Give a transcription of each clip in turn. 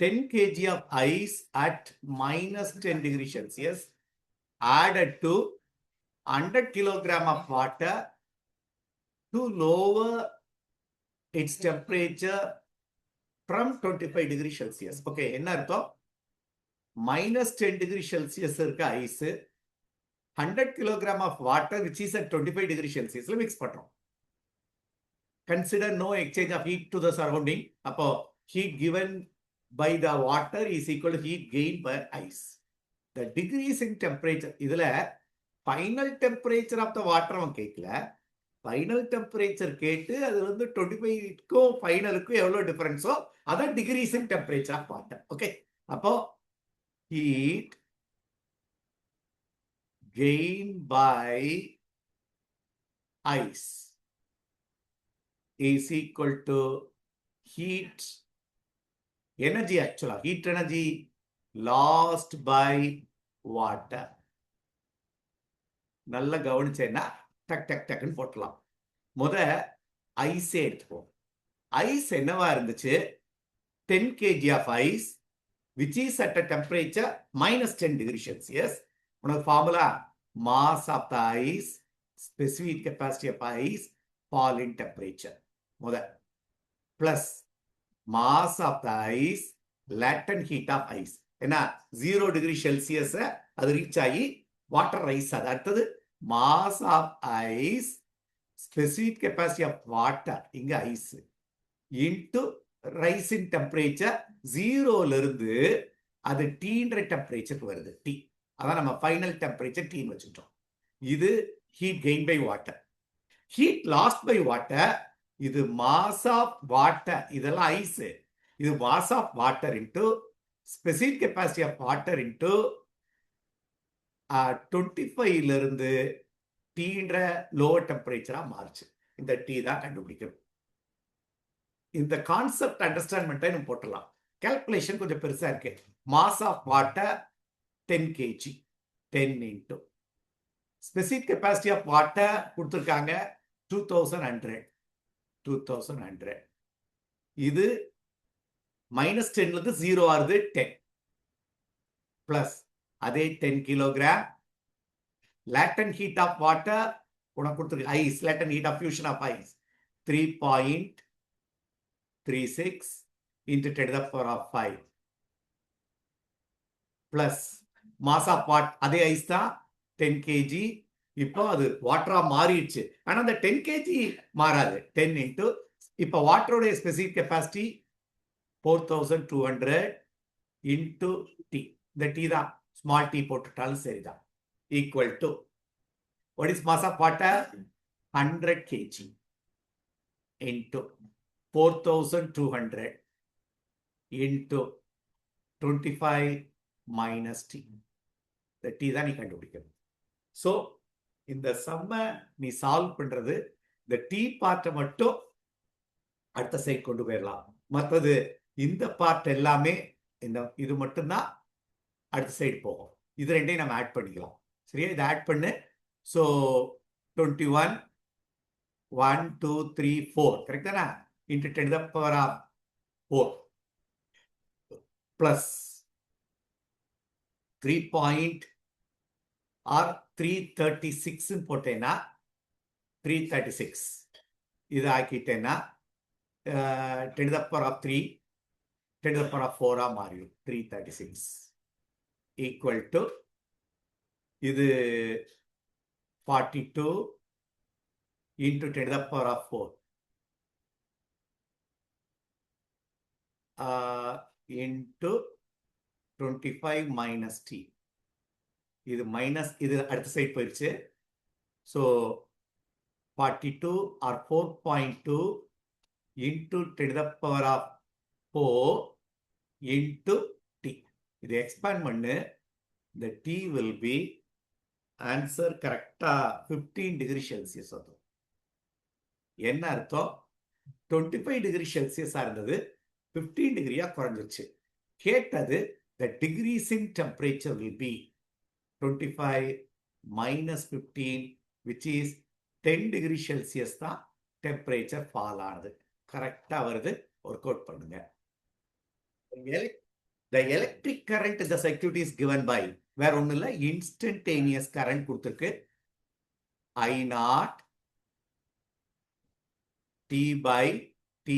10 kg of ice at minus 10 degrees Celsius added to 100 kilogram of water to lower its temperature from 25 degrees Celsius. Okay, என்ன அர்த்தம்? minus 10 degrees Celsius இருக்க ice 100 kilogram of water which is at 25 degrees Celsius mix பண்றோம். Consider no exchange of heat to the surrounding. அப்போ heat given by the water is equal to heat gained by ice. The decrease in temperature, இதுல final temperature of the water அவன் கேட்கல, final temperature கேட்டு அது வந்து 25க்கும் ஃபைனலுக்கும் எவ்வளவு டிஃபரன்ஸோ அதான் decrease in temperature of water. Okay, அப்போ heat gained by ice is equal to heat energy, actually heat energy lost by water. நல்ல கவனிச்சேன்னா டக் டக் டக்குன்னு போட்டலாம். முத ஐஸே எடுத்துப்போம். ஐஸ் என்னவா இருந்துச்சு? 10 kg of ice which is at a temperature minus 10 degrees Celsius. உனக்கு formula mass of the ice, specific capacity of ice, fall in temperature. முத plus mass of the ice, latent heat of ice. என்ன 0 degree Celsius அது reach ஆகி water rice. அது அடுத்தது mass of ice, specific capacity of water, இங்க ice into rise in temperature 0ல இருந்து அது டீன்ற டெம்பரேச்சருக்கு வருது. டி அதான் நம்ம ஃபைனல் டெம்பரேச்சர் டீன்னு வச்சுட்டோம். இது heat gain by water. Heat lost by water, இது மாஸ் ஆஃப் வாட்டர், இதெல்லாம் ஐஸ். இது mass of water into specific capacity of water into 25ல இருந்து டீன்ற லோவர் டெம்பரேச்சரா மாறுச்சு. இந்த டீ தான் கண்டுபிடிக்கணும். இந்த கான்செப்ட் அண்டர்ஸ்டாண்ட் பண்ணிட்டா நம்ம போட்டலாம். கால்குலேஷன் கொஞ்சம் பெருசா இருக்கு. Mass of water 10 kg, 10 into specific capacity of water கொடுத்துருக்காங்க 2100. இது -10ல இருந்து 0 ஆகுது 10 பிளஸ் அதே 10 kilogram latent heat of water உனக்கு கொடுத்துருக்கு. Ice latent heat of fusion of ice 3.36 into 10 to the power of 5 plus mass of what, அதே ice தான் 10 kg. இப்போ அது வாட்டரா மாறிடுச்சு. ஆனா அந்த 10 kg மாறாது. 10 into இப்போ வாட்டரோட ஸ்பெசிபிக் கெப்பாசிட்டி 4200 into T. இந்த T தான் ஸ்மால் T போட்டுட்டாலும் சரிதான். Equal to what is mass of water? 100 kg into 4200 into 25 minus T. இந்த T தான் நீ கண்டுபிடிக்கணும். ஸோ இந்த சம்ம நீ சால்வ் பண்றது இந்த T பார்ட்டை மட்டும் அடுத்த சைட் கொண்டு போயிடலாம். மற்றது இந்த பார்ட் எல்லாமே இந்த இது மட்டும்தான் அடுத்த சைடு போகும். இது ரெண்டையும் நம்ம ஆட் பண்ணிக்கலாம். சரியா? இதை ஆட் பண்ணு. ஸோ 21 1 2 3 4 கரெக்ட் தானே? into 10 to the power of 4 plus 336 போட்டேன்னா 336 இது ஆக்கிட்டேன்னா 10 to the power of 3 10 to the power of 4 மாறிடும். 336 equal to இது 42 into 10 to the power of 4 into 25 minus T. இது மைனஸ், இது அடுத்த சைட் போயிடுச்சு. So 42 or 4.2 into 10 to the power of 4 into T. இது expand பண்ணு. the T will be answer கரெக்டா 15 degree Celsius வரும். என்ன அர்த்தம்? 25 டிகிரி செல்சியஸா இருந்தது 15 டிகிரியா குறைஞ்சிருச்சு. கேட்டது the degrees in temperature will be 25 minus 15 which is 10 degree Celsius தான் டெம்பரேச்சர் ஃபால் ஆனது. கரெக்டா வருது. ஒர்க் அவுட் பண்ணுங்க. the electric current in the circuit is given by வேற ஒண்ணும் இல்ல instantaneous current கொடுத்திருக்கு I0 T by T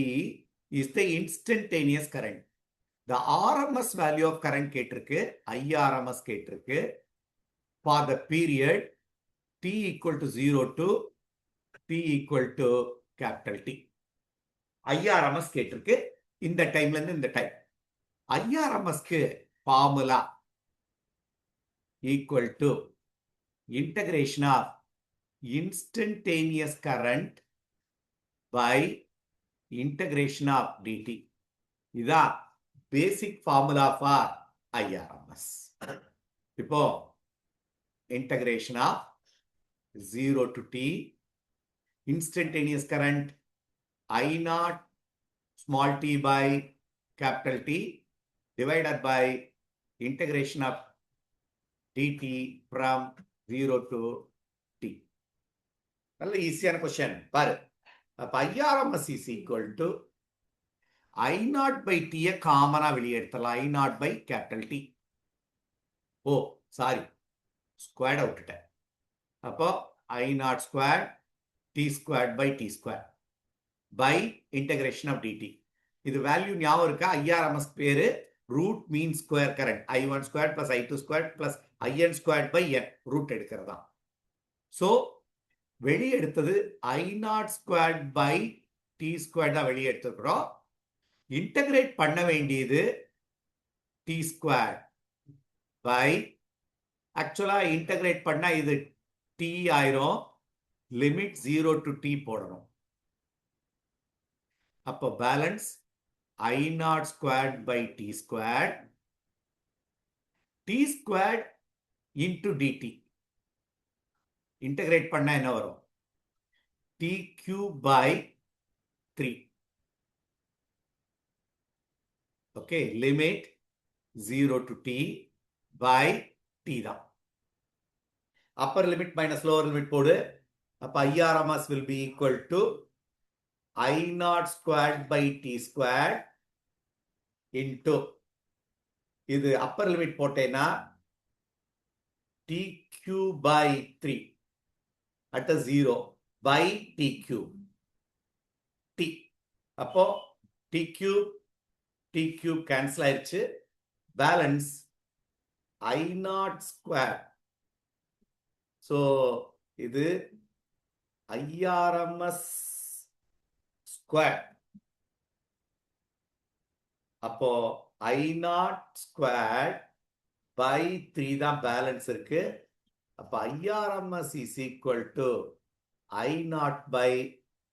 is the instantaneous current. The RMS value of current கேட்டிருக்கு IRMS கேட்டிருக்கு for the period T equal to 0 to T equal to capital T. IRMS கேட்டிருக்கு இந்த டைம்ல இருந்து இந்த டைம். IRMSக்கு formula equal to integration of instantaneous current by integration of dt. இதான் பேசிக் formula for IRMS. இப்போ integration of 0 to t instantaneous current I0 small t by capital T divided by integration of dt from 0 to t. நல்ல ஈஸியான question பாரு. அப்ப IRMS is equal to I0 by t காமனா வெளியே எடுத்துடலாம். I0 by capital T. Oh sorry squared விட்டுட்டேன். அப்போ I0 square t squared by t square by integration of dt. இது வேல்யூ ஞாபகம் இருக்கா? IRMS பேரு root mean square current I1 square plus I2 square plus IN square by n root எடுக்கிறதா. So வெளியே எடுத்தது I0 square by D square தான் வெளியே எடுத்துக்கிறோம். இன்டகிரேட் பண்ண வேண்டியது டி ஸ்கொயர் பை ஆக்சுவலா இன்டகிரேட் பண்ணா இது டி ஆயிரும். லிமிட் 0 டு டி போடணும். அப்போ balance I0 squared by t squared into dt. Integrate பண்ணா என்ன வரும்? t cube by 3. Okay, limit 0 to t by t தான். Upper limit minus lower limit போடு. அப்ப IRMS will be equal to I0 squared by t squared into இது upper limit போட்டேன்னா t cube by 3 at a 0 by t cube t. அப்போ t cube cancel ஆயிடுச்சு. Balance I0 squared. so இது IRMS square. அப்போ I0 square by 3 தான் balance இருக்கு. அப்ப IRMS is equal to I0 by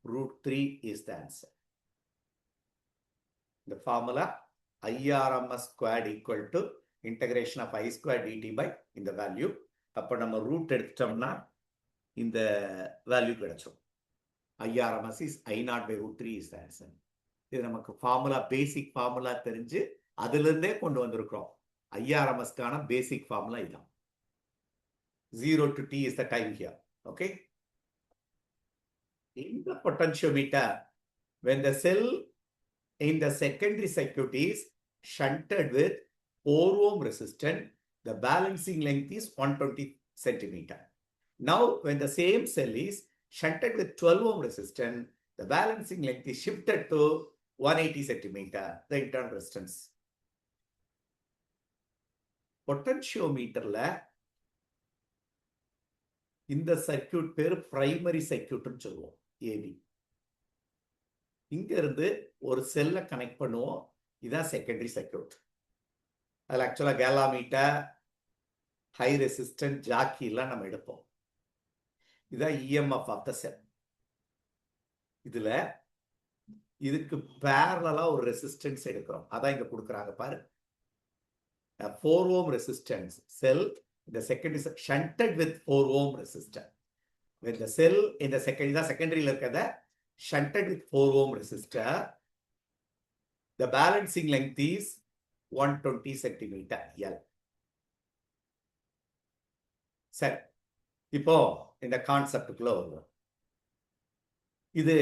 root 3 is the answer. The formula IRMS squared equal to integration of I squared dt by இந்த value. அப்ப நம்ம root எடுத்துட்டோம்னா இந்த value கிடைச்சோம். IRMS is I0 by root 3 is the answer. இது நமக்கு formula பேசிக் formula தெரிஞ்சு அதுல இருந்தே கொண்டு வந்திருக்கிறோம். IRMSக்கான பேசிக் ஃபார்முலா இதான். 0 to t is the time here. Okay. In the potentiometer, when the cell in the secondary circuit is shunted with 4 ohm resistance, the balancing length is 120 centimeter. Now, when the same cell is shunted with 12 ohm resistance, the balancing length is shifted to 180 centimeter, the internal resistance. பொட்டன்ஷியோமீட்டர்ல இந்த circuit பேரு primary சர்க்கியூட்னு சொல்லுவோம். AB இங்க இருந்து ஒரு செல்லை connect பண்ணுவோம். இதான் secondary circuit. அதில் ஆக்சுவலா கேலாமீட்டர், ஹை ரெசிஸ்டன்ட், ஜாக்கி எல்லாம் நம்ம எடுப்போம். இதான் EMF ஆஃப் த செல். இதுல இதுக்கு பேரலா ஒரு ரெசிஸ்டன்ஸ் எடுக்கிறோம். அதான் இங்க கொடுக்குறாங்க பாரு. 4 ohm resistance cell, the second is shunted with 4 ohm resistor. When the cell in the secondary இருக்கத shunted with 4 ohm resistor, the balancing length is 120 centimeter L. சரி, இப்போ இந்த கான்செப்டுக்குள்ள வருவோம். இது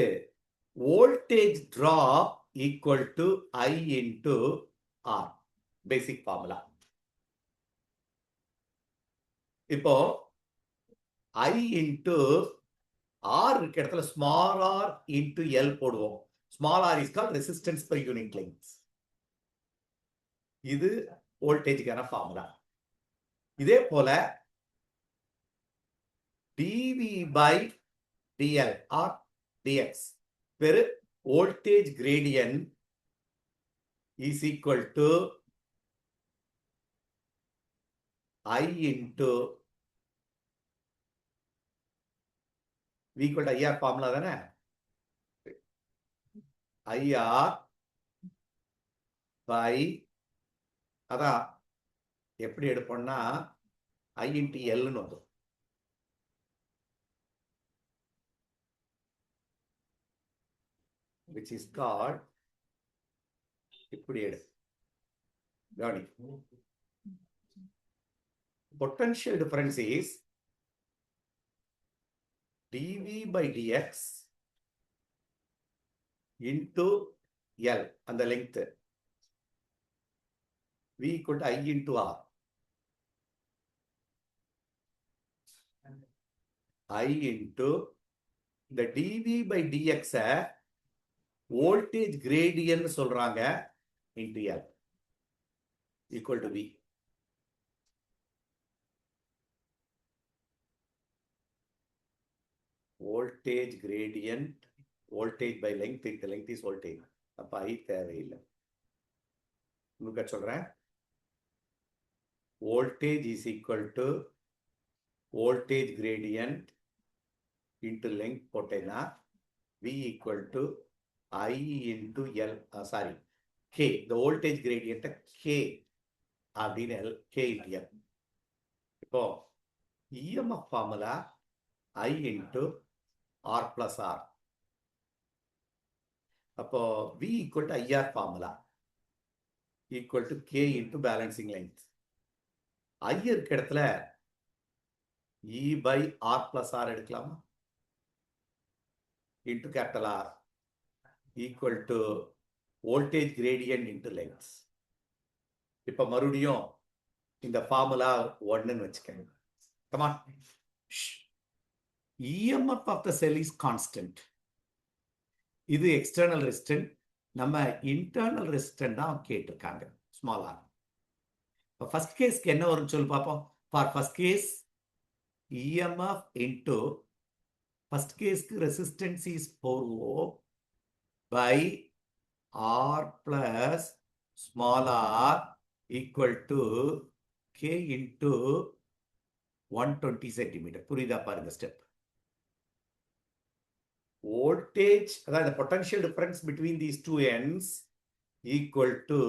voltage drop equal to I into R. Basic formula. இப்போ I into R இருக்க இடத்துல small r into l போடுவோம். Small r is called resistance per unit length. இது வோல்டேஜுக்கான ஃபார்முலா. இதே போல dV by dL or dx பெரு voltage gradient is equal to I into V equal to IR formula தானே? IR by அதான் எப்படி எடுப்போம்னா I into L ன்னு வரும். which is called இப்படி எடு. கவனி. Potential difference is dV by dx into L அந்த length. V equal to I into R. I into the dV by dx voltage gradient சொல்றாங்க into L equal to V. voltage gradient, voltage by length, the length is voltage. அப்ப I தேவையில்லை. உங்களுக்கு சொல்றேன். voltage is equal to voltage gradient into length போட்டேன்னா V equal to I into L, sorry, K, the voltage gradient K அப்படின்னு L, K into L. இப்போ EMF formula I into R plus R. அப்போ V equal to IR formula equal to K into balancing length. I இருக்க இடத்துல E by R plus R எடுக்கலாமா? into capital R equal to voltage gradient into length. இப்ப மறுபடியும் இந்த formula 1ன்னு வச்சுக்கோங்க. Come on. EMF of the cell is constant. இது external resistant. நம்ம internal resistant தான் கேட்டிருக்காங்க. Small r. இப்போ ஃபர்ஸ்ட் கேஸ்க்கு என்ன வரும்னு சொல்லி பார்ப்போம். For first case EMF into first கேஸ்க்கு resistance is 4 ohm by R plus small r equal to K into 120 centimeter. புரியுதா பாருங்க ஸ்டெப். voltage, அதாவது the potential difference between these two ends equal to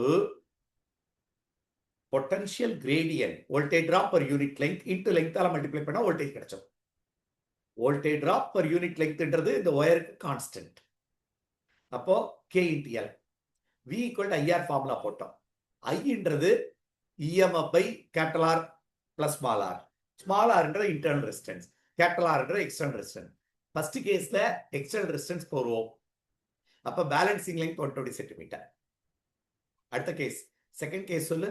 potential gradient, voltage drop per unit length into length ஆல multiply பண்ணா voltage கிடைச்சோம். voltage drop per unit lengthன்றது இந்த ஒயருக்கு constant. அப்போ K into L. V equal to IR formula போட்டோம். Iன்றது EMF by capital R plus small r. small r ன்றது internal resistance, capital R ன்றது external resistance. First கேஸ்ல external resistance 4 ohm. அப்ப balancing length 120 centimetre. அடுத்த case, second case சொல்லு.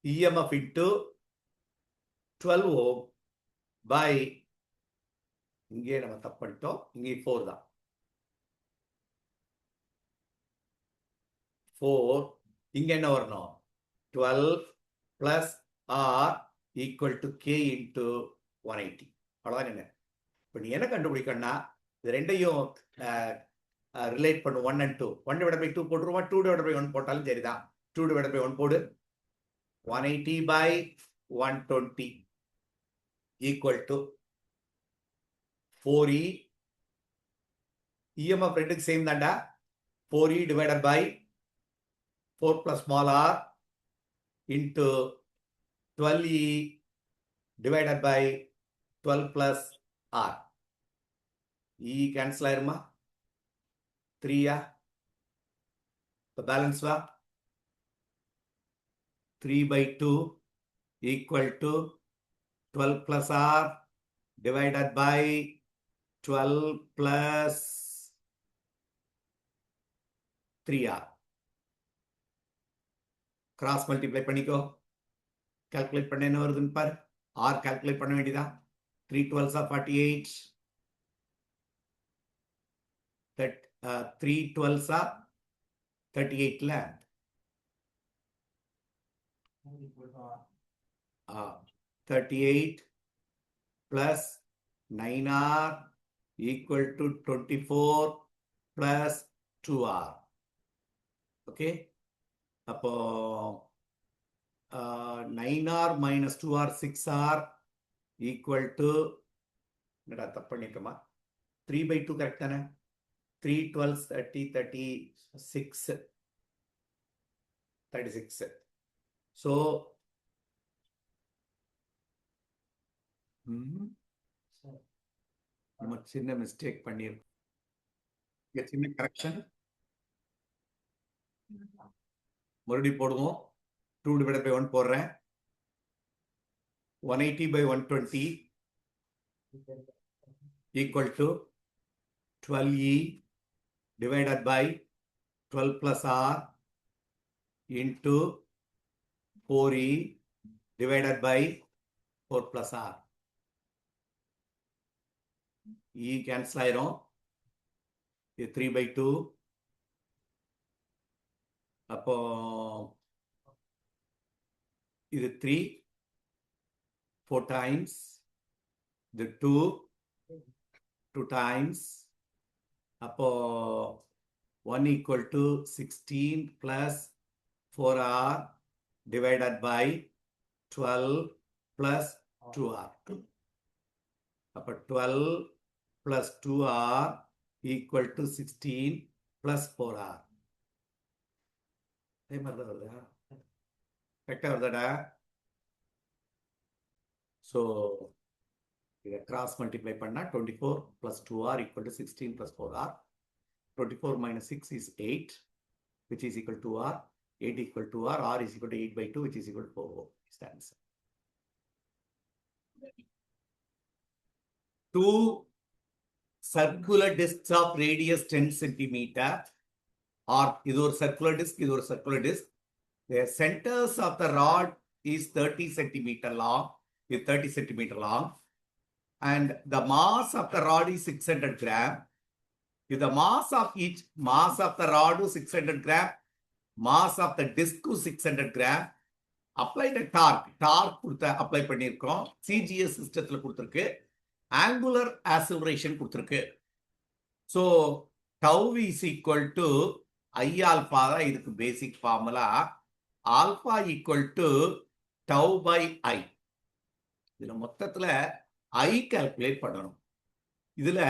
EMF into 12 ohm by, இங்கே நம்ம தப்பு பண்ணிட்டோம், இங்கே 4 தான். 4 இங்க என்ன வரணும்? 12 plus R equal to K into 180. அவ்வளவுதான். என்ன இப்போ நீ என்ன கண்டுபிடிக்கணும்னா இது ரெண்டையும் ரிலேட் பண்ணு. 1 and 2. 1 divided by 2 போட்டுருவா, 2 divided by 1 போட்டாலும் சரிதான். 2 divided by 1 போடு. 180 by 120 equal to 4E. EMF ரெண்டுக்கு சேம் தான்டா. 4E divided by 4 plus small r into 12E divided by 12 plus R. E cancel ஆயிருமா? 3 இப்போ பேலன்ஸ் வா. 3 by 2 equal to 12 plus R divided by 12 plus 3R. Cross multiply பண்ணிக்கோ. Calculate பண்ண என்ன வருதுன்னு பாரு. ஆர் கால்குலேட் பண்ண வேண்டியதா. 3 12s are 48. 3 12s are 38ல 38 plus 9R equal to 24 plus 2R. Okay. அப்போ 9R minus 2R 6R equal to என்னடா தப்பு பண்ணிட்டோமா? 3/2 கரெக்ட் தானே? 3 12 30 36 36. So நம்ம சின்ன மிஸ்டேக் பண்ணியிருக்கோம். சின்ன கரெக்ஷன் மறுபடியும் போடுவோம். 2 divided by 1 போடுறேன். 180 by 120 equal to 12E divided by 12 plus R into 4E divided by 4 plus R. E cancel ஆயிரும். இது 3/2. அப்போ இது 3 4 times. இது 2 times. அப்போ 1 equal to 16 plus 4R divided by 12 plus 2R. அப்போ 12 plus 2R equal to 16 plus 4R. அதே மாதிரி தான் வருதா? கரெக்டாக வருதாடா? ஸோ இதை கிராஸ் மல்டிப்ளை பண்ணால் 24 plus 2R equal to 16 plus 4R. 24 minus 6 is 8, which is equal to R. 8 equal to R. R is equal to 8/2, which is equal to 4. Is the answer. 2 circular discs of radius 10 centimeter. Or இது ஒரு circular disc, இது ஒரு circular disc. The centers of the rod is 30 centimeter long. Is 30 centimeter long. And the mass of the rod is 600 gram. If the mass of the rod is 600 gram, mass of the disc is 600 gram. Apply the torque. Torque கொடுத்த apply பண்ணியிருக்கோம். CGS சிஸ்டத்தில் கொடுத்துருக்கு. Angular acceleration கொடுத்துருக்கு. So tau is equal to I alpha தான் இதுக்கு பேசிக் formula. Alpha equal to tau by I. இதுல மொத்தத்துல I calculate பண்ணணும். இதுல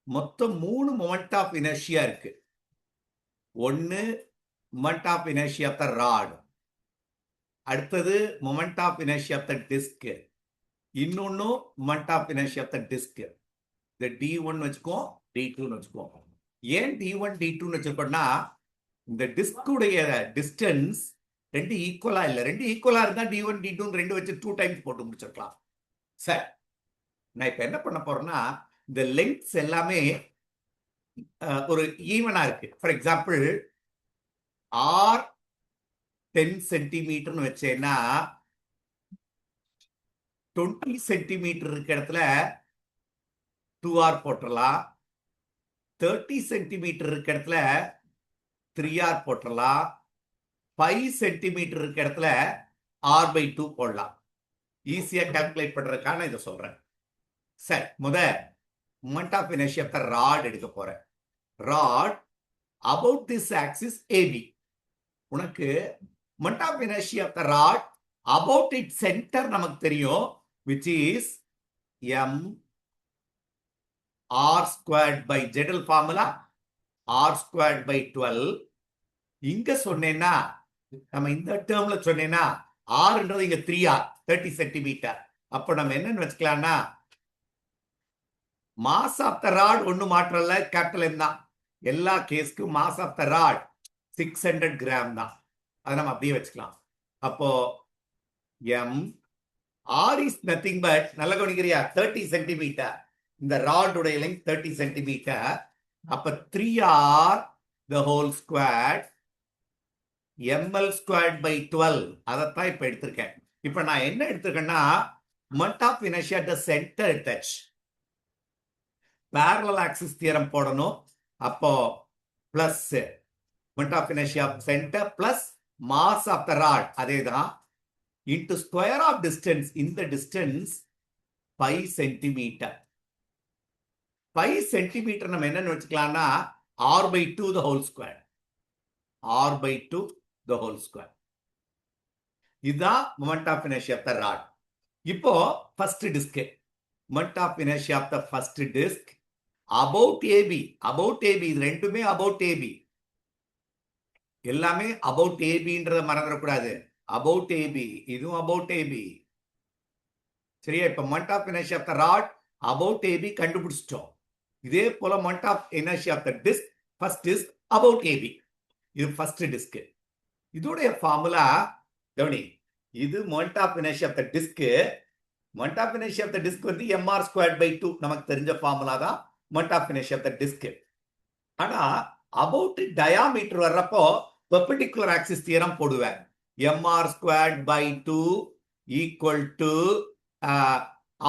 மொத்தம் 3 மொமெண்ட் ஆஃப் இனர்ஷியா இருக்கு. ஒன்னு moment of inertia of the rod, அடுத்தது moment of inertia of the disc, இன்னொன்னு moment of inertia of the disc. இந்த D1 வச்சுக்கோ, D2 வச்சுக்கோ. ஏன் D1 D2 வச்சிருக்கோம்னா இந்த டிஸ்குடைய டிஸ்டன்ஸ் ரெண்டு ஈக்குவலா இல்ல. ரெண்டு ஈக்குவலா இருந்தா D1 D2 ரெண்டு வச்சு 2 டைம்ஸ் போட்டு முடிச்சிருக்கலாம். சரி, நான் இப்ப என்ன பண்ண போறேன்னா இந்த லெங்க்ஸ் எல்லாமே ஒரு ஈவனா இருக்கு. ஃபார் எக்ஸாம்பிள் R 10 சென்டிமீட்டர்னு வச்சேன்னா 20 சென்டிமீட்டர் இருக்க இடத்துல 2R போட்டுடலாம். 30 சென்டிமீட்டர் இருக்க இடத்துல 3R போட்டுடலாம். 5 சென்டிமீட்டர் இருக்க இடத்துல R/2 போடலாம். ஈஸியா கால்குலேட் பண்றதுக்கான இதை சொல்றேன். சரி, moment of inertia of the rod எடுக்க போறேன். Rod about this axis AB. உனக்கு moment of inertia of the rod about it centre நமக்கு தெரியும், which is m r squared by general formula r squared by 12. இங்க சொன்னேன்னா நம்ம இந்த டேர்ம்ல சொன்னேன்னா ஆர்ன்றது இங்க 3R 30 சென்டிமீட்டர். அப்ப நம்ம என்னன்னு வச்சுக்கலாம்னா மாஸ் ஆஃப் த ராட் ஒண்ணு மாற்றல, கேபிட்டல் M தான். எல்லா கேஸ்க்கும் mass of the rod 600 gram தான். அதை நம்ம அப்படியே வச்சுக்கலாம். அப்போ M R is nothing but, நல்ல கவனிக்கிறியா, 30 சென்டிமீட்டர். இந்த ராட் உடைய லெங்த் 30 சென்டிமீட்டர். அப்ப 3R the whole square ml squared by 12 அதைத்தான் இப்ப எடுத்திருக்கேன். இப்ப நான் என்ன எடுத்திருக்கேன்னா moment of inertia at the center எடுத்தாச்சு. parallel axis theorem போடணும். அப்போ plus moment of inertia of center plus mass of the rod அதேதான் into square of distance. இந்த distance 5 centimeter. 5 centimeter நம்ம என்னன்னு வச்சுக்கலாம்னா r by 2 the whole square. r by 2 the whole square. இதுதான் moment of inertia of the rod. இப்போ first disk. moment of inertia of the first disk about AB. about AB இது ரெண்டுமே about AB. எல்லாமே about ABன்றத மறந்துடக்கூடாது. about AB இதுவும் about AB. சரியா? இப்ப moment of inertia of the rod about AB கண்டுபிடிச்சிட்டோம். இதே போல moment of inertia of the disk first disk about AB. இது first disk. இதோடைய ஃபார்முலா கவனி. இது moment of inertia of the disk. moment of inertia of the disk வந்து mr squared by 2 நமக்கு தெரிஞ்ச ஃபார்முலா தான் moment of inertia of the disk. ஆனா about diameter வர்றப்போ perpendicular axis theorem போடுவேன். mr squared by 2 equal to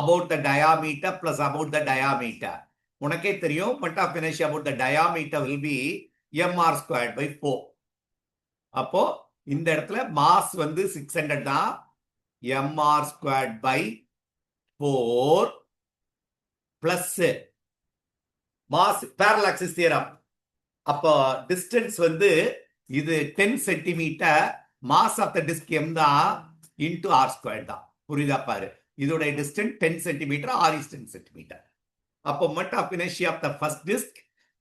about the diameter plus about the diameter. உனக்கே தெரியும் moment of inertia about the diameter will be mr squared by 4. அப்போ இந்த இடத்துல mass வந்து 600 தான். mr squared by 4 plus mass parallel axis theorem. அப்போ distance வந்து இது 10 centimeter, mass of the disk m தான் into r squared தான். புரியுதா பாரு? இதோட distance 10 centimeter, r is 10 centimeter. அப்போ moment of inertia of the first disk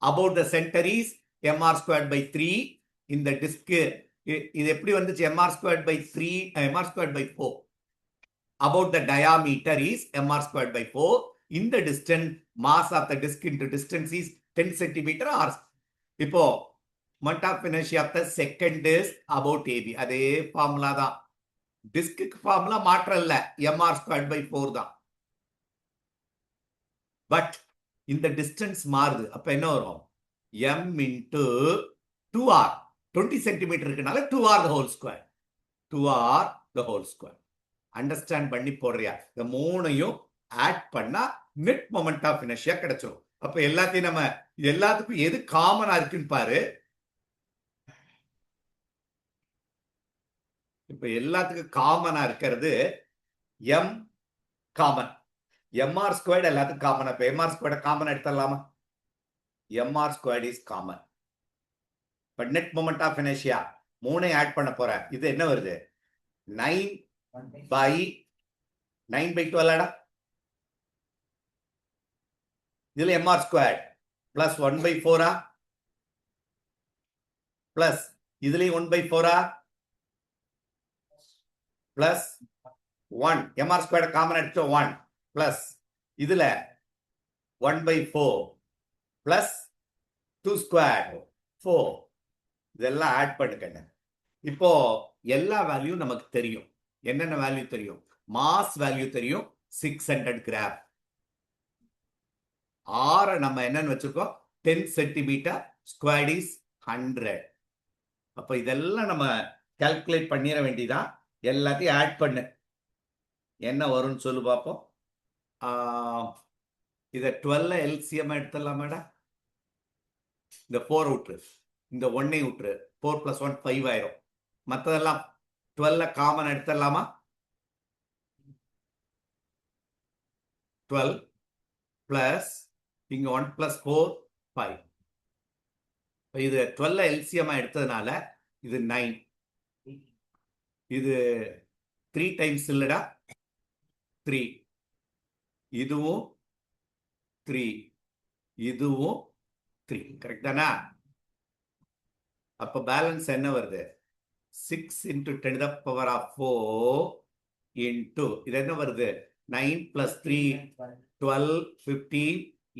about the center is mr squared by 3. இந்த disk இது எப்படி வந்துச்சு? mr squared by 3, mr squared by 4. about the diameter is mr squared by 4. In the distance, mass of the disk into distance is 10 centimeter r. இப்போ moment of inertia of the second disk about AB. அதே formula தான். Disc formula மாற்றம் இல்ல. mr squared by 4 தான். But இந்த distance மாறுது. அப்ப என்ன வரும்? m into 2r. 20 centimeter இருக்குனால 2r the whole square. 2r the whole square. Understand பண்ணி போடுறியா? இந்த மூணையும் ஆட் பண்ணா நெட் மொமெண்ட் ஆஃப் இனர்ஷியா கிடைச்சிடும். அப்ப எல்லாத்தையும் நம்ம எல்லாத்துக்கும் எது காமனா இருக்குன்னு பாரு. இப்ப எல்லாத்துக்கும் காமனா இருக்கிறது m காமன். mr ஸ்கொயர்ட் எல்லாத்துக்கும் காமன். அப்ப mr ஸ்கொயர்ட் காமன் எடுத்துடலாமா? mr squared is common. இப்ப நெட் மொமெண்ட் ஆஃப் இனர்ஷியா மூணையும் ஆட் பண்ண போறேன். இது என்ன வருது? 9 by 12 இதுல mr squared plus 1 by 4 plus இதுலயும் 1 by 4 plus 1 mr squared common எடுத்து 1 plus இதுல 1 by 4 plus 2 squared 4. இதெல்லாம் ஆட் பண்ணுங்க. இப்போ எல்லா வேல்யூ நமக்கு தெரியும். என்னென்ன வேல்யூ தெரியும்? மாஸ் வேல்யூ தெரியும் 600 கிராம். ஆர நம்ம என்னன்னு வச்சிருக்கோம்? 10 சென்டிமீட்டர், ஸ்கொயர்ட் இஸ் 100. அப்ப இதெல்லாம் நம்ம கால்குலேட் பண்ணிட வேண்டியதான். எல்லாத்தையும் ஆட் பண்ணு. என்ன வரும்னு சொல்லு பார்ப்போம். இத 12 எல்சிஎம் எடுத்துடலாமாடா? இந்த 4 விட்டுரு, இந்த 1 விட்டுரு. 4 + 1 5 ஆயிரும். மற்றதெல்லாம் 12 காமன் எடுத்துடலாமா? 12 பிளஸ் இங்க 1 + 4 5. இது 12 எல்சிஎம் எடுத்ததுனால இது 9. இது 3 டைம்ஸ் இல்லடா, 3. இதுவும் 3, இதுவும் 3. கரெக்ட் தானா? அப்ப பேலன்ஸ் என்ன வருது? 6 into 10 to the power of 4 into இது என்ன வருது? 9 plus 3 12 15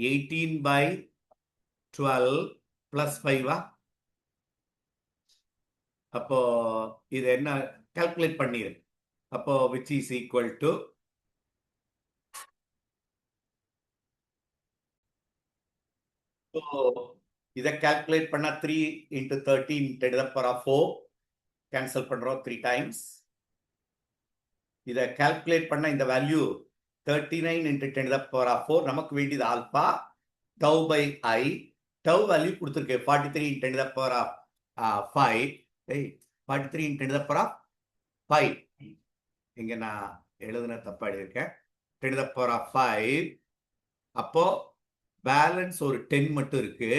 18 by 12 plus 5. அப்போ இது என்ன கால்குலேட் பண்ணிரு. அப்போ which is equal to இதை கால்குலேட் பண்ணா 3 into 13 10 to the power of 4 cancel பண்றோம் 3 times. இதை கால்குலேட் பண்ண இந்த value 39 into 10 to the power of 4. நமக்கு வேண்டியது alpha tau by I. tau value கொடுத்துருக்கு 43 into 10 to the power of 5. 43 into 10 to the power of 5. இங்க நான் எழுதுன தப்பா எழுதியிருக்கேன். 10 to the power of 5. அப்போ பேலன்ஸ் ஒரு 10 மட்டும் இருக்கு.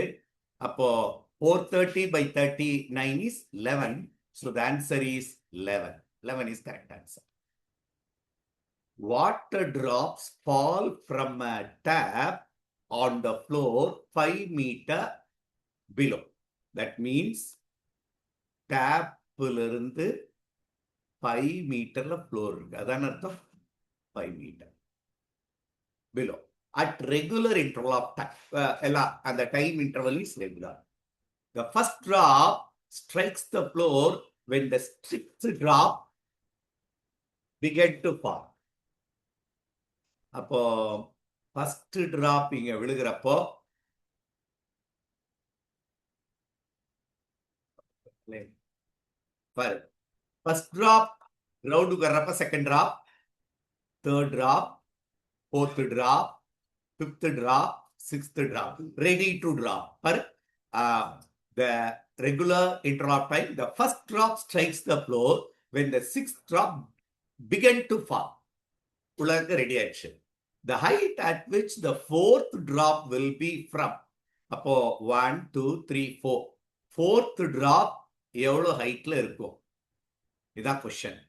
அப்போ 430 by 39 is 11. So the answer is 11. 11 is correct answer. Water drops fall from a tap on the floor 5 meter below. That means tap இருந்து 5 மீட்டர்ல floor இருக்கு. அதான் அர்த்தம் 5 meter below. At regular interval of time. And the time interval is regular. The first drop strikes the floor when the sixth drop began to fall. அப்போ first drop இங்க விழுகிறப்போ பாரு, first drop கிரவுண்டுக்கு வர்றப்ப second drop, third drop, fourth drop, fifth drop, sixth drop, ready to drop. பாரு, the regular interval of time, the first drop strikes the floor when the sixth drop began to fall. உலக ready ஆயிடுச்சு. The height at which the fourth drop will be from. அப்போ 1, 2, 3, 4. Fourth drop எவ்வளவு ஹைட்ல இருக்கும்? இதான் question.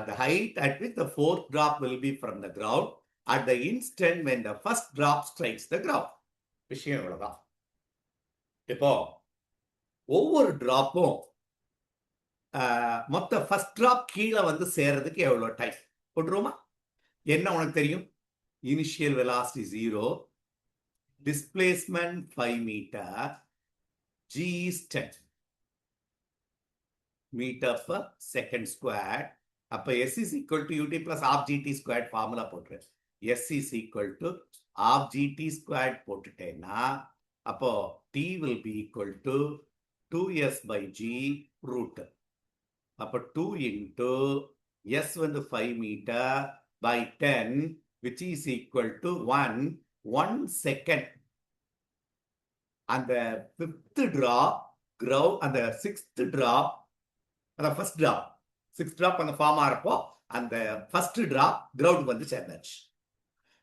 The height at which the fourth drop will be from the ground at the instant when the first drop strikes the ground. விஷயம் இவ்வளவுதான். இப்போ ஒவ்வொரு டிராப்பும் மொத்த ஃபர்ஸ்ட் டிராப் கீழே வந்து சேர்றதுக்கு எவ்வளவு டைம் போட்டுருவோமா? என்ன உனக்கு தெரியும்? Initial velocity 0, displacement 5 metre, g is 10 metre per second square. அப்ப s is equal to ut plus half gt squared formula போட்டுரு. s is equal to half gt squared போட்டுட்டேன்னா அப்போ t will be equal to 2s by g root. அப்போ 2 into s வந்து 5 metre by 10, which is equal to 1 second. அந்த fifth drop ground, அந்த sixth drop, அந்த first drop, sixth drop அந்த form ஆறப்போ அந்த first drop ground வந்து சேர்ந்தாச்சு.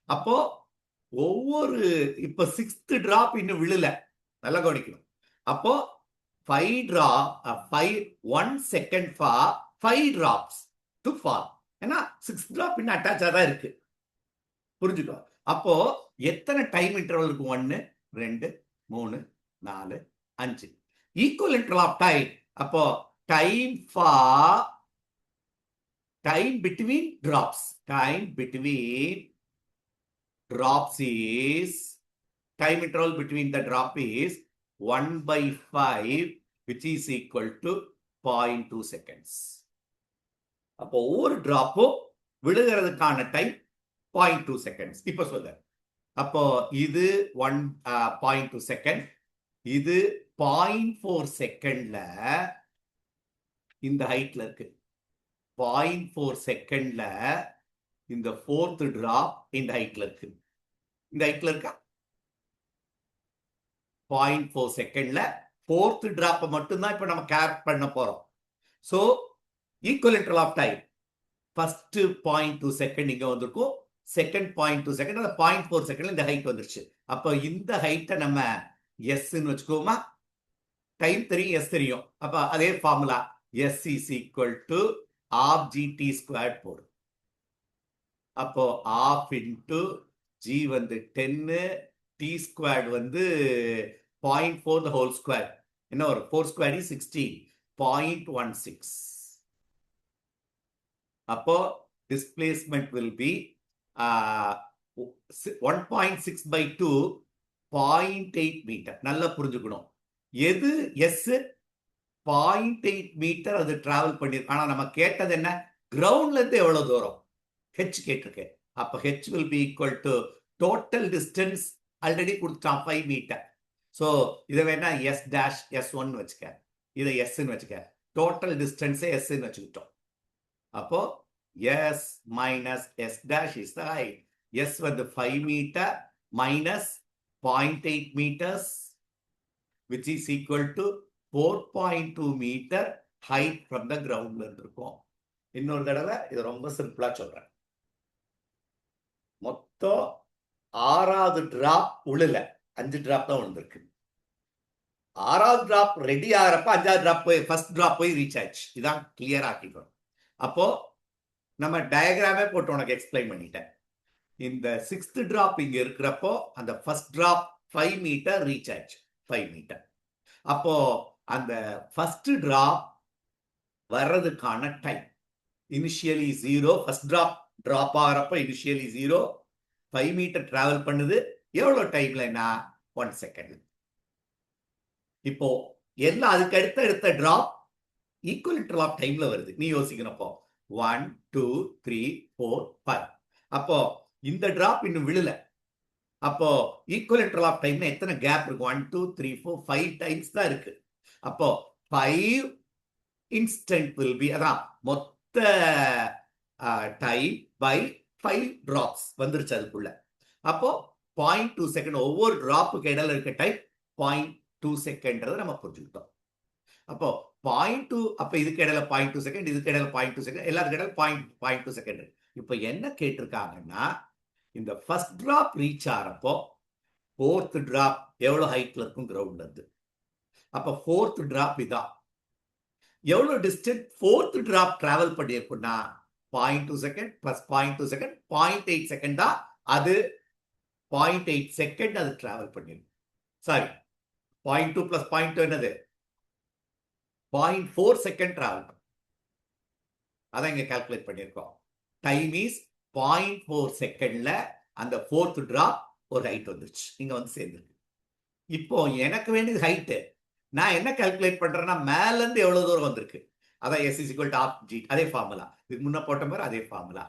அப்போ ஒவ்வொரு இப்ப சிக்ஸ்த் டிராப் இன்னும் விழல, நல்லா கவனிக்கணும். அப்போ 5 drop 1 second for 5 drops to fall. ஏன்னா 6 drop இன்னும் அட்டாச்சா தான் இருக்கு, புரிஞ்சுக்கோ. அப்போ எத்தனை டைம் இன்டர்வல் இருக்கும்? 1, 2, 3, 4, 5. Equal interval of time. அப்போ time for time between drops, time between drops is, time interval between the drop is 1/5, which is equal to 0.2 seconds. அப்போ ஒவ்வொரு டிராப்பும் விழுகிறதுக்கான டைம் 0.2 seconds. இப்ப சொல்ல, அப்போ இது 0.2 செகண்ட், இது 0.4 செகண்ட்ல இந்த ஹைட்ல இருக்கு. 0.4 செகண்ட்ல இந்த ஃபோர்த் டிராப் இந்த ஹைட்ல இருக்கு. இந்த ஹைட்ல இருக்கா? 0.4 செகண்ட்ல ஃபோர்த் டிராப் மட்டும்தான் இப்ப நம்ம கேர் பண்ண போறோம். So equal interval of time, first 0.2 second இங்க வந்திருக்கும், செகண்ட் 0.2 செகண்ட், அந்த 0.4 செகண்ட்ல இந்த ஹைட் வந்துருச்சு. அப்ப இந்த ஹைட்டை நம்ம எஸ்ன்னு வச்சுக்கோமா? டைம் தெரியும், எஸ் தெரியும். அப்ப அதே formula s is equal to half gt square போடும். அப்போ half into g வந்து 10, t ஸ்கொயர்ட் வந்து 0.4 the whole square. என்ன வரும்? 4 square is 16, 0.16. அப்போ displacement will be 1.6/2, 0.8 மீட்டர். நல்லா புரிஞ்சுக்கணும். எது எஸ்? 0.8 மீட்டர் அது டிராவல் பண்ணிருக்கு. ஆனா நம்ம கேட்டது என்ன? கிரவுண்ட்ல இருந்து எவ்வளவு தூரம்? h கேட்டிருக்கு. அப்ப h will be equal to total distance already கொடுத்தான் 5 மீட்டர். சோ இதை வேணா s dash s1 வச்சுக்க, இதை s ன்னு வச்சுக்க. டோட்டல் டிஸ்டன்ஸே எஸ்ன்னு வச்சுக்கிட்டோம். அப்போ s minus s dash is the height. S வந்து 5 metre minus 0.8 meters, which is equal to 4.2 meter height from the ground ல இருக்கும். இன்னொரு தடவை இது ரொம்ப சிம்பிளா சொல்றேன். மொத்தம் 6வது டிராப் உள்ள 5 டிராப் தான் விழுந்திருக்கு. 6வது டிராப் ரெடி ஆகிறப்ப 5வது டிராப் போய் ஃபர்ஸ்ட் டிராப் போய் ரீச் ஆச்சு. இதான் கிளியர் ஆக்கிக்கணும். அப்போ நம்ம டயக்ராமே போட்டு உனக்கு எக்ஸ்பிளைன் பண்ணிட்டேன். இந்த 6th டிராப் இங்க இருக்கிறப்போ அந்த ஃபர்ஸ்ட் டிராப் 5 மீட்டர் ரீச் ஆச்சு. 5 மீட்டர். அப்போ அந்த ஃபர்ஸ்ட் டிராப் வர்றதுக்கான டைம் இனிஷியலி 0. ஃபர்ஸ்ட் டிராப் ஆகிறப்ப இனிஷியலி 0. 5 மீட்டர் டிராவல் பண்ணுது. எவ்வளவு டைம்லன்னா 1 செகண்ட். இப்போ எல்லாம் அதுக்கு அடுத்த டிராப் ஈக்குவல் இன்டர்வல் டைம்ல வருது. நீ யோசிக்கிறப்போ 1 2 3 4 5. அப்போ இந்த டிராப் இன்னும் விழல. அப்போ ஈக்குவல் இன்டர்வல் டைம்ல எத்தனை கேப் இருக்கு? 1 2 3 4 5 டைம்ஸ் தான் இருக்கு. அப்போ 5 இன்ஸ்டன்ட் will be, அதான் மொத்த டைம் பை 5 டிராப்ஸ் வந்துருச்சு அதுக்குள்ள. அப்போ 0.2 செகண்ட். ஒவ்வொரு டிராப்புக்கு இடையில இருக்க டைம் 0.2 செகண்ட்ன்றதை நம்ம புரிஞ்சுக்கிட்டோம். அப்போ 0.2, அப்ப இதுக்கு இடையில 0.2 செகண்ட், இதுக்கு இடையில 0.2 செகண்ட், எல்லாத்துக்கு இடையில 0.2 செகண்ட். இப்ப என்ன கேட்டிருக்காங்கன்னா, இந்த ஃபர்ஸ்ட் டிராப் ரீச் ஆறப்போ 4th டிராப் எவ்வளவு ஹைட்ல இருக்கும் கிரவுண்ட்ல இருந்து. அப்ப 4th டிராப் இதான். எவ்வளவு டிஸ்டன்ஸ் 4th டிராப் டிராவல் பண்ணியிருக்குன்னா 0.2 செகண்ட் பிளஸ் 0.2 செகண்ட் 0.8 செகண்ட் தான். அது 0.8 செகண்ட் அது டிராவல் பண்ணிருக்கு. சாரி, 0.2 பிளஸ் 0.2 என்னது? 0.4 செகண்ட் டிராவல். அதான் இங்க கால்குலேட் பண்ணியிருக்கோம். டைம் இஸ் 0.4 செகண்ட்ல அந்த 4th டிராப் ஒரு ஹைட் வந்துருச்சு. இங்க வந்து சேர்ந்துருக்கு. இப்போ எனக்கு வேண்டியது ஹைட்டு. நான் என்ன கால்குலேட் பண்றேன்னா, மேல இருந்து எவ்வளவு தூரம் வந்திருக்கு. அதான் s is equal to half g. அதே ஃபார்முலா. இதுக்கு முன்ன போட்ட மாதிரி அதே ஃபார்முலா.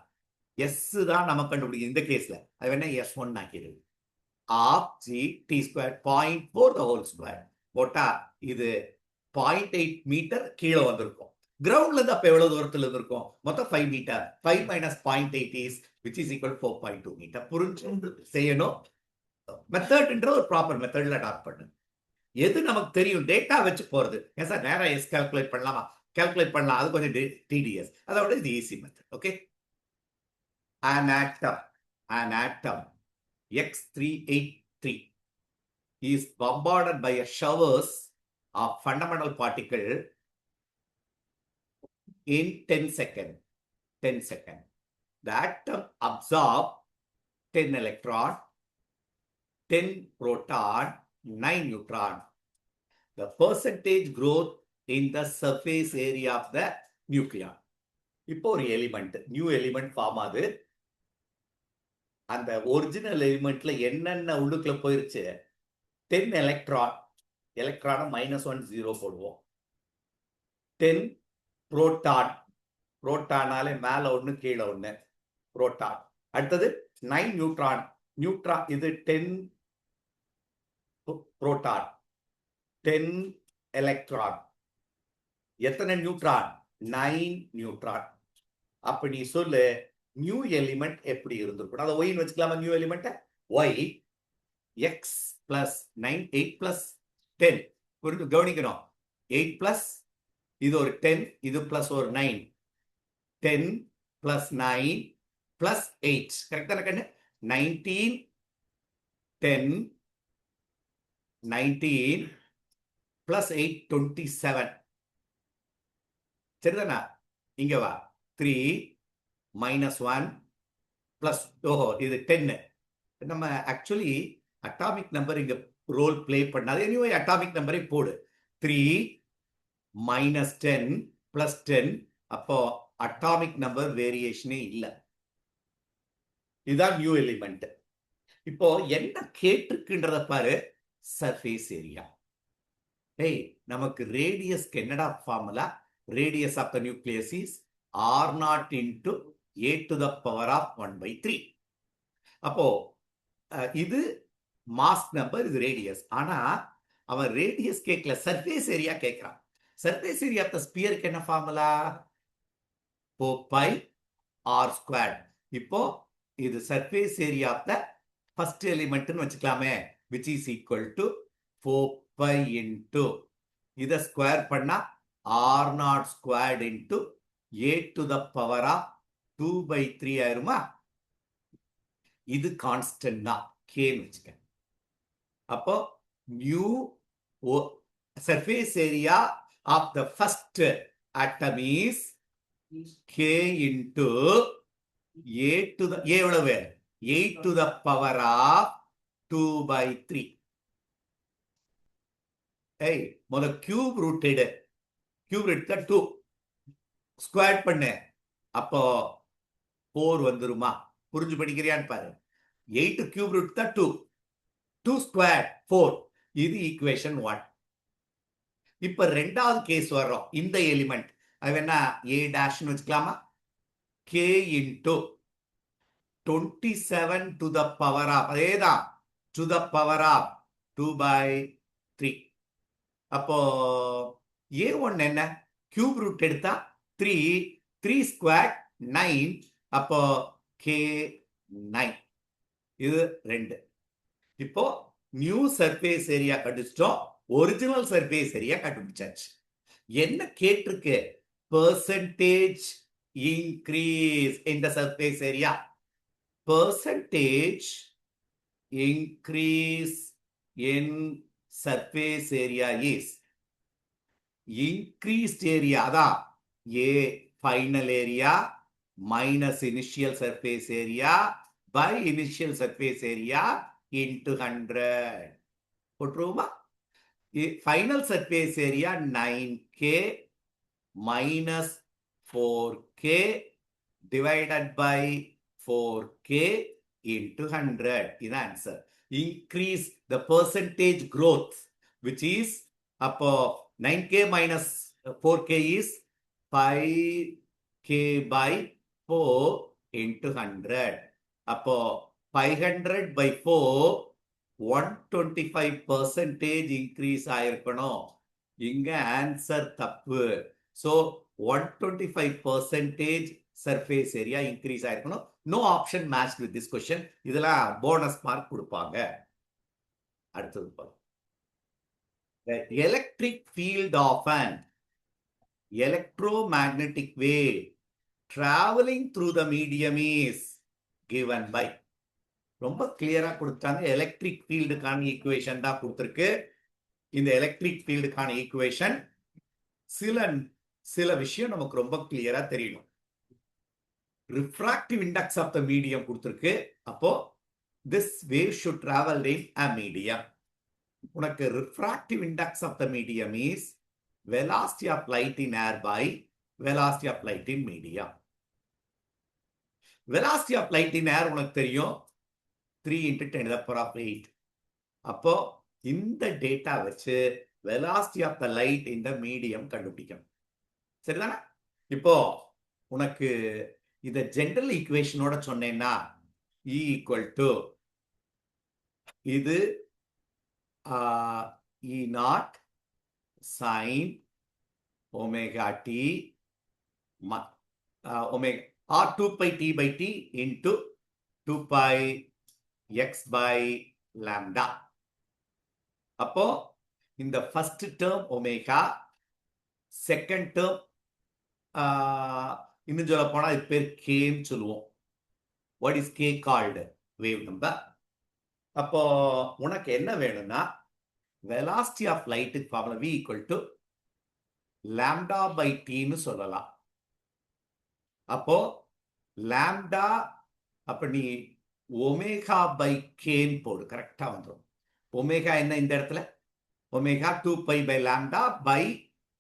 s தான் நம்ம கண்டுபிடிக்கும் இந்த கேஸ்ல. அது வேணா s1 ஆக்கிடுது. half g t square 0.4 the whole square போட்டா இது 0.8 மீட்டர் கீழே வந்திருக்கும். கிரவுண்ட்ல இருந்து அப்ப எவ்வளவு தூரத்துல இருந்திருக்கும்? மொத்தம் 5 metre. 5 minus 0.8 is which is equal to 4.2 metre. புரிஞ்சு செய்யணும். மெத்தட்ன்ற ஒரு ப்ராப்பர் மெத்தட்ல அடாப்ட் பண்ணு. எது நமக்கு தெரியும் டேட்டா வச்சு போறது. ஏன் சார் நேரா எஸ் கால்குலேட் பண்ணலாமா? கால்குலேட் பண்ணலாம். அது கொஞ்சம் டிடிஎஸ். அதோட இது easy method. Okay. an atom X383 is bombarded by a showers of fundamental particle in 10 seconds. 10 seconds. The atom absorb 10 electron, 10 proton, 9 neutron. The percentage growth in the surface area of the nucleon. இப்போ ஒரு element, new element form ஆகுது. அந்த original எலிமெண்ட்ல என்னென்ன உள்ளுக்குள்ள போயிருச்சு? 10 electron. எலக்ட்ரான -1 0 போடுவோம். 10 proton. புரோட்டானாலே மேல ஒண்ணு கீழே ஒண்ணு புரோட்டான். அடுத்தது 9 நியூட்ரான். நியூட்ரான் இது 10 புரோட்டான், 10 எலக்ட்ரான். எத்தனை நியூட்ரான்? 9 நியூட்ரான். அப்ப நீ சொல்லு நியூ எலிமெண்ட் எப்படி இருந்திருக்கும்? அதை ஒய்னு வச்சுக்கலாமா? New element y x plus 9 8 plus 10. புரிஞ்சு கவனிக்கணும். 8 பிளஸ் இது ஒரு 10, இது பிளஸ் ஒரு 9. 10 பிளஸ் 9 பிளஸ் 8. கரெக்டான கண்ணு? 19 10 19 பிளஸ் 8 27. சரிதானா? இங்க வா. 3 -1 பிளஸ் இது 10. நம்ம ஆக்சுவலி அட்டாமிக் நம்பர் இங்க ரோல் பிளே பண்ணாது. எனிவே அட்டாமிக் நம்பரை போடு. 3 -10 பிளஸ் 10. அப்போ அட்டாமிக் நம்பர் வேரியேஷனே இல்லை. இதுதான் நியூ எலிமெண்ட். இப்போ என்ன கேட்டிருக்குன்றத பாரு. Surface area. ஏய், நமக்கு ரேடியஸ்க்கு என்னடா formula? Radius of the nucleus is R0 into a to the power of 1/3. அப்போ இது மாஸ் நம்பர், இது ரேடியஸ். ஆனா அவன் ரேடியஸ் கேட்கல, சர்ஃபேஸ் ஏரியா கேட்கிறான். சர்ஃபேஸ் ஏரியா ஆஃப் த ஸ்பியருக்கு என்ன ஃபார்முலா? 4 pi r squared. இப்போ இது surface area of the first எலிமெண்ட்னு வச்சுக்கலாமே, which is equal to 4 pi into இத ஸ்கொயர் பண்ணா r0 squared into a to the power of 2/3 ஆயிருமா? இது கான்ஸ்டன்ட் தான், k ன்னு வச்சுக்க. அப்போ new surface area of the first atom is k into a to the a எவ்வளவு? 8 to the power of 2/3. ஏய், முத கியூப் ரூட் எடு. கியூப் எடுத்தா 2 ஸ்கொயர் பண்ணு, அப்போ 4 வந்துருமா? புரிஞ்சு படிக்கிறியான்னு பாரு. 8 கியூப் ரூட் தான் 2, 2 ஸ்கொயர் 4. இது ஈக்குவேஷன் 1. இப்ப ரெண்டாவது கேஸ் வர்றோம். இந்த எலிமெண்ட் அது என்ன, a டேஷ்னு வச்சுக்கலாமா? k into 27 to the power of, அதேதான், to the power of 2/3. அப்போ a1 என்ன? கியூப் ரூட் எடுத்தா 3, 3 ஸ்கொயர் 9, அப்போ k 9. இது 2. இப்போ நியூ சர்ஃபேஸ் ஏரியா கண்டுபிடிச்சிட்டோம், ஒரிஜினல் சர்ஃபேஸ் ஏரியா கண்டுபிடிச்சாச்சு. என்ன கேட்டிருக்கு? Percentage increase in the surface area. Percentage increase in surface area is increased area, அதான் a final area minus initial surface area by initial surface area into 100. போட்டுருவோமா? Final surface area 9k minus 4k divided by 4k into 100. இது answer. Increase the percentage growth, which is, அப்போ 9k minus 4k is 5k by 4 into 100. அப்போ 500 by 4, 125% increase ஆயிருக்கணும். இங்க answer தப்பு. So 125% surface area increase ஆயிருக்கணும். No option match with this question. இதெல்லாம் bonus mark கொடுப்பாங்க. அடுத்தது பாருங்க. The electric field of an electromagnetic wave traveling through the medium is given by. ரொம்ப கிளியரா கொடுத்தாங்க. எலக்ட்ரிக் ஃபீல்டுக்கான ஈக்குவேஷன் தான் கொடுத்திருக்கு. இந்த எலக்ட்ரிக் ஃபீல்டுக்கான ஈக்குவேஷன் சில விஷயம் நமக்கு ரொம்ப கிளியரா தெரியணும். Refractive index of the medium கொடுத்திருக்கு. அப்போ this wave should travel in a medium. உனக்கு refractive index of the medium is velocity of light in air by velocity of light in medium. Velocity of light in air உனக்கு தெரியும், 3 into 10 to the power of 8. அப்போ இந்த data வச்சு velocity of the light in the medium கண்டுபிடிக்கணும். சரிதானா? இப்போ உனக்கு இத ஜெனரல் ஈக்குவேஷனோட சொன்னேன்னா E equal to இது E naught sin omega t omega or 2 pi t by t into 2 pi x by lambda. அப்போ இந்த first term omega, second term இன்னும் சொல்ல போனா இது பேர் கேன்னு சொல்லுவோம். What is K called? Wave number. அப்போ உனக்கு என்ன வேணும்னா வெலாசிட்டி ஆஃப் லைட்டுக்கு formula v equal to lambda by டீன்னு சொல்லலாம். அப்போ லாம்டா, அப்ப நீ ஒமேகா பை கேன்னு போடு, கரெக்டா வந்துடும். ஒமேகா என்ன இந்த இடத்துல? Omega 2 pi by lambda by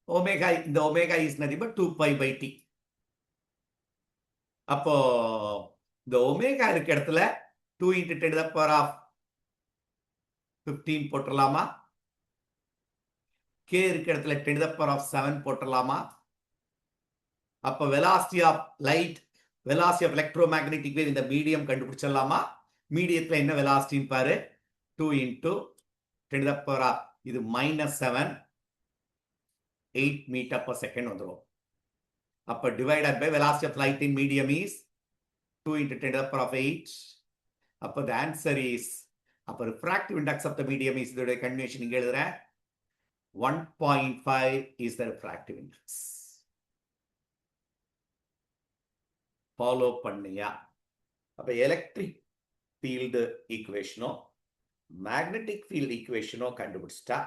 omega, இந்த omega is nothing but 2 pi by T. அப்போ இந்த ஒமேகா இருக்க இடத்துல 2 into 10 to the power of 15 போட்டுடலாமா? K இருக்க இடத்துல 10 to the power of 7 போட்டுடலாமா? அப்ப velocity of light, velocity of electromagnetic wave இந்த மீடியம் கண்டுபிடிச்சிடலாமா? மீடியத்துல என்ன வெலாசிட்டின்னு பாரு, 2 into 10 to the power of இது -7 8 meter per second வந்துரும். அப்ப divided by velocity of light in medium is 2 into 10 to the power of 8. அப்ப the answer is, அப்ப refractive index of the medium is இதோட கன்வென்ஷன் இங்க எழுதுறேன். 1.5 is the refractive index. Follow பண்ணியா? அப்ப electric field ஈக்குவேஷனோ magnetic field ஈக்குவேஷனோ கண்டுபிடிச்சிட்டா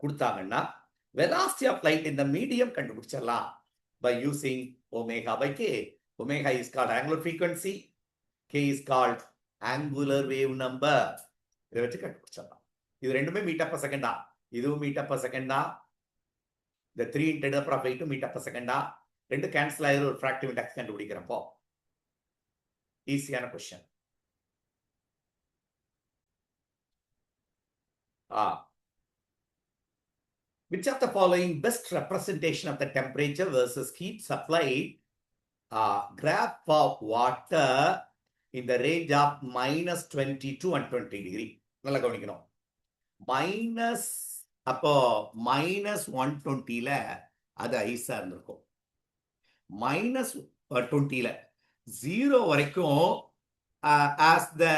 கொடுத்தாங்கன்னா velocity of light in the medium கண்டுபிடிச்சிடலாம் by using omega by k. Omega is called angular frequency, k is called angular wave number. இதை வச்சு கண்டுபிடிச்சிடலாம். இது ரெண்டுமே metre per செகண்டா, இதுவும் மீட்டர் பர் செகண்டா, இந்த 3 into 10 to the power of 8 metre per செகண்டா, ரெண்டு கேன்சல் ஆகிற ஒரு refractive index கண்டுபிடிக்கிறப்போ ஈஸியான question. Which of the following best representation of the temperature versus heat supplied? Graph of water in the range of -22 and 20 degree. நல்லா கவனிக்கணும். Minus அப்போ -120ல அது ஐஸா இருந்திருக்கும். -20ல 0 வரைக்கும் as the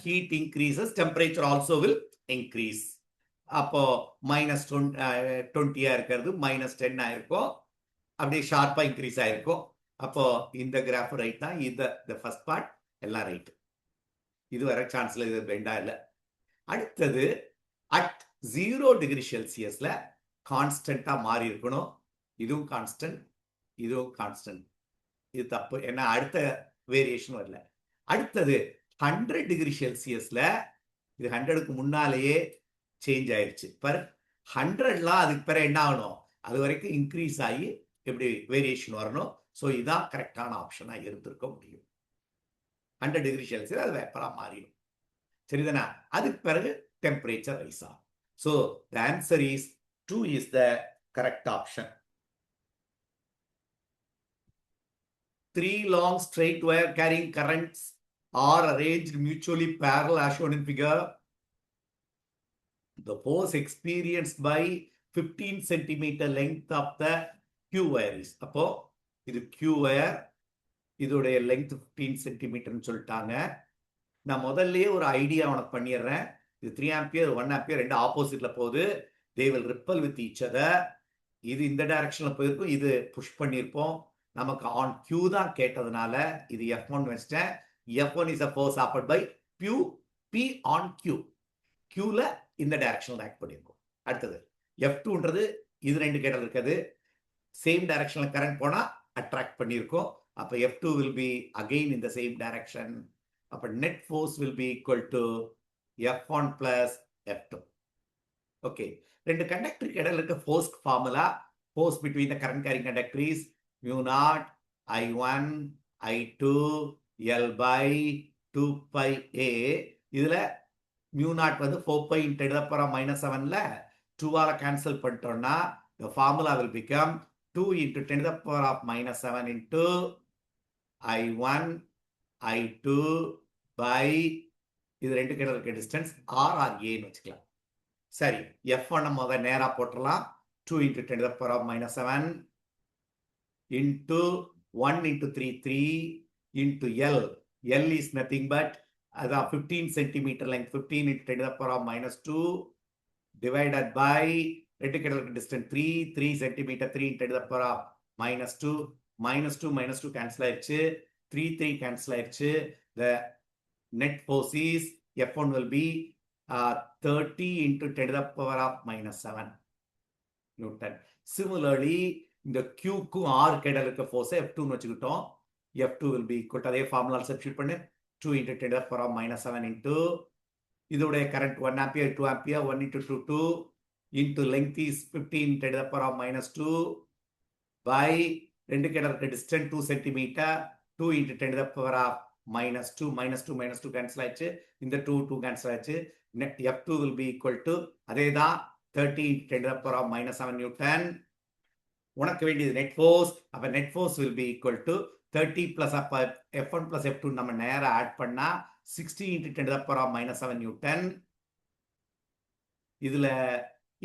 heat increases temperature also will increase. அப்போ -20 இருக்கிறது -10 ஆயிருக்கும், அப்படியே ஷார்ப்பா இன்க்ரீஸ் ஆயிருக்கும். அப்போ இந்த கிராஃப் ரைட் தான், இந்த ஃபர்ஸ்ட் பார்ட் எல்லாம் ரைட். இது வர சான்ஸ்ல இது பெண்டா இல்லை. அடுத்தது அட் 0 டிகிரி செல்சியஸ்ல கான்ஸ்டன்டா மாறி இருக்கணும். இதுவும் கான்ஸ்டன்ட், இதுவும் கான்ஸ்டன்ட். இது தப்பு, ஏன்னா அடுத்த வேரியேஷன் வரல. அடுத்தது 100 டிகிரி செல்சியஸ்ல இது 100க்கு முன்னாலேயே சேஞ்ச் ஆயிடுச்சு. பர் 100லாம் அதுக்கு பிறகு என்ன ஆகணும், அது வரைக்கும் இன்க்ரீஸ் ஆகி எப்படி வேரியேஷன் வரணும். ஸோ இதான் கரெக்டான ஆப்ஷனா இருந்திருக்க முடியும். 100 டிகிரி செல்சியஸ் அது வேப்பரா மாறிடும். சரிதானா? அதுக்கு பிறகு டெம்பரேச்சர் ரைஸ் ஆகும். So the answer is 2 is the correct option. 3 long straight wire carrying currents are arranged mutually parallel as shown in figure. The force experienced by 15 centimeter length of the Q wire is. அப்போ இது Q wire, இதோடைய length 15 centimeterன்னு சொல்லிட்டாங்க. நான் முதல்லயே ஒரு idea உனக்கு பண்ணிடுறேன். இது 3 ஆம்பியர் 1 ஆம்பியர் ரெண்டு ஆப்போசிட்ல போகுது. they will repel with each other. இது இந்த டைரக்ஷன்ல போயிருக்கும், இது புஷ் பண்ணியிருப்போம். நமக்கு ஆன் Q தான் கேட்டதுனால இது F1 வச்சிட்டேன். F1 is a force offered by P on Q. Qல இந்த டைரக்ஷன்ல ஆக்ட் பண்ணியிருக்கோம். அடுத்தது F2ன்றது இது ரெண்டு கேட்டல் இருக்குது, சேம் டைரக்ஷன்ல கரண்ட் போனா அட்ராக்ட் பண்ணியிருக்கோம். அப்ப F2 will be again in the same direction. அப்ப net force will be equal to F1 plus F2. Okay, ரெண்டு கண்டக்டருக்கு இடையில இருக்க force formula, force between the current carrying conductor is mu0 I1 I2 L by 2 pi A. இதுல mu0 வந்து 4 pi into 10 to the power of -7ல 2ஆல cancel பண்ணிட்டோம்னா the formula will become 2 into 10 to the power of -7 into I1 I2 by இது ரெண்டு கிட்ட இருக்க distance R or A ன்னு வச்சுக்கலாம். சரி, F1 நம்ம நேரா போட்டுடலாம். 2 into 10 to the power of -7 into 1 into 3 3 into L. L is nothing but அதான் 15 centimeter length, 15 into 10 to the power of -2 divided by ரெண்டு கிட்ட இருக்க distance 3 centimeter, 3 into 10 to the power of -2 -2 cancel ஆயிடுச்சு, 3 cancel ஆயிடுச்சு. the net force is F1 will be 30 into 10 to the power of -7 Newton. Similarly, இந்த Qக்கும் R கேடல் இருக்க ஃபோர்ஸை F2ன்னு வச்சுக்கிட்டோம். F2 will be equal to அதே ஃபார்முலா சப்ஸ்டிட்யூட் பண்ணு. 2 into 10 to the power of -7 into இதோடைய current 1 ampere 2 ampere 1 into 2 2 into length is 15 into 10 to the power of -2 by ரெண்டு கேடல் இருக்க distance 2 centimetre 2 into 10 to the power of -2 cancel ஆயிடுச்சு. இந்த 2 cancel ஆயிடுச்சு. F2 will be equal to அதே தான் 30 into 10 to the power of -7 Newton. உனக்கு வேண்டியது net force. அப்ப net force will be equal to 30 plus அப்ப F1 plus F2 நம்ம நேரா ஆட் பண்ணா 60 into 10 to the power of -7 Newton. இதுல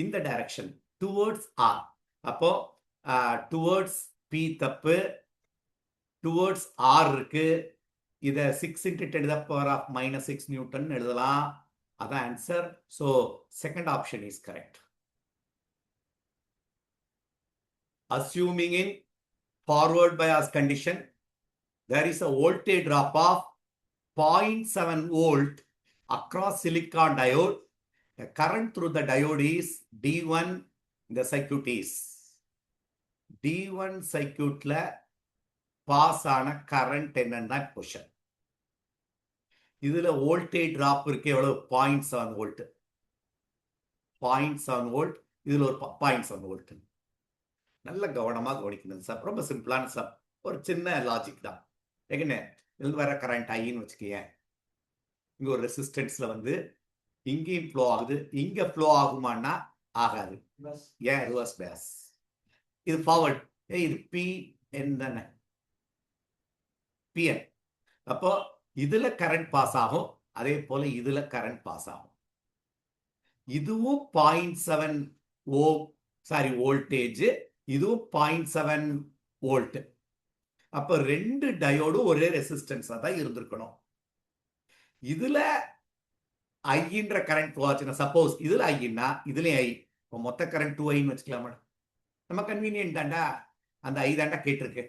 இந்த டைரக்ஷன் டுவர்ட்ஸ் R. அப்போ டுவர்ட்ஸ் பி தப்பு, டுவர்ட்ஸ் ஆர் இருக்கு. இதை 6 into 10 to the power of minus 6 Newton எழுதலாம். அதான் answer. So second option is correct. Assuming in forward bias condition, there is a voltage drop of 0.7 volt across silicon diode. The current through the diode is D1. The circuit is D1 circuit la pass ஆன current என்னன்னா question. இதுல voltage drop இருக்கு எவ்வளவு? 0.7 volt. 0.7 volt. இதுல ஒரு 0.7 volt. நல்ல கவனமா கவனிக்கணும் சார். ரொம்ப சிம்பிளான சார். ஒரு சின்ன லாஜிக் தான். எங்கன்னு இதுல வர கரண்ட் ஐன்னு வச்சுக்கேன். இங்க ஒரு ரெசிஸ்டன்ஸ்ல வந்து இங்கேயும் ஃப்ளோ ஆகுது. இங்க ஃப்ளோ ஆகுமான்னா ஆகாது. ஏன்? Reverse bias. இது ஃபார்வர்ட். இது பி என்ன? பிஎன். அப்போ இதுல கரண்ட் பாஸ் ஆகும். அதே போல இதுல கரண்ட் பாஸ் ஆகும். இதுவும் 0.7 வோல்டேஜ், இதுவும் 0.7 வோல்ட். அப்ப ரெண்டு டயோடும் ஒரே ரெசிஸ்டன்ஸா தான் இருந்திருக்கணும். இதுல ஐன்ற கரண்ட் ஃப்ளோ ஆச்சுன்னா, சப்போஸ் இதுல ஐன்னா இதுலயும் ஐ, இப்போ மொத்த கரண்ட் 2ஐன்னு வச்சுக்கலாமா? நம்ம கன்வீனியன்ட் தாண்டா, அந்த ஐ தாண்டா கேட்டிருக்கு.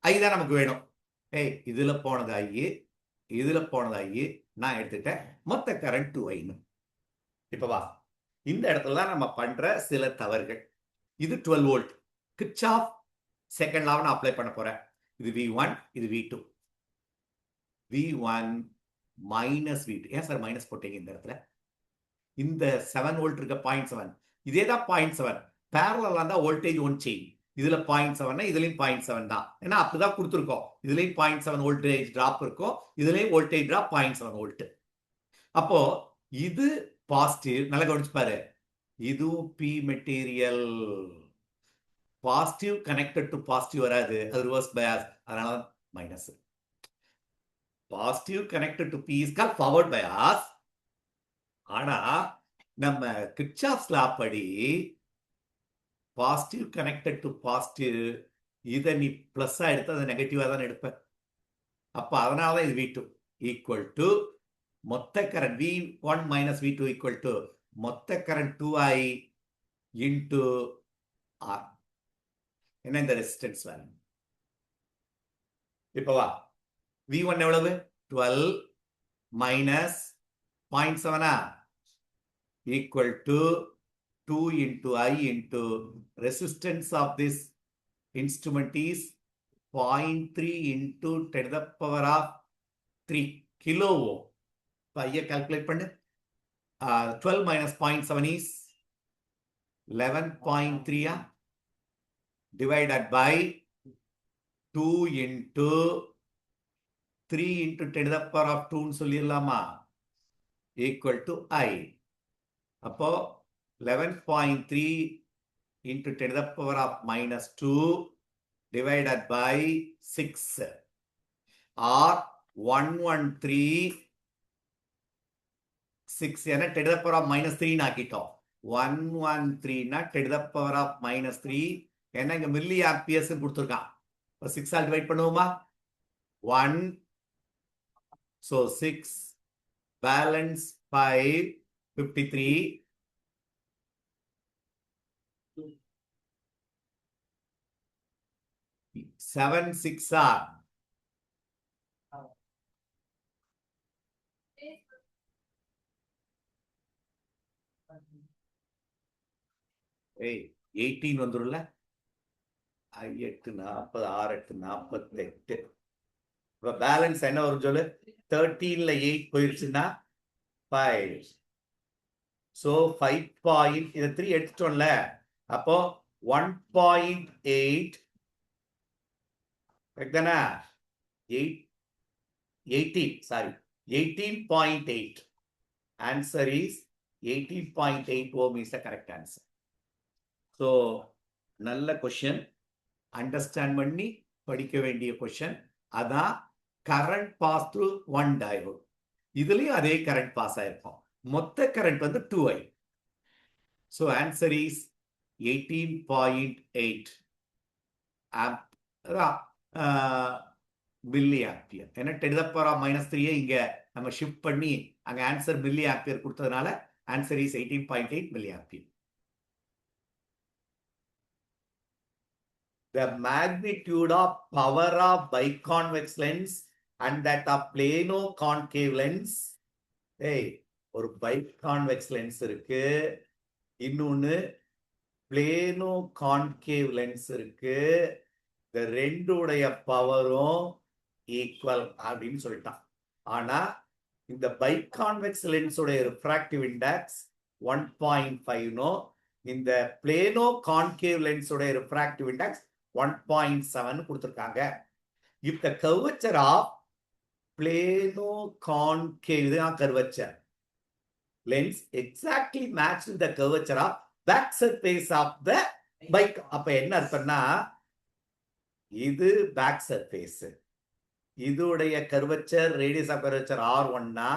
ஐ தான் நமக்கு வேணும். இதுல போனது ஐ, இதுல போனது ஐ, நான் எடுத்துட்டேன். மொத்த கரண்ட் 2ஐன்னு. இப்ப வா, இந்த இடத்துல தான் நம்ம பண்ற சில தவறுகள். இது 12 வோல்ட். கிர்ச்சாஃப் செகண்ட் லா நான் அப்ளை பண்ண போறேன். இது V1, இது V2. V1 minus V2. ஏன் சார் மைனஸ் போட்டீங்க இந்த இடத்துல? இந்த 7 வோல்ட் இருக்க 0.7, இதே தான் 0.7. பேரலா தான் வோல்டேஜ் ஒன் சேஞ்ச். இதுல 0.7, இதுலயும் 0.7 தான். ஏன்னா அப்படிதான் கொடுத்துருக்கோம். இதுலயும் 0.7 வோல்டேஜ் டிராப் இருக்கும், இதுலயும் வோல்டேஜ் டிராப் 0.7 வோல்ட். அப்போ இது பாசிட்டிவ். நல்லா கவனிச்சு பாரு. இதுவும் p material. Positive connected to positive வராது, அது ரிவர்ஸ் பயாஸ். அதனால minus. Positive connected to p is called forward bias. ஆனா நம்ம கிர்ச்சாஃப் லா படி பாசிட்டிவ் கனெக்டட் டு பாசிட்டிவ், இதை நீ பிளஸ்ஸா எடுத்து அதை நெகட்டிவா தான் எடுப்ப. அப்ப அதனால இது V2 ஈக்குவல் டு மொத்த current V1 minus V2 equal to மொத்த கரண்ட் 2I இன்டு R. என்ன இந்த ரெசிஸ்டன்ஸ் வேல்யூ? இப்ப வா, V1 எவ்வளவு? 12 minus 0.7 equal to 2 into I into resistance of this instrument is 0.3 into 10 to the power of 3 kilo ohm. ஐயா calculate பண்ணு. 12 minus 0.7 is 11.3 divided by 2 into 3 into 10 to the power of 2 சொல்லிடலாமா? equal to I. அப்போ 11.3 into 10 to the power of minus 2 divided by 6 or 113.6 என 10 to the power of minus 3 ஆக்கிட்டோம். 113 னா 10 to the power of minus 3 என்ன இங்க milli amperes கொடுத்திருக்கான். 6 all divide பண்ணுவோமா? 1, so 6 balance 5, 53. 7 6 are 18 வந்துரும்ல. 8 40, 6 8 48. இப்ப balance என்ன வரும் சொல்லு? 13ல 8 போயிருச்சுன்னா 5. so 5. இத 3 எடுத்துட்டோம்ல. அப்போ 1.8 தானே? 18.8. answer is 18.8 ohm is the correct answer. so நல்ல கொஸ்டின், அண்டர்ஸ்டாண்ட் பண்ணி படிக்க வேண்டிய கொஸ்டின். அதான் current pass through one diode. இதுலயும் அதே கரண்ட் பாஸ் ஆயிருக்கும். மொத்த கரண்ட் வந்து 2I. so answer is 18.8 milli ampere. ஏன்னா 10⁻³ இங்க நம்ம ஷிஃப்ட் பண்ணி அங்க ஆன்சர் மில்லி ஆம்பியர் கொடுத்ததுனால answer is 18.8 milli ampere. The magnitude of power of biconvex lens and that of plano-concave lens. ஒரு biconvex lens இருக்கு, இன்னொன்னு plano-concave lens இருக்கு. இந்த ரெண்டுடைய பவரும் ஈக்குவல் அப்படின்னு சொல்லிட்டான். ஆனா இந்த பைகான்வெக்ஸ் லென்ஸோட ரிஃப்ராக்டிவ் இண்டெக்ஸ் 1.5 இந்த பிளேனோ கான்கேவ் லென்ஸோட ரிஃப்ராக்டிவ் இண்டெக்ஸ் 1.7 கொடுத்திருக்காங்க. If the curvature of plano concave curvature lens exactly matches the curvature of back surface of the bike. அப்ப என்ன அர்த்தம்னா இது பேக் சர்ஃபேஸ், இதோடைய curvature radius of curvature R1 னா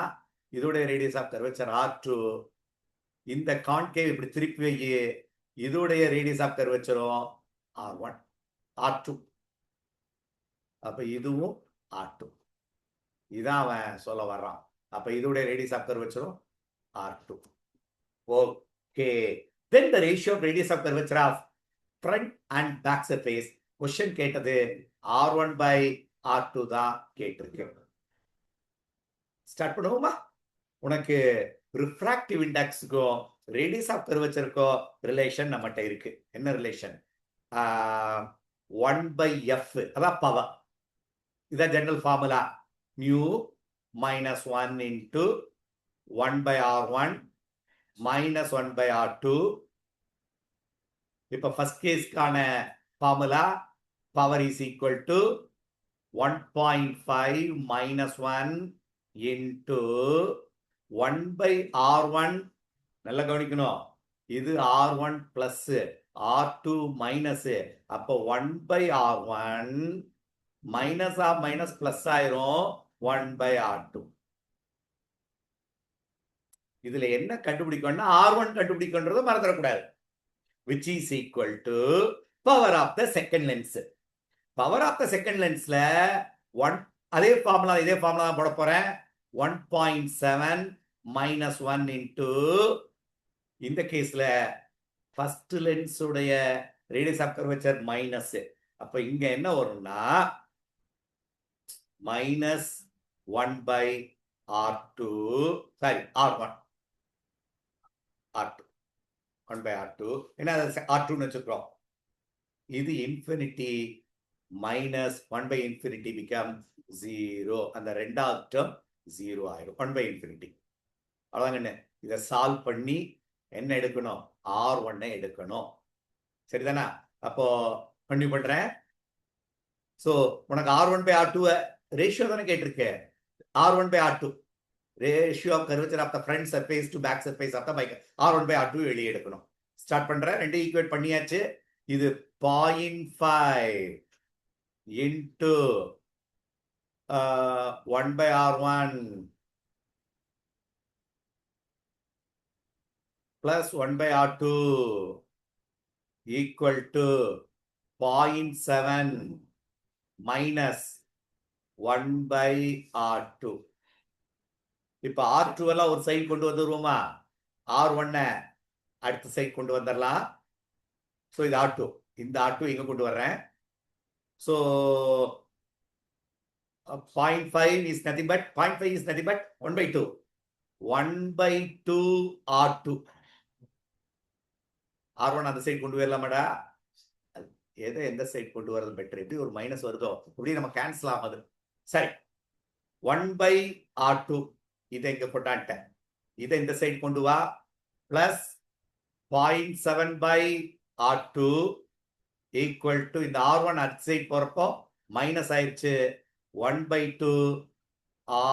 இதோடைய radius of curvature R2. இந்த concave இப்படி திருப்பி வை, இதோடைய ரேடியஸ் ஆஃப் கர்வச்சரும் R1 R2. அப்ப இதுவும் R2. இதான் அவன் சொல்ல வர்றான். அப்ப இதோடைய ரேடியஸ் ஆஃப் கர்வச்சரும் R2. Okay, then the ratio of radius of curvature of front and back surface. Question கேட்டது R1 by R2 தான் கேட்டிருக்கு. ஸ்டார்ட் பண்ணுவோமா? உனக்கு ரிஃப்ராக்டிவ் இண்டெக்ஸுக்கும் ரேடியஸ் ஆஃப் கர்வச்சருக்கும் ரிலேஷன் நம்மகிட்ட இருக்கு. என்ன ரிலேஷன்? 1/f, அதான் பவர். இதான் general formula. Mu -1 into 1/R1 minus 1/R2. இப்ப ஃபர்ஸ்ட் கேஸ்க்கான formula power is equal to 1.5 minus 1 into 1/R1. நல்லா கவனிக்கணும், இது R1 பிளஸ் R2 மைனஸ். அப்போ 1/R1 minus of minus plus ஆயிரும் 1/R2. இதுல என்ன கண்டுபிடிக்கணும்னா R1 கண்டுபிடிக்கணும்ன்றத மறந்துடக்கூடாது. which is equal to power of the second lens. power of the second lensல 1 அதே ஃபார்முலா தான் போட போறேன். 1.7 minus 1 into இந்த கேஸ்ல ஃபர்ஸ்ட் லென்ஸ் உடைய ரேடியஸ் ஆஃப் கர்வேச்சர் மைனஸ். அப்ப இங்க என்ன வரும்னா minus 1/R2, sorry R1 R2 1/R2. என்ன R2 வச்சுக்கிறோம். இது இன்ஃபினிட்டி மைனஸ் 1/infinity become 0. அந்த ரெண்டாவது டேர்ம் 0 ஆயிரும். 1/infinity. அவ்வளவுதாங்க. இதை சால்வ் பண்ணி என்ன எடுக்கணும்? R1 எடுக்கணும். சரிதானா? அப்போ கண்டினியூ பண்றேன். சோ உனக்கு R1/R2 ரேஷியோ தானே கேட்டிருக்கு. R1/R2 ratio of curvature of the front surface to back surface of the bike. R1/R2 வெளியே எடுக்கணும். ஸ்டார்ட் பண்றேன். ரெண்டு ஈக்குவேட் பண்ணியாச்சு. இது 0.5 into 1/R1 plus 1/R2 equal to 0.7 minus 1/R2. இப்ப R2 எல்லாம் ஒரு சைடு கொண்டு வந்துருவோமா? R1 அடுத்த சைடு கொண்டு வந்துடலாம். சோ இது R2, இந்த R2 இங்க கொண்டு வர்றேன். So 0.5 is nothing but 1/2. 1/2 R2. R1 அந்த சைடு கொண்டு வரலாமாடா? எந்த சைடு கொண்டு வரது பெட்டர்? எப்படி ஒரு மைனஸ் வருதோ அப்படி நம்ம கேன்சல் ஆகாது. சரி, 1/R2 இதை இங்க போட்டான்ட்டேன். இதை இந்த சைடு கொண்டு வா. பிளஸ் 0.7/R2 ஈக்குவல் டு இந்த R1 அடுத்த சைடு போறப்போ மைனஸ் ஆயிடுச்சு. 1/2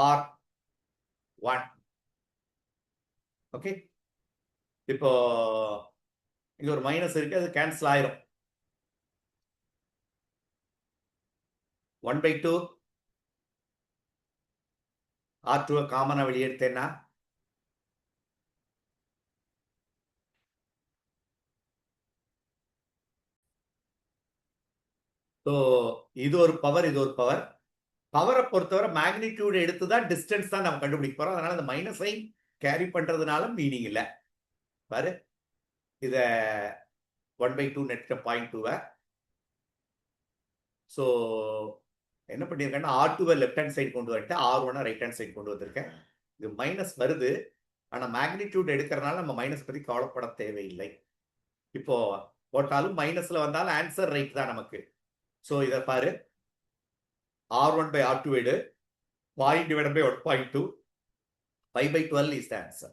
R1. ஓகே, இப்போ இங்க ஒரு மைனஸ் இருக்கு, அது கேன்சல் ஆயிரும். 1/2 R2 காமனா வெளியே எடுத்தேன்னா ஸோ இது ஒரு பவர், இது ஒரு பவர். பவரை பொறுத்தவரை மேக்னிடியூட் எடுத்து தான் டிஸ்டன்ஸ் தான் நம்ம கண்டுபிடிக்க போறோம். அதனால இந்த மைனஸ் சைன் கேரி பண்றதுனால மீனிங் இல்லை. பாரு, இத 1/2 நெட் 0.2. ஸோ என்ன பண்ணியிருக்கேன்னா R2 லெஃப்ட் ஹேண்ட் சைடு கொண்டு வந்துட்டு R1 ரைட் ஹேண்ட் சைடு கொண்டு வந்திருக்கேன். இது மைனஸ் வருது, ஆனா மேக்னிடியூட் எடுக்கிறதுனால நம்ம மைனஸ் பத்தி கவலைப்பட தேவையில்லை. இப்போ போட்டாலும் மைனஸ்ல வந்தாலும் ஆன்சர் ரைட் தான் நமக்கு. ஸோ இதை பாரு, R1/R2 எடு, 0.1/2, 5/12 is the answer.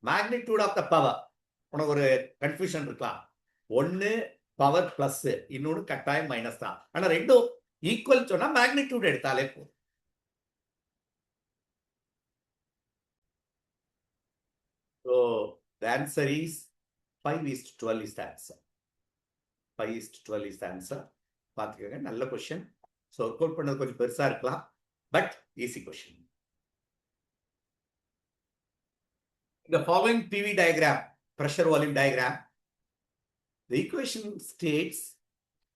Magnitude of the power, உனக்கு ஒரு கன்ஃபியூஷன் இருக்கலாம். ஒன்னு பவர் பிளஸ், இன்னொன்னு கட்டாயம் மைனஸ் தான். ஆனா ரெண்டும் ஈக்குவல் சொன்னா மேக்னிடியூட் எடுத்தாலே போதும். So the answer is 5:12 is the answer. 5:12 is the answer. பாத்துக்கங்க, நல்ல கொஸ்டின். ஸோ ஒர்க் அவுட் பண்ணது கொஞ்சம் பெருசா இருக்கலாம், but easy question. The following PV diagram, pressure volume diagram, the equation states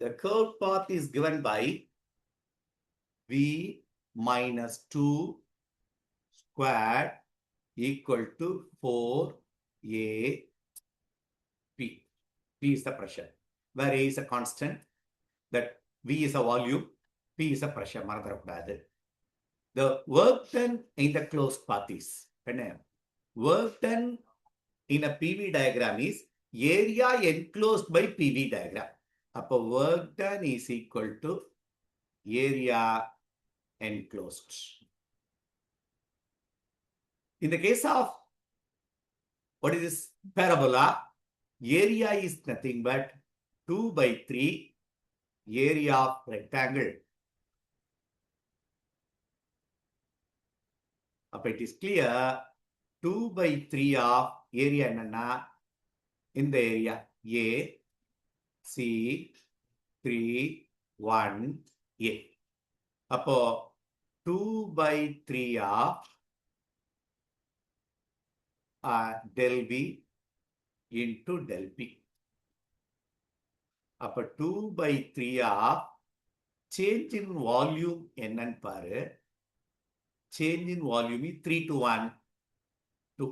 the curved path is given by V minus 2 squared equal to 4AP. P is the pressure, where A is a constant, that V is a volume, P is a pressure. மறந்துடக்கூடாது. The work done in the closed path is, work done in a PV diagram is area enclosed by PV diagram. அப்போ work done is equal to area enclosed. In the case of what is this parabola, area is nothing but 2/3 area of rectangle. அப்ப it is clear 2/3 of area என்னன்னா இந்த area A, C, 3, 1, A. அப்போ 2/3 of del B into del P. அப்ப 2/3 of change in volume என்னன்னு பாரு. Change in volume is 3 to 1, 2.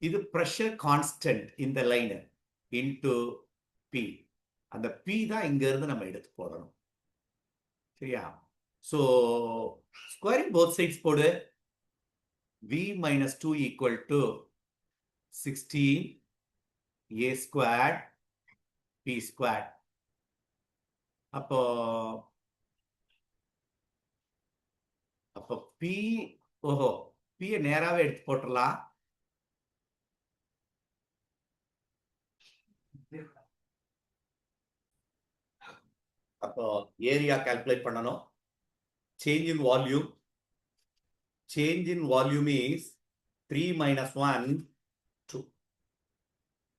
இது pressure constant இந்த line into P. அந்த P தான் இங்க இருந்து நம்ம எடுத்து போடணும். சரியா? So squaring both sides போடு. V minus 2 equal to 16 A squared P squared. அப்போ P, ஓஹோ, P நேராவே எடுத்து போட்டுடலாம். அப்போ ஏரியா கால்குலேட் பண்ணணும். Change in volume, change in volume is 3 minus 1, 2.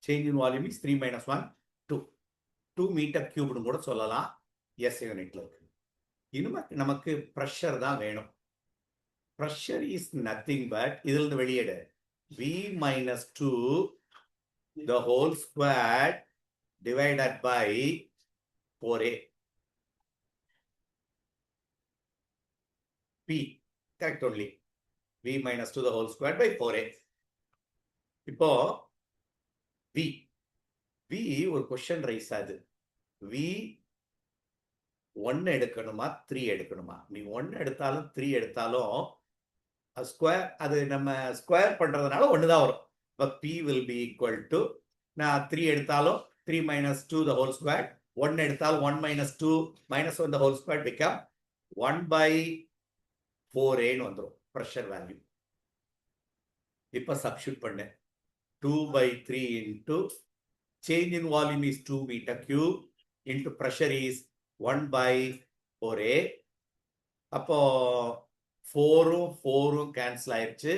Change in volume is 3 minus 1, 2. 2 metre கியூப்னு கூட சொல்லலாம். எஸ் யூனிட்ல இருக்கு. இனிமே நமக்கு ப்ரெஷர் தான் வேணும். ப்ரெஷர் இஸ் நத்திங் பட் இதுல இருந்து வெளியேடு V minus 2 the whole squared divided by 4A. P correct only. V minus 2 the whole squared by 4A. இப்போ V ஒரு கொஸ்டின் ரைஸ் ஆகுது. V 1 எடுக்கணுமா 3 எடுக்கணுமா? நீ 1 எடுத்தாலும் 3 எடுத்தாலும் ஸ்கொயர், அது நம்ம ஸ்கொயர் பண்றதுனால 1 தான் வரும். இப்போ P will be equal to, நான் 3 எடுத்தாலும் 3 minus 2 the whole squared, 1 எடுத்தாலும் 1 minus 2 minus 1 the whole squared become 1/4A ன்னு வந்துரும் pressure value. இப்ப சப்ஸ்டிட்யூட் பண்ணு. 2/3 into change in volume is 2 meter cube into pressure is 1/4A. அப்போ 4 கேன்சல் ஆயிடுச்சு.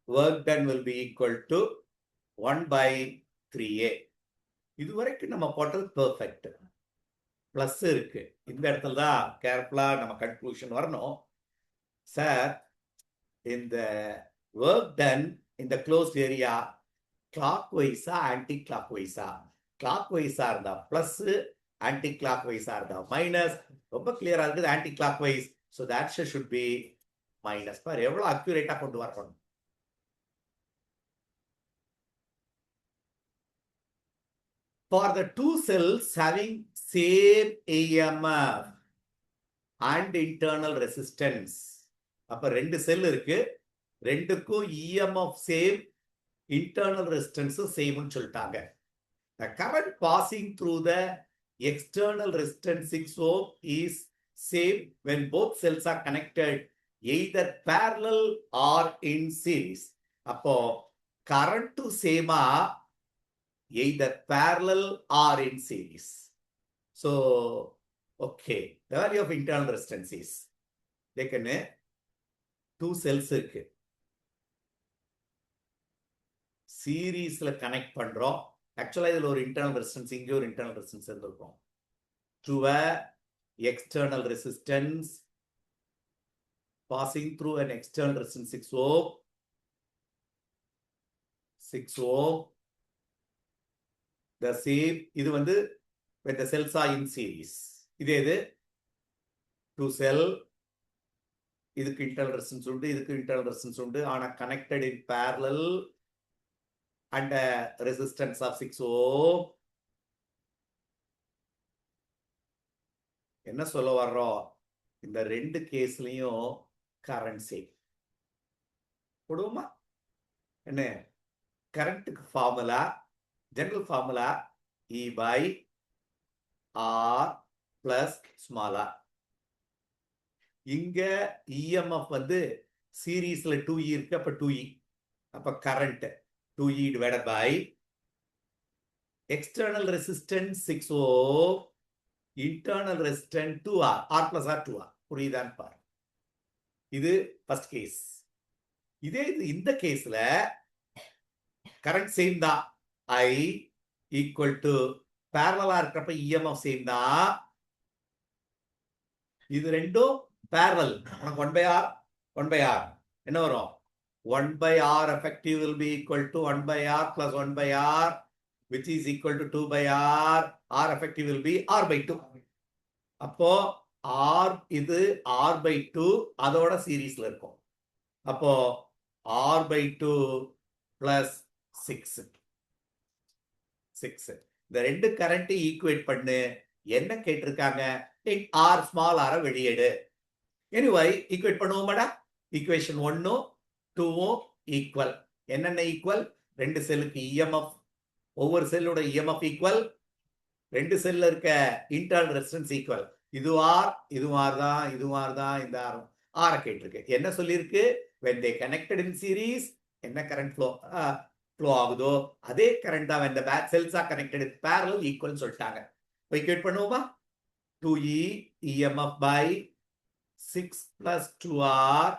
work done will be equal to 1/3A. இதுவரைக்கும் நம்ம போட்டது பெர்ஃபெக்ட். பிளஸ் இருக்கு, இந்த இடத்துல தான் கேர்ஃபுல்லா நம்ம கன்க்ளூஷன் வரணும். சார், இந்த work done in the closed area clockwise anti clockwise? கிளாக் வைஸா இருந்தா பிளஸ், ஆன்டி கிளாக் வைஸா இருந்தா மைனஸ். ரொம்ப கிளியரா இருக்குது anticlockwise. So the answer should be minus. பாரு எவ்வளவு அக்யூரேட்டா கொண்டு வரணும். For the two cells having same EMF and internal resistance, அப்ப ரெண்டு செல் இருக்கு, ரெண்டுக்கும் EMF சேம், internal resistance சேம்னு சொல்லிட்டாங்க. The current passing through the external resistance 6 ohm is same when both cells are connected either parallel or in series. அப்போ current சேமா either parallel or in series. So, okay, the value of internal resistance is, taken two cells இருக்கு, சீரீஸ்ல connect பண்றோம். ஆக்சுவலா இதுல ஒரு internal resistance, இங்கே ஒரு இன்டர்னல் ரெசிஸ்டன்ஸ் இருந்திருக்கும். To a external resistance passing through an external resistance 6 ohm, 6 ohm, the same. இது வந்து when the cells are in series. இதே இது two cell, இதுக்கு internal resistance உண்டு, இதுக்கு internal resistance உண்டு, ஆனா connected in parallel and a resistance of 6 ohm. என்ன சொல்ல வர்றோம், இந்த ரெண்டு கேஸ்லயும் கரண்ட் சேம். போடுவோமா? என்ன கரண்ட்டுக்கு formula, general formula E by R plus small r. இங்க EMF வந்து சீரீஸ்ல 2E இருக்கு, அப்ப 2E. அப்ப current 2E divided by external resistance 6 ohm, internal resistance 2R, R plus R 2R. புரியுதான்னு பாரு. இது ஃபர்ஸ்ட் கேஸ். இதே இது இந்த கேஸ்ல கரண்ட் சேம் தான். I equal to parallel இருக்கிறப்ப EMF சேம் தான். இது ரெண்டும் parallel. 1 by R, 1 by R. என்ன வரும்? 1 by R effective will be equal to 1 by R plus 1 by R, which is equal to 2 by R. R effective will be R by 2. அப்போ R இது R by 2 அதோட சீரீஸ்ல இருக்கும். அப்போ R by 2 plus 6. இந்த ரெண்டு கரண்ட் ஈக்குவேட் பண்ணு. என்ன கேட்டிருக்காங்க? R small r வெளியேடு. எனிவே ஈக்குவேட் பண்ணுவோமாடா. Equation 1 2 equal. என்னென்ன ஈக்குவல்? ரெண்டு செல்லுக்கு EMF, ஒவ்வொரு செல்லோட EMF ஈக்குவல், ரெண்டு செல்ல இருக்க இன்டர்னல் ரெசிஸ்டன்ஸ் ஈக்குவல். இது R, இது R தான், இது R தான், இந்த R கேட்டிருக்கு. என்ன சொல்லியிருக்கு? when they connected in series என்ன கரண்ட் ஃப்ளோ ஆகுதோ அதே கரண்ட் தான் when the cells are connected in parallel equal சொல்லிட்டாங்க. ஈக்குவேட் பண்ணுவோமா? 2E EMF by 6 plus 2R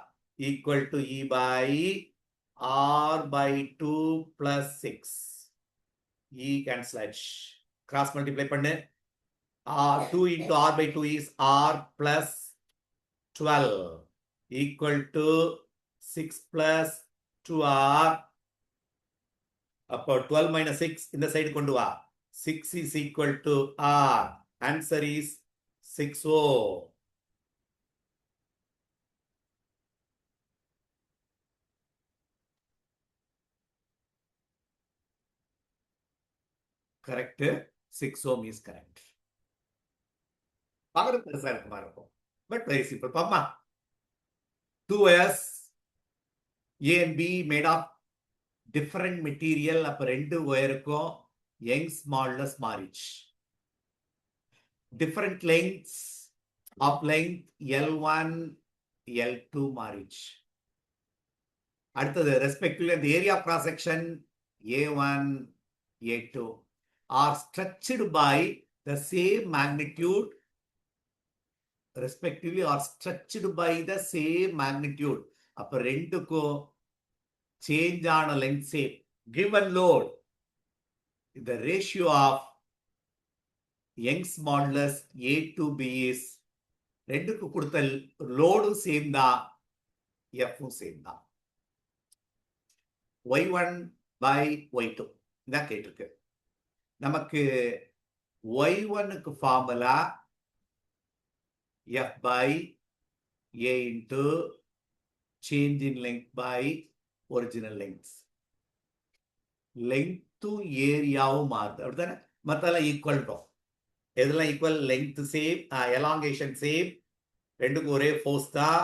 equal to E by R by 2 plus 6. E cancel. Cross multiply பண்ணு. 2 into R by 2 is R plus 12 equal to 6 plus 2R. அப்போ 12 minus 6 இந்த side கொண்டு வா. 6 is equal to R. Answer is 6 ohm. Correct. 6 ohm is correct. பார்க்கறது பெருசா இருக்குமா இருக்கும், but very simple. பாப்பா 2 wires A and B made of different material. அப்ப ரெண்டு ஒயருக்கும் Young's modulus மாறிச்சு. different lengths of length L1 L2 மாறிச்சு. அடுத்தது respectively the area of cross section A1 A2 are stretched by the same magnitude, respectively are stretched by the same magnitude. அப்ப ரெண்டுக்கும் change ஆன length same. given load, the ratio of Young's modulus A to B is, ரெண்டுக்கு கொடுத்த லோடும் same தான், எஃப்பும் same தான். Y1 by Y2 இதான் கேட்டிருக்கு. நமக்கு y1க்கு formula F by A into change in length by original length. லெங்க்த்தும் ஏரியாவும் மாறுது அப்படித்தானே, மற்றெல்லாம் ஈக்குவல் டும். எதெல்லாம் equal? Length same, elongation same, ரெண்டுக்கும் ஒரே ஃபோர்ஸ் தான்.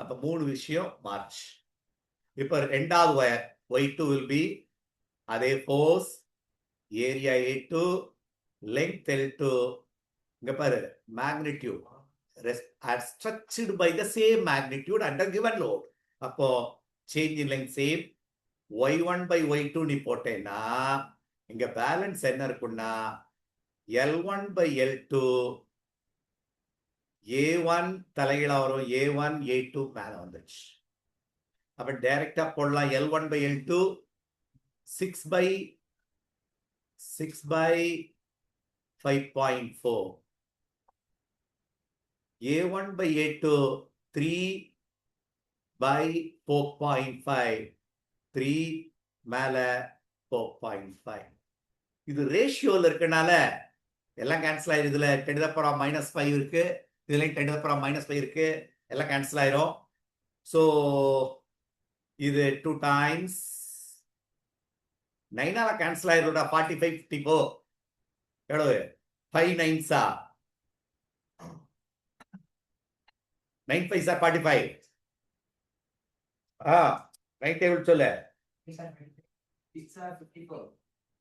அப்ப 3 விஷயம் மார்ச். இப்ப ரெண்டாவது ஒயர் y2 will be அதே force, area A2, length L2. இங்க பாரு, magnitude are stretched by the same magnitude under given load. அப்போ change in length same. y1 by y2 நீ போட்டேன்னா இங்க பேலன்ஸ் என்ன இருக்குன்னா L1 by L2, A1 தலைகீழா வரும், A1 A2 மேல வந்துச்சு. அப்ப டைரக்டா போடலாம் L1 by L2 6 by 5.4, A1 by A2 3 by 4.5, 3 மேல 4.5. இது ரேஷியோல இருக்கனால எல்லாம் கேன்சல் ஆயிரும். இதுல 10 to the power -5 இருக்கு, இதுல 10 to the power -5 இருக்கு, எல்லாம் கேன்சல் ஆயிரும். சோ இது 2 times 9 ஆல கேன்சல் ஆயிரும்டா. 45 54 எவ்வளவு? 5 9s 9 5s 45. ரைட் டேபிள் சொல்லு.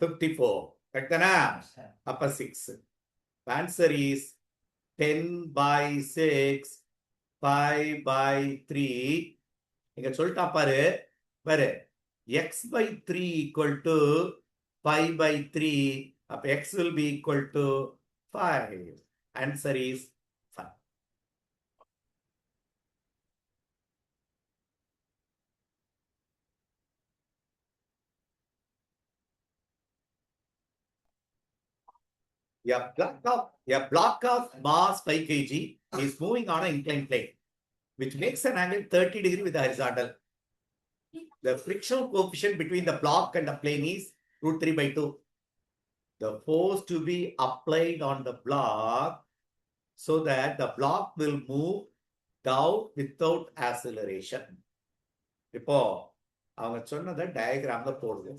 54 கரெக்ட் தானா? அப்ப 6. Answer is 10 by 6 5 by 3. இங்க சொல்லிட்டா பாரு பாரு, x by 3 equal to 5 by 3. அப்ப x will be equal to 5. Answer is 5. A block of mass 5 kg is moving on an inclined plane, which makes an angle 30 degrees with the horizontal. The frictional coefficient between the block and the plane is √3 by 2. The force to be applied on the block so that the block will move down without acceleration. இப்போ அவங்க சொன்னதை டயகிராம்ல போடுது.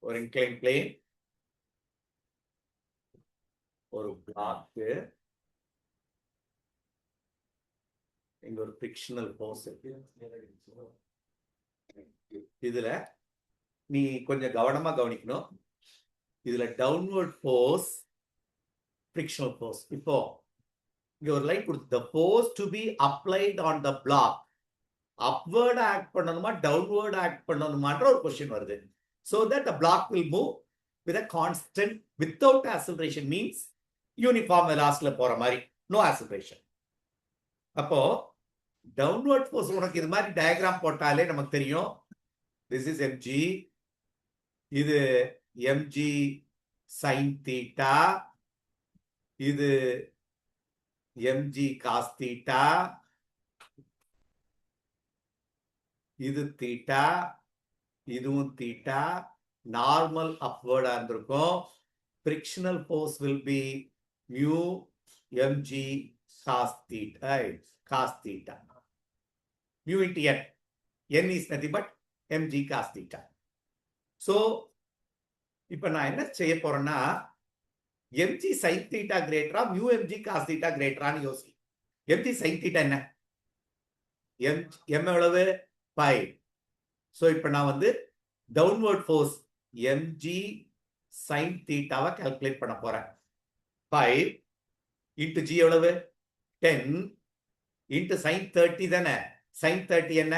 ஒரு incline plane, ஒரு black, இங்க ஒரு frictional force இருக்கு. இதுல நீ கொஞ்சம் கவனமா கவனிக்கணும். இதுல டவுன்வர்ட் ஃபோர்ஸ், ஃபிரிக்ஷனல் ஃபோர்ஸ். இப்போ இங்க ஒரு லைன் கொடுத்து, the force to be applied on the block upward act பண்ணணுமா டவுன்வர்ட் ஆக்ட் பண்ணணுமான்ற ஒரு क्वेश्चन வருது. So that the block will move with a constant without acceleration, means uniform velocity போற மாதிரி, no acceleration. அப்போ டவுன்வர்ட் ஃபோர்ஸ் உனக்கு இது மாதிரி diagram போட்டாலே நமக்கு தெரியும். this is mg, இது mg sin theta, இது mg cos theta, இது theta, இதுவும் theta. நார்மல் அப்வர்டா இருந்திருக்கும். frictional force will be mu mg cos theta, cos theta. mu into n. n is nothing but mg cos theta. So இப்ப நான் என்ன செய்ய போறேன்னா, mg sin theta greater mu mg cos theta greaterனு யோசி. mg sin theta என்ன? m எவ்வளவு? 5. So இப்ப நான் வந்து டவுன்வர்ட் ஃபோர்ஸ் mg sin thetaவை கால்குலேட் பண்ண போறேன். 5 into g எவ்வளவு? 10 into sin 30 தானே? sin 30 என்ன?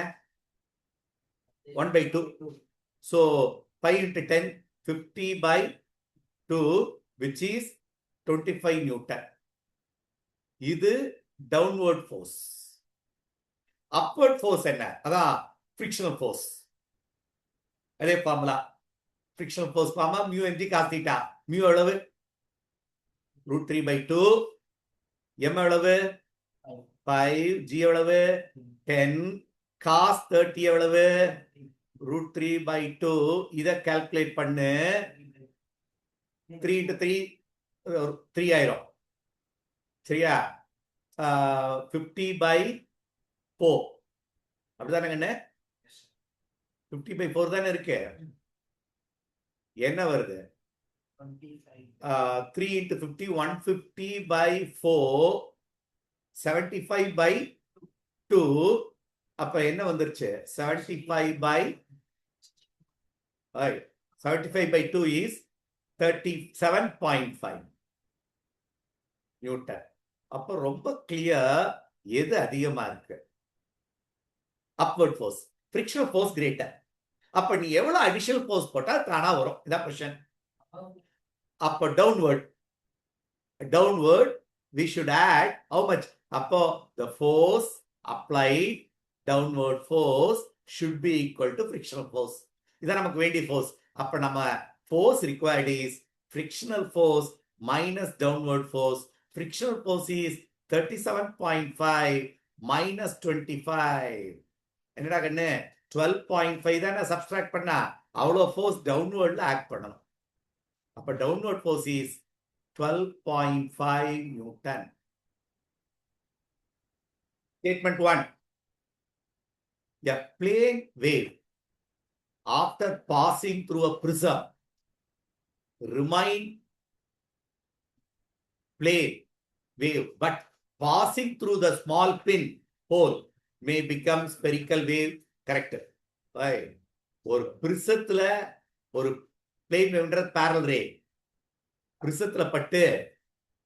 1 by 2. So 5 into 10 50 by 2, which is 25 Newton. இது டவுன்வர்ட் ஃபோர்ஸ். அப்வர்ட் ஃபோர்ஸ் என்ன? அதான் ஃபிரிக்ஷனல் ஃபோர்ஸ். அதே formula. Frictional force formula mu mg cos theta. mu எவ்வளவு? √3 by 2. m எவ்வளவு? 5. g எவ்வளவு? 10. cos 30 எவ்வளவு √3/2 இதை கால்குலேட் பண்ணு 3 into 3 3 ஆயிரும் சரியா 50/4 அப்படிதானே கண்ணு 50/4 தானே இருக்கு என்ன வருது 3 into 50 150/4 75/2 அப்ப என்ன வந்துருச்சு 75/2 is 37.5 நியூட்டன் அப்ப ரொம்ப கிளியர் எது அதிகமா இருக்கு upward force frictional force greater அப்ப நீ எவ்வளவு additional force போட்டா தானா வரும் இதான் क्वेश्चन அப்ப downward we should add how much அப்போ the force applied downward force should be equal to frictional force இதான் நமக்கு வேண்டிய force அப்ப நம்ம force required is frictional force minus downward force frictional force is 37.5 minus 25 என்னடா கண்ணு 12.5 தானே சப்ஸ்ட்ராக்ட் பண்ணா அவ்வளோ ஃபோர்ஸ் டவுன்வர்ட்ல ஆக்ட் பண்ணணும் அப்ப downward force is 12.5 Newton statement 1 a plane wave after passing through a prism remain plane wave but passing through the small pin hole may become spherical wave correct ஒரு பிரிசத்துல ஒரு plane வேவ்ன்றது parallel ray பிரிசத்துல பட்டு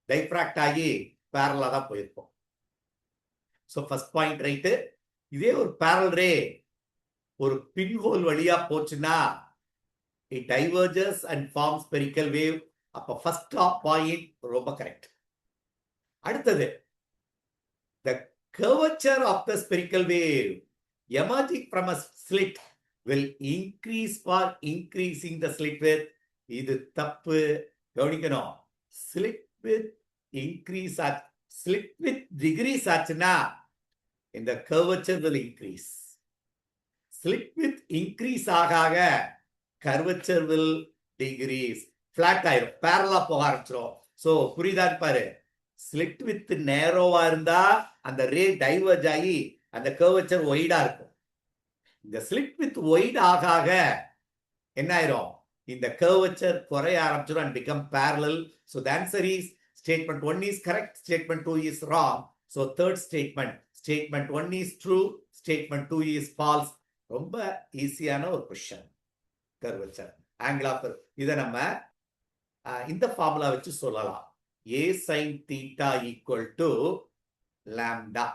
டைஃப்ராக்ட் ஆகி parallel தான் போயிருக்கும் so first point right இதே ஒரு parallel ray ஒரு பின் whole வழியா போச்சுன்னா it diverges and forms spherical wave அப்ப ஃபர்ஸ்ட் பாயிண்ட் ரொம்ப கரெக்ட் அடுத்தது the curvature of the spherical wave emerging from a slit will increase for increasing the slit width இது தப்பு கவனிக்கணும் slit width increase slit width decrease ஆச்சுன்னா இந்த curvature will increase slit width increase ஆக curvature will decrease flat ஆயிரும் parallel போக ஆரம்பிச்சிரும் so புரியுதான்னு பாரு ஸ்லிட் வித் நேரோவா இருந்தா அந்த ரே டைவர்ஜ் ஆகி அந்த கர்வச்சர் ஒய்டா இருக்கும் இந்த ஸ்லிட் வித் ஒய்ட் ஆக என்ன ஆயிரும் இந்த கர்வச்சர் குறைய ஆரம்பிச்சிடும் and become parallel so the answer is statement 1 is correct statement 2 is wrong so third statement 1 is true statement 2 is false ரொம்ப ஈஸியான ஒரு क्वेश्चन கர்வச்சர் ஆங்கிள் ஆஃப் இத நம்ம இந்த ஃபார்முலா வச்சு சொல்லலாம் a sin theta equal to lambda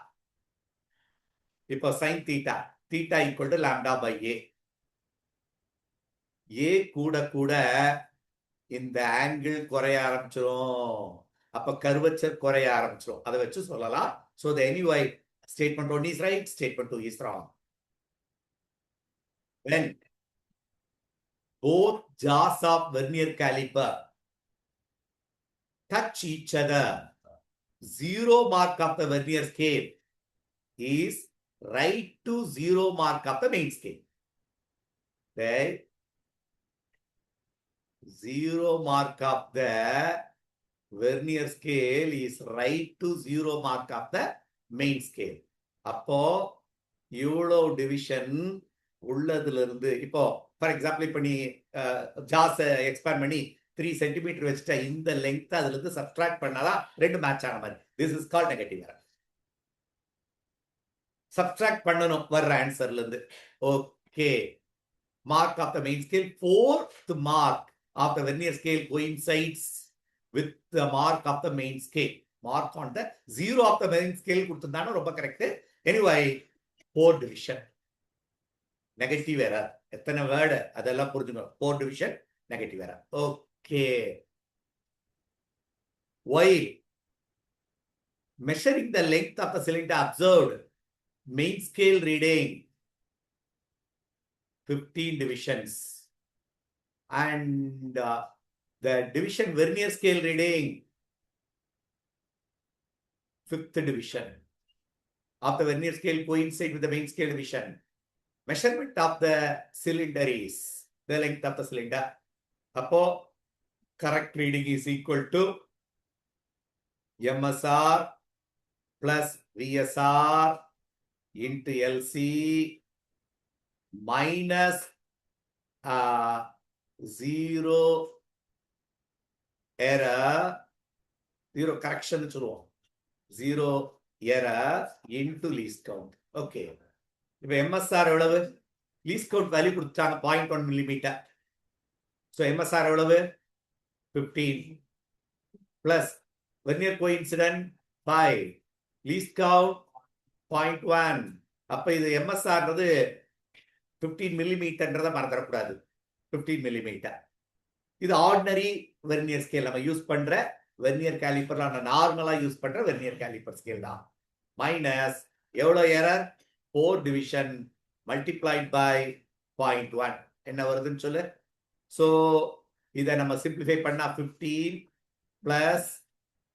இப்போ sin theta equal to lambda by a கூட இந்த ஆங்கிள் குறைய ஆரம்பிச்சிரும் அப்ப கர்வச்சர் குறைய ஆரம்பிச்சிரும் அதை வச்சு சொல்லலாம் so the anyway statement 1 is right statement 2 is wrong when both jaws of vernier caliper touch each other, zero mark of the vernier scale is right to zero mark of the main scale. Okay. Zero mark of the vernier scale is right to zero mark of the main scale. அப்போ இவ்வளோ division உள்ளதுல இருந்து இப்போ for example இப்போ நீ ஜாஸ் expand பண்ணி 3 centimetre வச்சுட்டா இந்த length அதுல இருந்து சப்ட்ராக்ட் பண்ணாதான் ரெண்டு மேட்ச் ஆன மாதிரி this is called negative error subtract பண்ணணும் வர்ற ஆன்சர்ல இருந்து okay mark of the main scale fourth mark of the vernier scale coincides with the mark of the main scale mark on the zero of the main scale கொடுத்திருந்தானோ ரொம்ப correct anyway 4 division negative error எத்தனை word அதெல்லாம் புரிஞ்சுக்கணும் 4 division negative error okay while measuring the length of the cylinder observed main scale reading 15 divisions and the division vernier scale reading 5th division of the vernier scale coincide with the main scale division. Measurement of the cylinder is the length of the cylinder. Appo correct reading is equal to MSR plus VSR into LC minus 0 error, 0 correction, 0 error into least count. Okay. இப்போ MSR எவ்வளவு? least count value கொடுத்தாங்க 0.1 millimeter. So MSR எவ்வளவு? 15 plus vernier coincident 5, least count 0.1. அப்ப இது MSR 15 millimeterன்றத மறந்துடக்கூடாது. 15 millimeter. இது ordinary vernier scale, நம்ம use பண்ற வெர்னியர் கேலிப்பர், நார்மலா யூஸ் பண்ற வெர்னியர் கேலிப்பர் ஸ்கேல் தான். மைனஸ் எவ்வளவு எரர்? 4 division multiplied by 0.1 என்ன வருதுன்னு சொல்லு. சோ இதை நம்ம சிம்பிளிஃபை பண்ணா 15 plus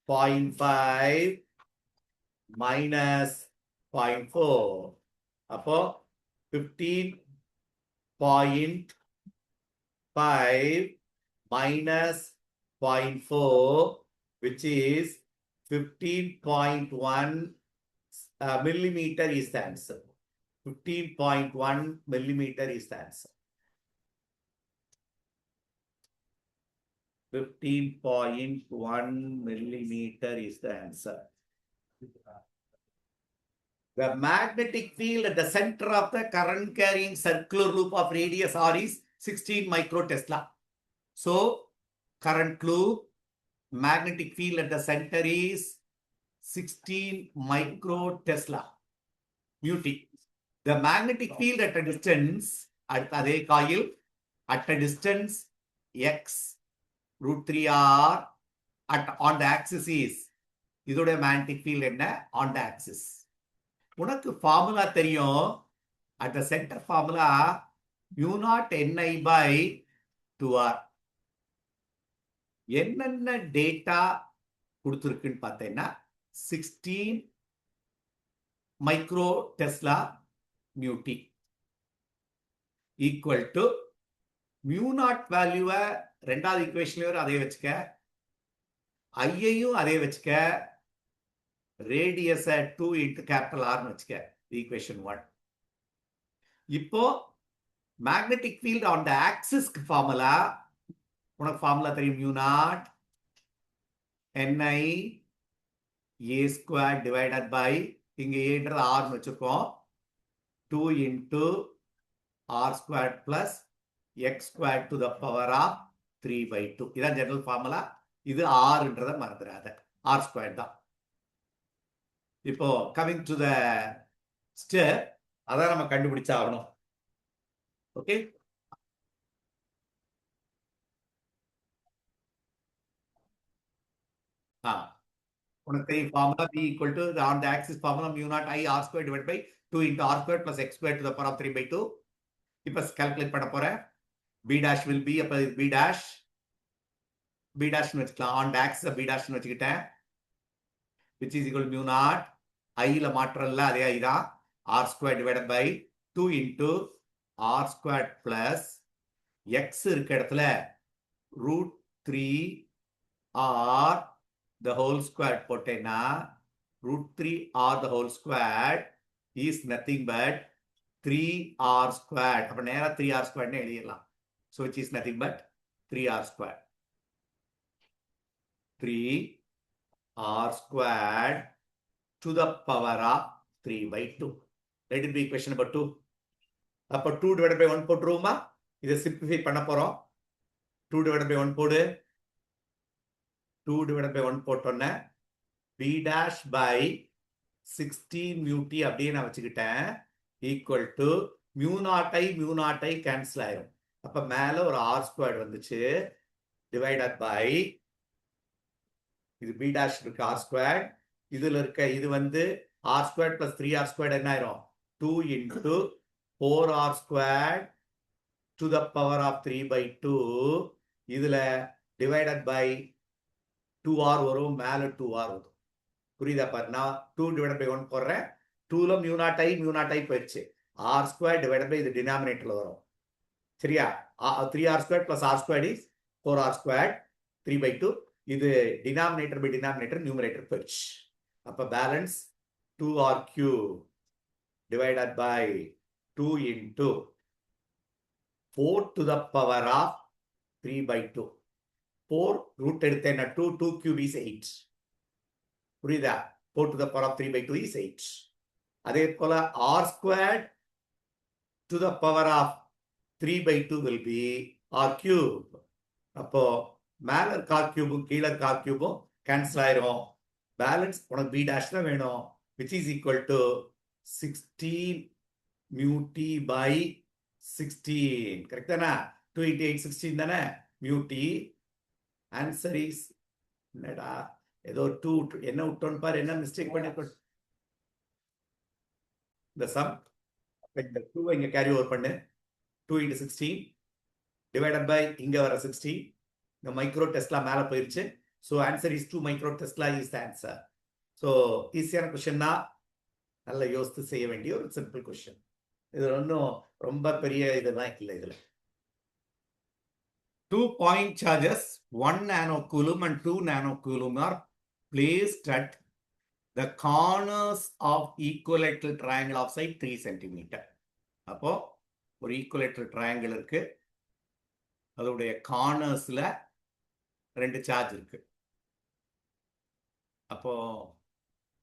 0.5 minus 0.4. அப்போ 15.5 minus 0.4, which is 15.1 millimeter is the answer. 15.1 millimeter is the answer. 15.1 millimeter is the answer. The magnetic field at the center of the current carrying circular loop of radius R is 16 microtesla. So, current loop, magnetic field at the center is 16 microtesla. Μt. The magnetic field at a distance, at the coil, at a distance x √3r on the axis is, இதோட magnetic field என்ன? On the axis. உனக்கு formula தெரியும். at the center formula μ0 Ni by 2r. என்னென்ன data கொடுத்துருக்குன்னு பார்த்தேன்னா 16 micro Tesla μt equal to μ0 வேல்யூவை ரெண்டாவது ஈக்குவேஷன்லயும் அதே வச்சுக்க, ஐயையும் அதே வச்சுக்க, ரேடியஸ் 2 into capital R வச்சுக்க. ஈக்குவேஷன் 1. இப்போ மேக்னெட்டிக் ஃபீல்ட் ஆன் த ஆக்சிஸ்க்கு ஃபார்முலா உனக்கு ஃபார்முலா தெரியும். μ0 Ni a square divided by, இங்க ஏன்றது R வச்சுக்கோம், 2 into R squared plus x squared to the power of 3/2. இதான் ஜெனரல் ஃபார்முலா. இது ஆறுன்றதை மறந்துடாத, R squared தான். இப்போ கமிங் டு த ஸ்டெப், அதான் நம்ம கண்டுபிடிச்சாகணும். ஓகே, உனக்கு தெரியும் formula b equal to on the axis formula μ0 I R squared divided by 2 into R squared plus x squared to the power of 3/2. இப்போ calculate பண்ண போறேன். b dash will be, அப்ப b dash வச்சுக்கலாம். on the axis b dash வச்சுக்கிட்டேன், which is equal to μ0 I-ல மாற்றம்ல அதே I தான், R squared divided by 2 into R squared plus x இருக்க இடத்துல √3r the whole squared போட்டேன்னா √3r the whole squared is nothing but 3r squared. அப்ப நேரா 3r squared எழுதிடலாம். So which is nothing but 3r squared. 3r squared to the power of 3/2. Let it be equation number 2. அப்ப 2 divided by 1 போட்டுருவோமா? இதை simplify பண்ண போறோம். 2 divided by 1 போடு. 2 divided by 1 போட்டோன்னே b dash by 16 μt அப்படியே நான் வச்சுக்கிட்டேன், ஈக்குவல் டு μ0 கேன்சல் ஆயிரும். அப்ப மேல ஒரு r squared வந்துச்சு, டிவைடட் பை இது b dash இருக்கு r squared, இதுல இருக்க இது r squared plus 3r squared என்ன ஆயிரும்? 2 into 4r squared to the power of 3/2. இதுல டிவைடட் பை 2r வரும், மேல 2r வரும். புரியுதா பாரு? நான் 2 divided by 1 போடுறேன், 2ல மியூ நாட் ஐ போயிடுச்சு. ஆர் ஸ்கொயர் டிவைடட் பை இது டினாமினேட்டர்ல வரும். சரியா? 3r square plus r square is 4r square 3/2. இது டினாமினேட்டர் பை டினாமினேட்டர் நியூமரேட்டர் போயிடுச்சு. அப்ப balance 2r cube divided by 2 into 4 to the power of 3/2. 4 root எடுத்தேன்னா 2 cube is 8. புரியுதா? 4 to the power of 3/2 is 8. அதே போல r squared to the power of 3/2 will be r cube. அப்போ மேல இருக்க r cube கீழே இருக்க r cube கேன்சல் ஆயிரும். பேலன்ஸ் உனக்கு b dash தான் வேணும், which is equal to 16 mu t by 16. Correct தானே? 2 into 8 16 தானே? mu t. ஆன்சர் இஸ் என்னடா ஏதோ 2 என்ன விட்டோன்னு பாரு, என்ன மிஸ்டேக் பண்ணிருக்கோம். இந்த சம் இந்த 2 இங்க கேரி ஓவர் பண்ணு. 2 into 16 divided by இங்க வர 16. இந்த மைக்ரோ டெஸ்லா மேல போயிருச்சு. So answer is 2 micro Tesla is the answer. So ஈஸியான கொஸ்டின் தான், நல்லா யோசித்து செய்ய வேண்டிய ஒரு சிம்பிள் கொஸ்டின். இது ஒன்றும் ரொம்ப பெரிய இதெல்லாம் இல்லை. இதுல 2 point charges 1 nanocoulomb and 2 nanocoulomb are placed at the corners of equilateral triangle of side 3 cm. அப்போ ஒரு equilateral triangle இருக்கு, அதோடைய கார்னர்ஸ்ல 2 சார்ஜ் இருக்கு. அப்போ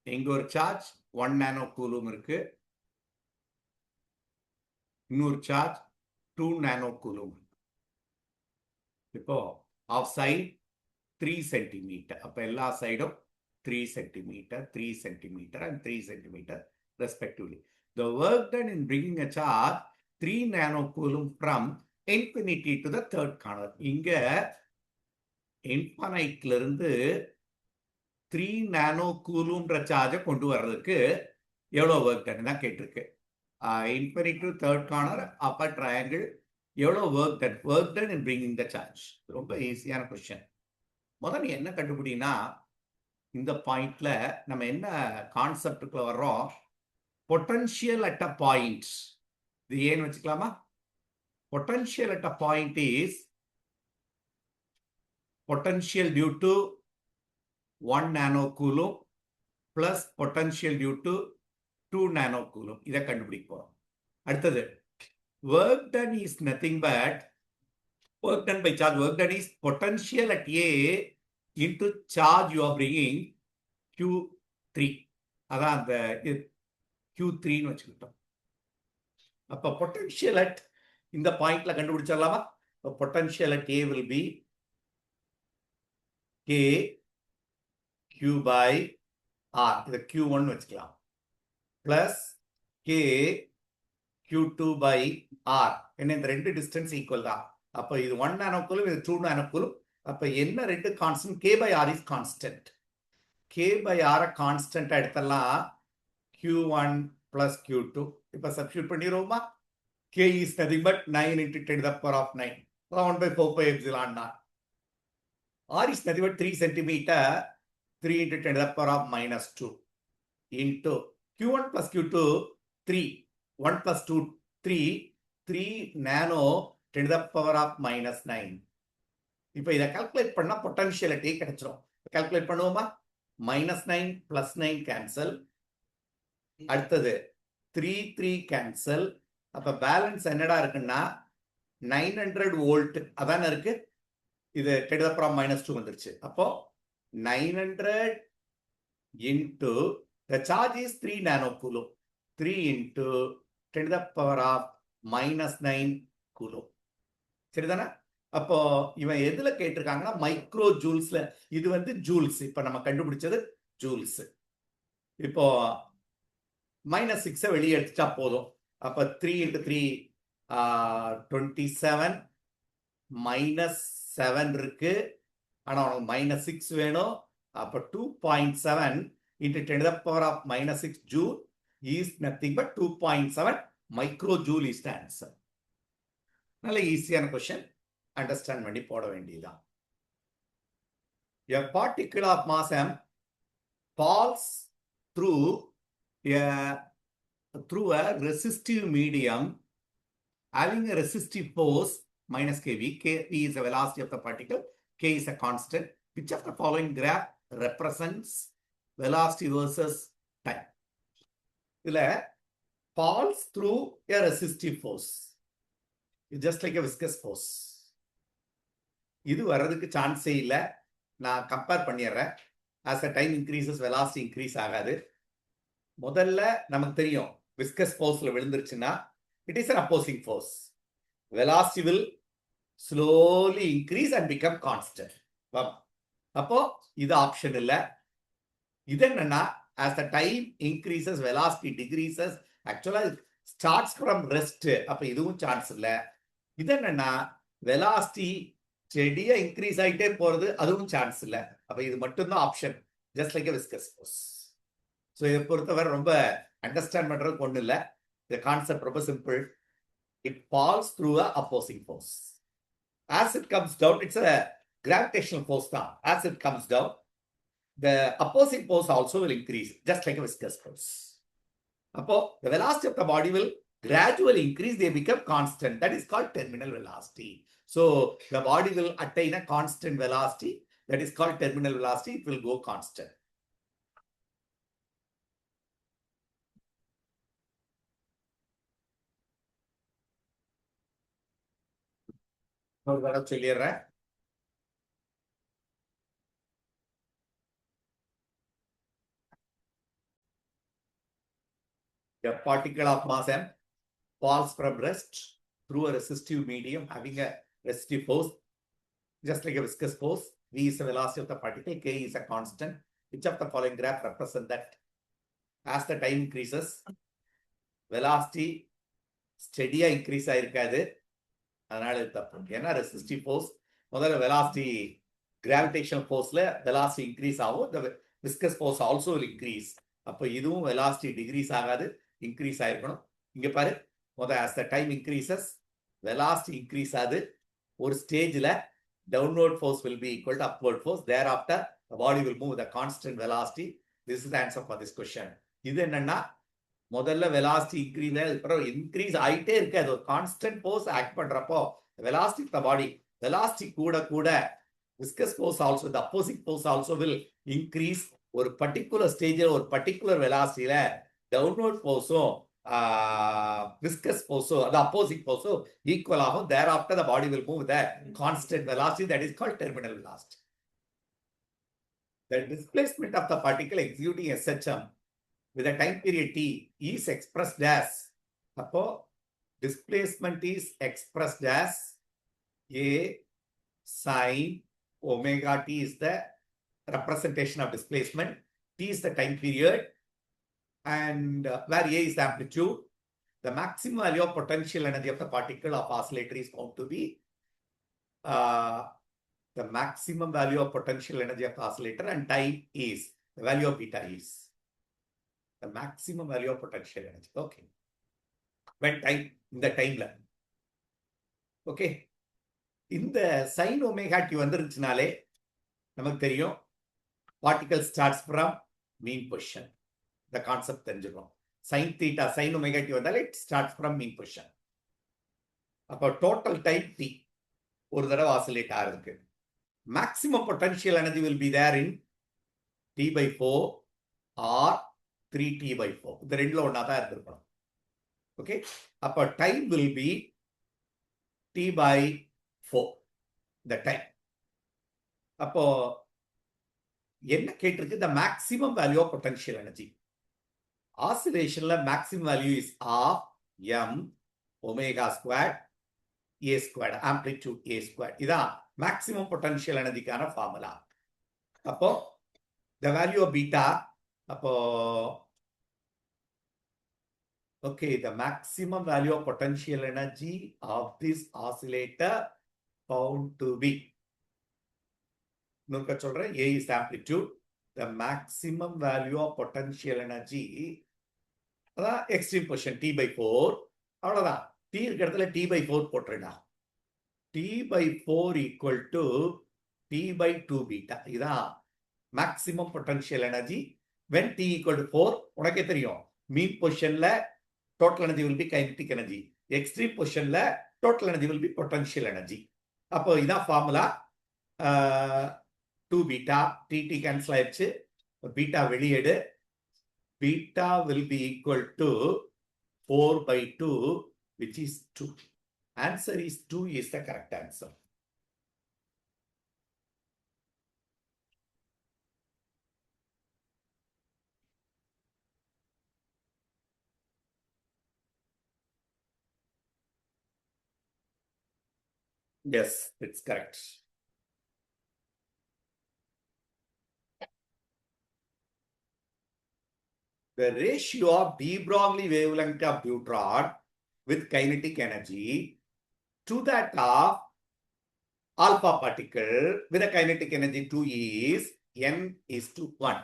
இங்க ஒரு சார்ஜ் 1 nanocoulomb இருக்கு, இன்னொரு சார்ஜ் 2 nanocoulomb. இப்போ ஆஃப் சைட் 3 சென்டிமீட்டர். அப்ப எல்லா சைடும் 3 centimetre 3 centimetre and 3 centimetre respectively. The work done in bringing a charge 3 nanocoulomb from infinity to the third corner. இங்க இன்ஃபைனைட்ல இருந்து 3 nanocoulomb சார்ஜை கொண்டு வர்றதுக்கு எவ்வளவு ஒர்க் டன் தான் கேட்டிருக்கு. Infinity to third corner upper triangle எவ்வளோ work done in bringing the charge. ரொம்ப ஈஸியான கொஸ்டின். முதல்ல நீ என்ன கண்டுபிடினா, இந்த பாயிண்ட்ல நம்ம என்ன கான்செப்டுக்குள்ள வர்றோம், பொட்டன்ஷியல் அட் அ பாயிண்ட். இது ஏன்னு வச்சுக்கலாமா? Potential at a point is potential due to 1 nanocoulomb plus potential due to 2 nanocoulomb. இதை கண்டுபிடிக்க போறோம். அடுத்தது work done is nothing but work done by charge. Work done is potential at A into charge you are bringing Q3. அதான் அந்த Q3 ன்னு வச்சுக்கிட்டோம். அப்ப potential at இந்த பாயிண்ட்ல கண்டுபிடிச்சிடலாமா? Potential at A will be K Q by R. இதை Q1 வச்சுக்கலாம். Plus K Q2 by R. என்ன இந்த ரெண்டு டிஸ்டன்ஸ் ஈக்குவல் தான். அப்ப இது 1 nanocoulomb, இது 2 nanocoulomb. அப்ப என்ன ரெண்டு constant? K by R is constant. K by R constant எடுத்தலாம். Q1 plus Q2. இப்ப சப்ஸ்டிட்யூட் பண்ணிடுவோமா? K is nothing but 9 into 10 to the power of 9. 1 by 4 pi epsilon naught. R is nothing but 3 centimeter. 3 into 10 to the power of minus 2 into Q1 plus Q2 3. 1 plus 2 3. 3 nano 10 to the power of minus 9. இப்போ இதை calculate பண்ணா potential at A கிடைச்சிரும். Calculate பண்ணுவோமா? minus 9 plus 9 cancel. அடுத்தது 3 3 cancel. அப்ப balance என்னடா இருக்குன்னா 900 volt அதான இருக்கு. இது 10 to the power of minus 2 வந்துருச்சு. அப்போ 900 into the charge is 3 nanocoulomb. 3 into 10 to the power of minus 9 coulomb. சரிதானே? அப்போ இவன் எதுல கேட்டிருக்காங்கன்னா மைக்ரோ ஜூல்ஸ்ல. இது வந்து ஜூல்ஸ். இப்ப நம்ம கண்டுபிடிச்சது ஜூல்ஸ். இப்போ -6 வெளியே எடுத்துட்டா போதும். அப்ப 3 into 3 27 -7 இருக்கு. ஆனா உனக்கு -6 வேணும். அப்ப 2.7 into 10 to the power of -6 joule is nothing but 2.7 microjoule is the answer. நல்ல ஈஸியான கொஸ்டின், அண்டர்ஸ்டாண்ட் பண்ணி போட வேண்டியதுதான். A particle of mass m falls through a through a resistive medium having a resistive force minus kV. Kv is the velocity of the particle, k is a constant. Which of the following graph represents velocity versus time? இதுல falls through a resistive force. It's just like a viscous force. இது வர்றதுக்கு சான்ஸே இல்லை. நான் compare பண்ணிடுறேன். as the time increases velocity increase ஆகாது. முதல்ல நமக்கு தெரியும் viscous forceல விழுந்துருச்சுன்னா it is an opposing force. Velocity will slowly increase and become constant. அப்போ இது ஆப்ஷன் இல்ல. இது என்னன்னா as the time increases velocity decreases, actually starts from rest. அப்ப இதுவும் சான்ஸ் இல்ல. இது என்னன்னா velocity ஸ்டெடியா இன்க்ரீஸ் ஆகிட்டே போறது, அதுவும் சான்ஸ் இல்ல. அப்ப இது மட்டும்தான் option, just like viscous force. So இதை பொறுத்தவரை ரொம்ப அண்டர்ஸ்டாண்ட் பண்றதுக்கு ஒன்றும் இல்லை. இந்த கான்செப்ட் ரொம்ப simple. It falls through a opposing force. As it comes down, it's a gravitational force தான். As it comes down, the opposing force also will increase, just like a viscous force. அப்போ the velocity of the body will gradually increase, they become constant. That is called terminal velocity. So the body will attain a constant velocity, that is called terminal velocity. It will go constant. ஒரு தடவை சொல்லிடுறேன். A particle of mass m falls from rest through a resistive medium having a resistive force, just like a viscous force. V is the velocity of the particle, k is a constant. Which of the following graph represent that? As the time increases, velocity steady increase ஆயிருக்காது, அதனால இது தப்பு. ஏன்னா resistive force முதல்ல velocity gravitational forceல velocity increase ஆகும், the viscous force also will increase. அப்போ இதுவும் velocity decrease ஆகாது, increase ஆயிருக்கணும். இங்க பாரு, முதல்ல as the time increases velocity increase ஆகுது, ஒரு ஸ்டேஜ்ல downward force will be equal to upward force. Thereafter the body will move with a constant velocity. This is the answer for this question. இது என்னன்னா முதல்ல velocity increase ஆயிட்டே இருக்கு, அது ஒரு கான்ஸ்டன்ட் ஃபோர்ஸ் ஆக்ட் பண்றப்போ velocity of the body, velocity கூட கூட viscous force also, the opposing force also will increase. ஒரு பர்டிகுலர் ஸ்டேஜில் ஒரு பர்டிகுலர் வெலாசிட்டியில டவுன்வர்ட் ஃபோர்ஸும் viscous force, the opposing force equal ஆகும். Thereafter the body will move with a constant velocity, that is called terminal velocity. The displacement of the particle executing SHM with a time period t is expressed as, அப்போ displacement is expressed as a sin omega t is the representation of displacement, t is the time period, and where a is the amplitude. The maximum value of potential energy of the particle of oscillator is found to be the maximum value of potential energy of the oscillator, and time is the value of beta is the maximum value of potential energy. Okay, when time in the time line. Okay, இந்த sin omega t வந்துருச்சுனாலே நமக்கு தெரியும் particle starts from mean position. The concept தெரிஞ்சுக்கணும். sin theta, sin omega t வந்தாலே it starts from mean position. அப்போ total time t ஒரு தடவை oscillate ஆகிறதுக்கு maximum potential energy will be there in t by 4 or 3t by 4. இந்த ரெண்டுல ஒன்னா தான் இருந்திருக்கணும். ஓகே, அப்போ time will be t by 4 the time. அப்போ என்ன கேட்டிருக்கு? the maximum value of potential energy. Oscillationல maximum value is of m omega squared a squared, amplitude a squared. இதான் maximum potential energyக்கான ஃபார்முலா. அப்போ the value of beta, அப்போ okay, the maximum value of potential energy of this oscillator found to be, நோக்க சொல்றேன், a is amplitude, the maximum value of potential energy, அதான் extreme position t by 4. அவ்வளவுதான், t இருக்க இடத்துல t by 4 போட்டுறா. t by 4 equal to t by 2 beta. இதான் maximum potential energy when t equal to 4. உனக்கே தெரியும் மீன் பொசிஷன்ல total energy will be kinetic energy. Extreme positionல total energy will be potential energy. அப்போ இதான் formula. 2 beta, tt cancel ஆயிடுச்சு. Beta வெளியேடு. Beta will be equal to 4 by 2, which is 2. Answer is 2 is the correct answer. Yes, it's correct. The ratio of de Broglie wavelength of neutron with kinetic energy to that of alpha particle with a kinetic energy 2 is n is to 1.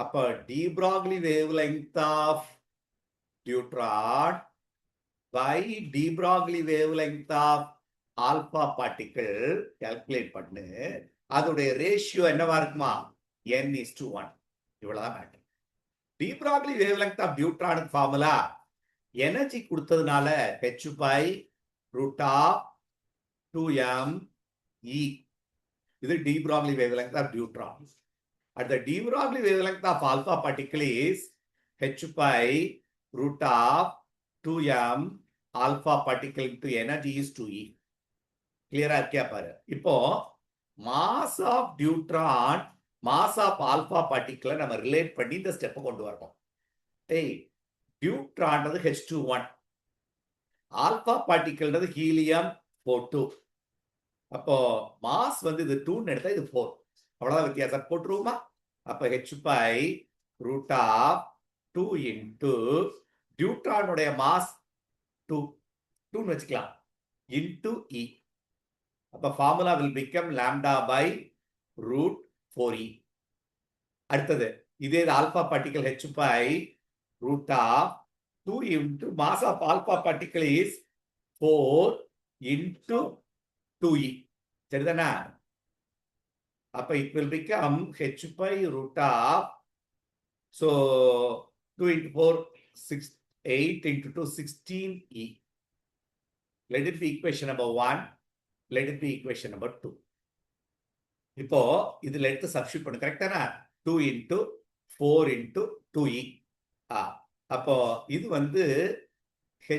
அப்போ de Broglie wavelength of neutron by de Broglie wavelength of alpha particle calculate பண்ணு. அதோடைய ratio என்னவா இருக்குமா? n is to 1. இவ்வளவுதான் matter. de Broglie wavelength of neutron formula energy கொடுத்ததுனால h by root of 2m e. இது de Broglie wavelength of neutron. At the de Broglie wavelength of alpha particle is h by root of 2m alpha particle into energy is 2e. கிளியரா இருக்கியா பாரு. இப்போ mass of neutron mass of alpha பார்ட்டிகிளை நம்ம relate பண்ணி இந்த ஸ்டெப்பை கொண்டு வரணும். நியூட்ரான்றது H21, ஆல்பா பார்ட்டிகிள்ன்றது ஹீலியம் 42. அப்போ மாஸ் வந்து இது 2 எடுத்தா இது 4. அவ்வளவுதான் வித்தியாசம். போட்டுருவோமா? அப்ப h by root of 2 into நியூட்ரானுடைய mass 2 வச்சுக்கலாம் into e. அப்ப formula will become lambda by root 4e. அடுத்தது இதே alpha particle h by root of 2 into mass of alpha particle is 4 into 2e. சரிதானா? அப்ப it will become h by root of, so 2 into 4 6 8 into 2 16e. Let it be equation number 1. Let it be equation number 2. இப்போ இதுல எடுத்து substitute பண்ணு. கரெக்டானா? 2 into 4 into 2e. அப்போ இது வந்து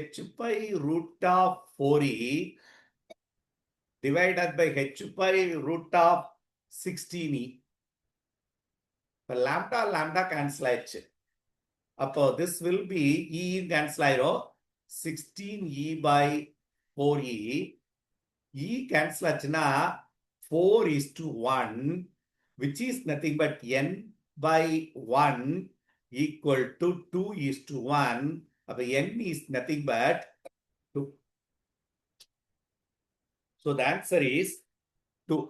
h by root of 4e divided by h by root of 16e. இப்போ lambda cancel ஆயிடுச்சு. அப்போ this will be e cancel ஆயிரும். 16e by 4e. e cancel ஆச்சுன்னா 4 is to 1, which is nothing but n by 1 equal to 2 is to 1. அப்ப n is nothing but 2. So the answer is 2.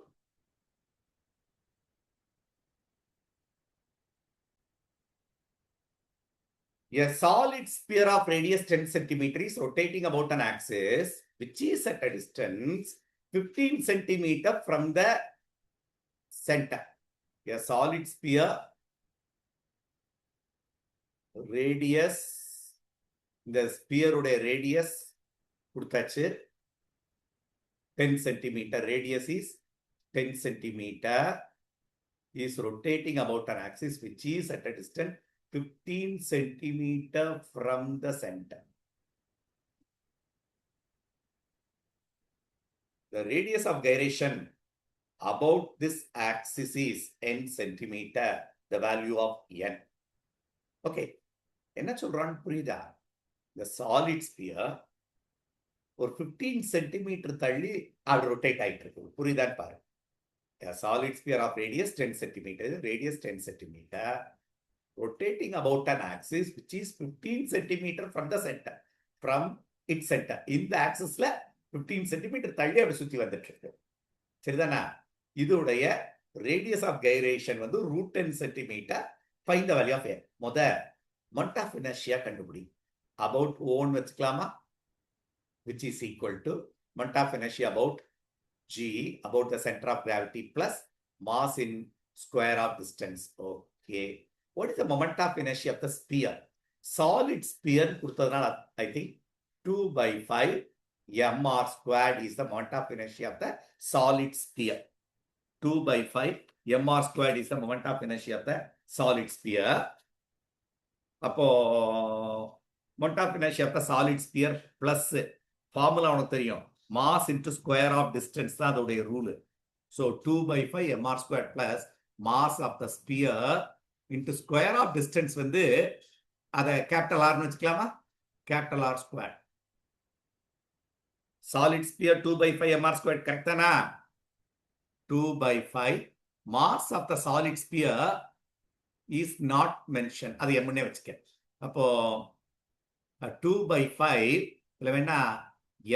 A solid sphere of radius 10 centimeters is rotating about an axis which is at a distance 15 centimeter from the center. A solid sphere radius, the sphere உடைய radius கொடுத்தாச்சு 10 centimeter, radius is 10 centimeter, is rotating about an axis which is at a distance 15 centimeter from the center. The radius of gyration about this axis is n centimeter, the value of n. Okay. என்ன சொல்றான்னு புரியுதா? The solid sphere ஒரு 15 centimetre தள்ளி அது rotate ஆயிட்டு இருக்கு. புரியுதான்னு பாரு. A solid sphere of radius 10 centimeter, radius 10 centimeter, rotating about an axis which is 15 centimeter from the center, from its center. இந்த ஆக்சிஸ்ல 15 சென்டிமீட்டர் தள்ளி அப்படி சுத்தி வந்துட்டு இருக்கு. சரிதானா? இதோடைய ரேடியஸ் ஆஃப் கைரேஷன் வந்து √10 centimetre. Find the value of n. முத மொமெண்ட் ஆஃப் இனர்ஷியா கண்டுபிடி. அபவுட் ஓன் வச்சுக்கலாமா? which is equal to moment of inertia about g, about the center of gravity, plus mass in square of distance. Okay. What is the moment of inertia of the sphere? solid sphere கொடுத்ததுனால I think 2/5 mr squared is the moment of inertia of the solid sphere. 2/5 mr squared is the moment of inertia of the solid sphere. அப்போ moment of inertia of the solid sphere plus formula உனக்கு தெரியும், mass into square of distance தான் அதோடைய rule. So 2/5 mr squared plus mass of the sphere into square of distance வந்து அதை capital ஆர்னு வச்சுக்கலாமா? Capital R square. Solid sphere 2/5 mr squared correct தானா? 2/5 mass of the solid sphere is not mentioned. அது எம்னே வச்சுக்க. அப்போ 2/5 இதுல வேணா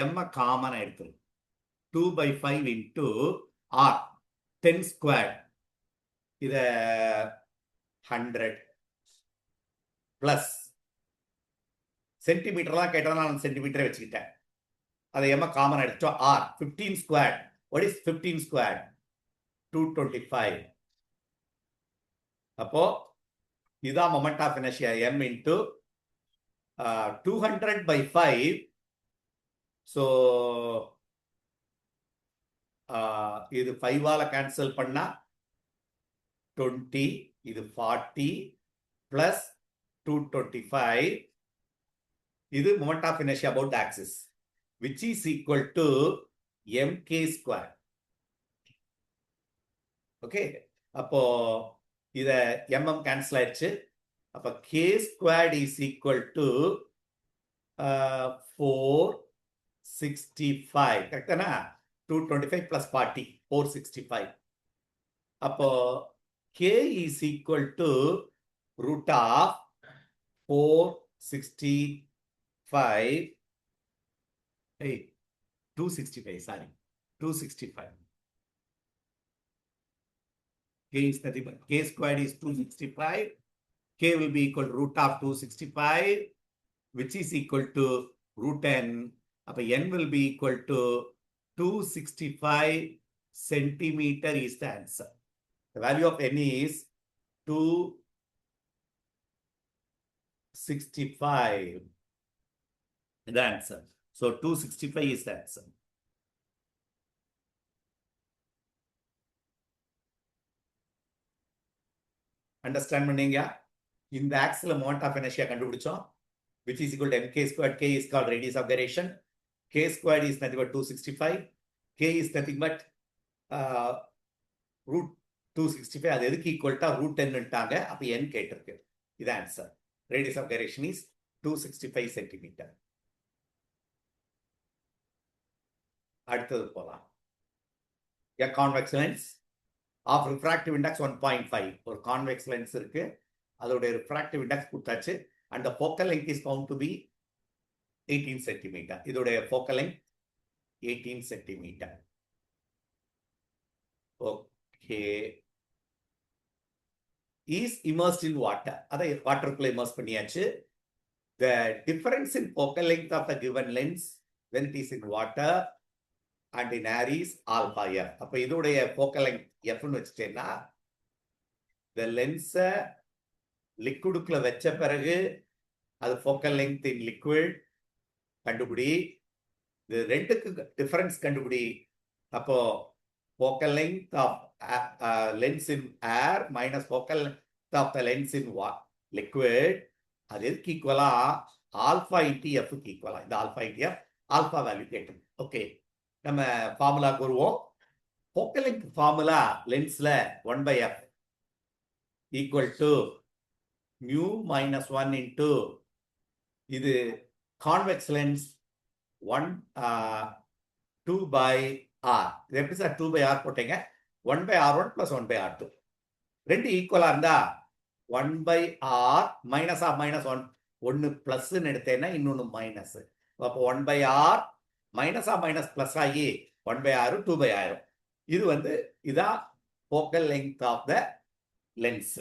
எம் காமன் எடுத்து 2/5 into r 10 squared இத 100 பிளஸ் சென்டிமீட்டர்லாம் கேட்டதான் நான் சென்டிமீட்டரே வச்சுக்கிட்டேன். அதை எம்ம காமன் எடுத்துட்டோம். R 15 square. What is 15 square? 225. அப்போ இதான் moment of inertia m into 200/5. So இது 5ஆல கேன்சல் பண்ணா 20, இது 40 பிளஸ் 225. இது moment of inertia about the axis, which is equal to mk square. Okay, அப்போ இத mm cancel ஆயிடுச்சு. அப்ப k squared is equal to 465. கரெக்டானா? 225 plus 40 465. அப்போ k is equal to root of 465. Hey, 265, sorry, 265. K is nothing but k squared is 265. K will be equal to root of 265, which is equal to root n. Appa n will be equal to 265 centimeter is the answer. The value of n is 265. The answer. So 265 is the answer. Understand பண்ணீங்க? இந்த axial moment of inertia கண்டுபிடிச்சோம், which is equal to mk squared. K is called radius of gyration. K squared is nothing but 265. K is nothing but root 265. அது எதுக்கு ஈக்குவல்ட்டா root என்னட்டாங்க. அப்ப n கேட்டிருக்கு. இது answer. Radius of gyration is 265 centimeter. அடுத்தது போலாம். A convex lens of refractive index 1.5. ஒரு convex lens இருக்கு, அதோட refractive index கொடுத்தாச்சு. and the focal length is found to be 18 centimeter. இதோட focal length 18 centimeter. Okay, is immersed in water. அதை வாட்டருக்குள்ள immerse பண்ணியாச்சு. The difference in focal length of the given lens when it is in water and in air is alpha f. அப்ப இதோடைய focal length f ன்னு வச்சுட்டேன்னா, the lens லிக்விடுக்குள்ள வச்ச பிறகு அது focal length in liquid கண்டுபிடி. இது ரெண்டுக்கு டிஃபரன்ஸ் கண்டுபிடி. அப்போ focal length of lens in air minus focal length of the lens in liquid, அது எதுக்கு ஈக்குவலா? ஆல்பா இன்டி எஃப் ஈக்குவலா. இந்த ஆல்பா இன்டி எஃப் ஆல்பா வேல்யூ கேட்டோம். ஓகே, நம்ம ஃபார்முலாக்கு வருவோம். focal length ஃபார்முலா லென்ஸ்ல 1/f equal to mu minus 1 into இது கான்வெக்ஸ் லென்ஸ் 2/r. இது எப்படி சார் 2/r போட்டீங்க? 1/r1 plus 1/r2 ரெண்டு ஈக்குவலா இருந்தா 1/r மைனஸ் ஆஃப் மைனஸ் 1 ஒன்னு பிளஸ் எடுத்தேன்னா இன்னொன்னு மைனஸ். அப்போ 1/r minus of minus plus ஆகி 1/r 2/r. இது இதான் focal length of the lens.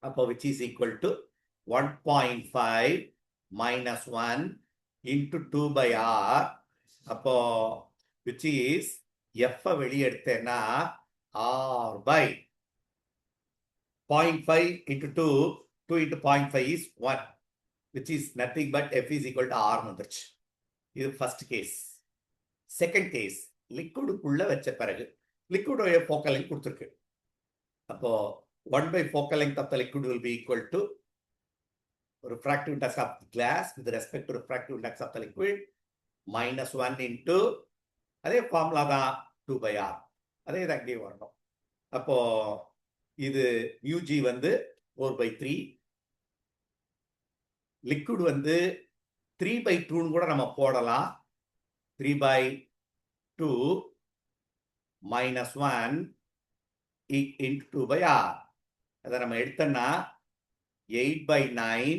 அப்போ which is equal to 1.5 minus 1 into 2/r. அப்போ which is f வெளியே எடுத்தேன்னா r by 0.5 into 2 into 0.5 is 1. which is nothing but F is equal to R வந்துருச்சு. இது first case. Second case, liquidக்குள்ள வச்ச பிறகு liquidோட focal length கொடுத்திருக்கு. அப்போ 1 by focal length of the liquid will be equal to refractive index of glass with respect to refractive index of the liquid minus 1 into அதே formula தான் 2 by R. அதே தான் இங்கே வரணும். அப்போ இது μg வந்து 4 by 3, லிக்விட் வந்து 3 by 2 கூட நம்ம போடலாம். 3 by 2 minus 1 into 2 by R. அதை நம்ம எடுத்தோம்னா 8 by 9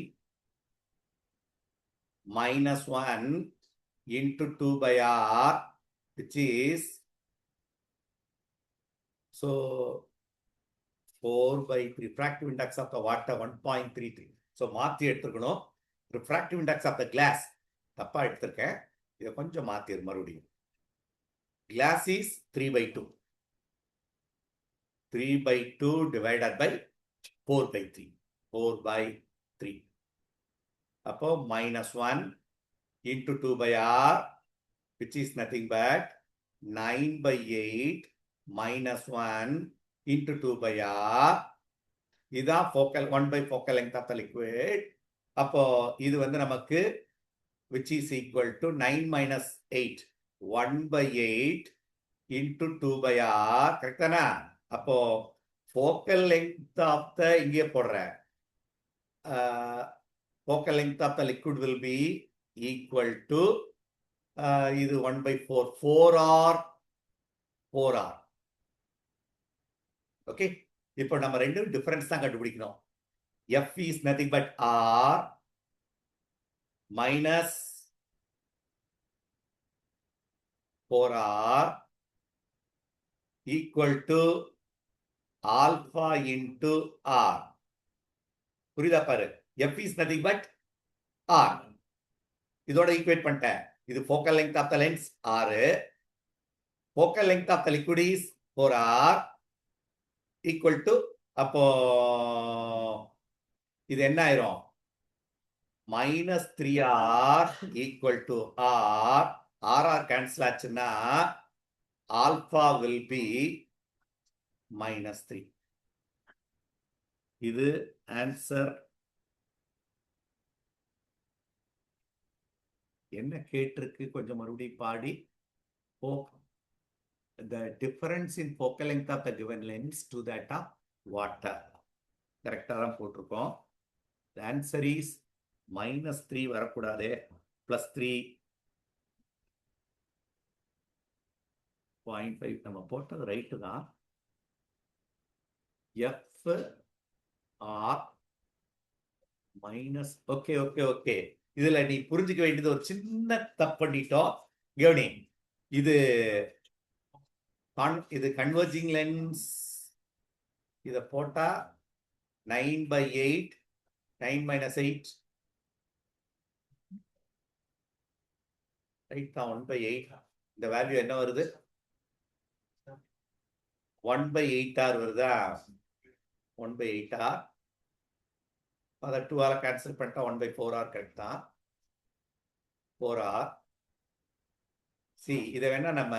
minus 1 into 2 by R, which is so 4 by refractive index of the water 1.33. So மாத்தி எடுத்துக்கணும். refractive index of the glass தப்பா எடுத்திருக்கேன். இதை கொஞ்சம் மாத்திரு மறுபடியும். glass is 3 by 2. 3 by 2 divided by 4 by 3. 4 by 3. அப்போ minus 1 into 2 by R, which is nothing but 9 by 8 minus 1 into 2 by R. இதுதான் focal 1 by focal length of the liquid. அப்போ இது வந்து நமக்கு which is equal to 9 minus 8 1 by 8 into 2 by R. Correct தானா? அப்போ focal length of the இங்கே போடுறேன். focal length of the liquid will be equal to இது 1 by 4 4R 4R. ஓகே, இப்போ நம்ம ரெண்டு டிஃபரன்ஸ் தான் கண்டுபிடிக்கணும். F is nothing but R minus 4R equal to alpha into R. புரியுதா பாரு? F is nothing but R. இதோட equate பண்ணிட்டேன். இது focal length of the lens 6, focal length of the liquid is 4R equal to அப்போ இது என்ன ஆயிரும்? minus 3R equal to R. RR cancel ஆச்சுன்னா alpha will be minus 3. இது answer. என்ன கேட்டிருக்கு கொஞ்சம் மறுபடியும் பாடி. the difference in focal length of the given lens to that of water. கரெக்டா தான் போட்டிருக்கோம். the answer is minus 3 வரக்கூடாது, plus 3.5 நம்ம போட்டது ரைட்டு தான். F R minus okay okay okay. இதுல நீ புரிஞ்சுக்க வேண்டியது ஒரு சின்ன தப்பு பண்ணிட்டோம். கவனி, இது கன்வர்ஜிங் லென்ஸ். இத போட்டா 9 by 8 9 minus 8 ரைட் தான் 1 by 8. இந்த வேல்யூ என்ன வருது? 1 by 8R வருதா? 1 by 8R. அதை 2R கேன்சல் பண்ணிட்டா 1 by 4R கரெக்ட் தான். 4R. இதை வேணா நம்ம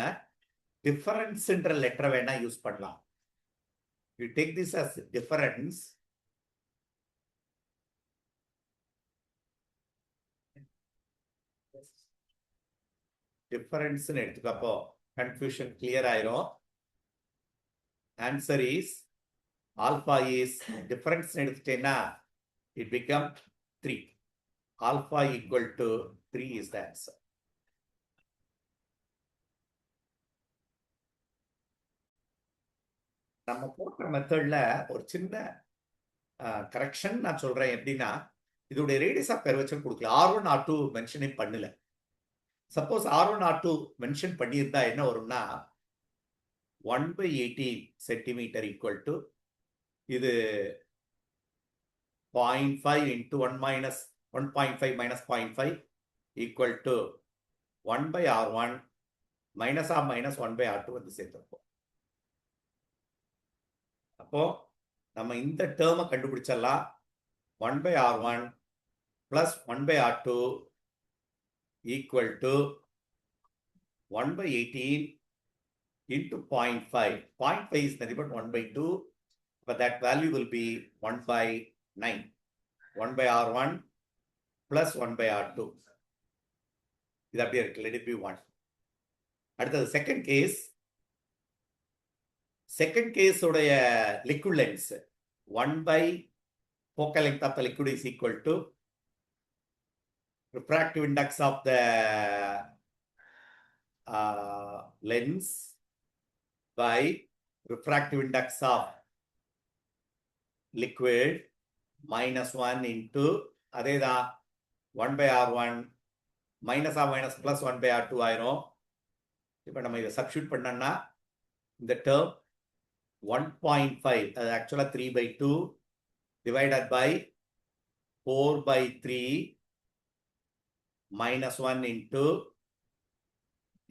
டிஃபரன்ஸ்ன்ற லெட்டரை வேணா யூஸ் பண்ணலாம். You take this as difference. Difference எடுத்துக்கப்போ கன்ஃபியூஷன் கிளியர் ஆயிரும். Answer is alpha is difference எடுத்துட்டேன்னா it become 3. Alpha equal to 3 is the answer. நம்ம போடுற மெத்தட்ல ஒரு சின்ன கரெக்ஷன் நான் சொல்றேன். எப்படின்னா, இதோட ரேடியஸ் ஆஃப் கர்வேச்சர் கொடுக்கல. R1 R2 மென்ஷனே பண்ணல. சப்போஸ் R1 R2 மென்ஷன் பண்ணியிருந்தா என்ன வரும்னா 1 by 18 சென்டிமீட்டர் ஈக்குவல் டு இது 0.5 into 1 minus 1.5 minus 0.5 equal to 1 by R1 minus or minus 1 by R2 வந்து சேர்த்திருப்போம். அப்போ நம்ம இந்த டேர்மை கண்டுபிடிச்சிடலாம். 1 by R1 plus 1 by R2 equal to 1 by 18 into 0.5. 0.5 is nothing but 1 by 2, but that value will be 1 by 9. 1 by R1 plus 1 by R2. இது அப்படியே இருக்கு. Let it be 1. அடுத்தது செகண்ட் கேஸ் உடைய liquid length 1 by focal length of the liquid is equal to refractive index of the lens by refractive index of liquid minus 1 into அதேதான் 1 by R1 minus or minus plus 1 by R2 ஆயிரும். இப்போ நம்ம இதை substitute பண்ணோம்னா இந்த term 1.5 அது ஆக்சுவலா 3 by 2 divided by 4 by 3 minus 1 into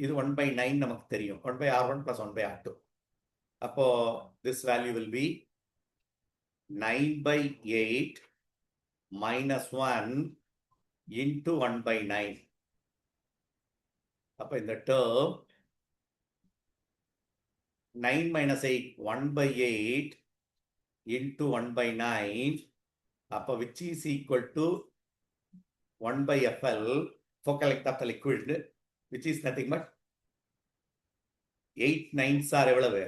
இது 1 by 9 நமக்கு தெரியும். 1 by R1 plus 1 by R2. அப்போ this value will be 9 by 8 minus 1 into 1 by 9. அப்போ இந்த term 9 minus 8, 1 by 8 into 1 by 9, அப்போ which is equal to 1 by FL, focal length of the liquid, which is nothing but 8 9s are எவ்வளவு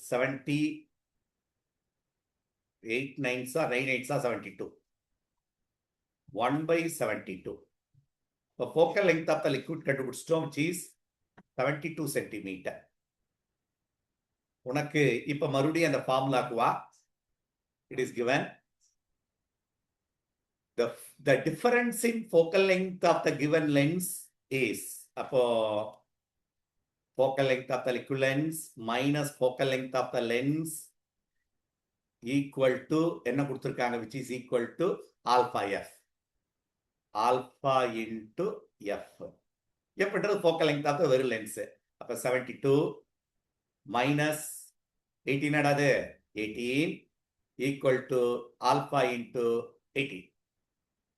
70, 8 9s are 9 8s are 72. 1 by 72. The focal length of the liquid கண்டுபிடிச்சிட்டோம், which is 72 centimeter. உனக்கு இப்ப மறுபடியும் அந்த ஃபார்முலாக்கு வா. It is given the difference in focal length of the given lens is அப்போ focal length of the liquid lens minus focal length of the lens equal to என்ன கொடுத்திருக்காங்க, which is equal to alpha f. Alpha into f. எப்படின்றது focal length of the வெறும் lens. அப்ப 72 minus 18 என்னடாது 18 equal to alpha into 18.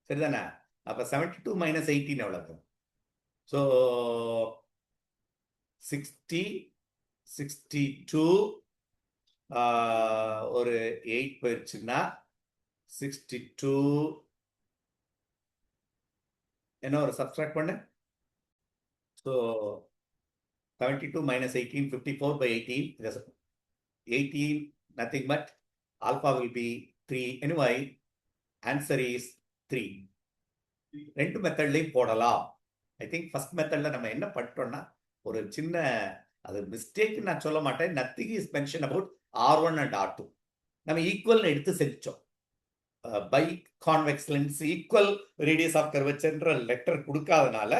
சரிதானே? அப்ப 72 minus 18 எவ்வளவு? So 60, 62 ஒரு 8 போயிடுச்சுன்னா 62 என்ன ஒரு சப்ஸ்ட்ராக்ட் பண்ணு. So 72 minus 18, 54 by 18. 18, nothing but alpha will be 3. Anyway, answer is 3. ரெண்டு மெத்தட்லையும் போடலாம். ஐ திங்க் ஃபர்ஸ்ட் மெத்தட்ல நம்ம என்ன பண்ணிட்டோம்னா ஒரு சின்ன அது மிஸ்டேக் நான் சொல்ல மாட்டேன். Nothing is mention about R1 and R2. நம்ம ஈக்குவல் எடுத்து செஞ்சோம். By convex lens equal radius of கர்வச்சர்ன்ற லெட்டர் கொடுக்காதனால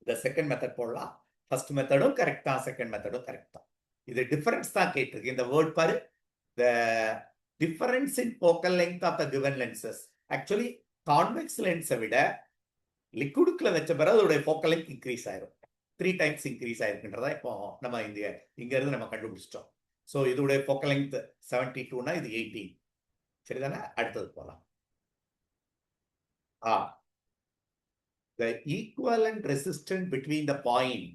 இந்த செகண்ட் மெத்தட் போடலாம். ஃபர்ஸ்ட் மெத்தடும் கரெக்ட் தான், செகண்ட் மெத்தடும் கரெக்ட் தான். இது டிஃபரன்ஸ் தான் கேட்டிருக்கு. இந்த வேர்ட் பாரு, the difference in focal length of the given lenses. Actually convex லென்ஸை விட லிக்விடுக்குள்ள வச்ச பிறகு அதோடைய focal length இன்க்ரீஸ் ஆயிரும். 3 times இன்க்ரீஸ் ஆயிருக்குன்றதா இப்போ நம்ம இங்க இருந்து நம்ம கண்டுபிடிச்சிட்டோம். ஸோ இதோடைய focal length 72னா இது 18. சரிதானே? அடுத்தது போலாம். The equivalent resistance between the point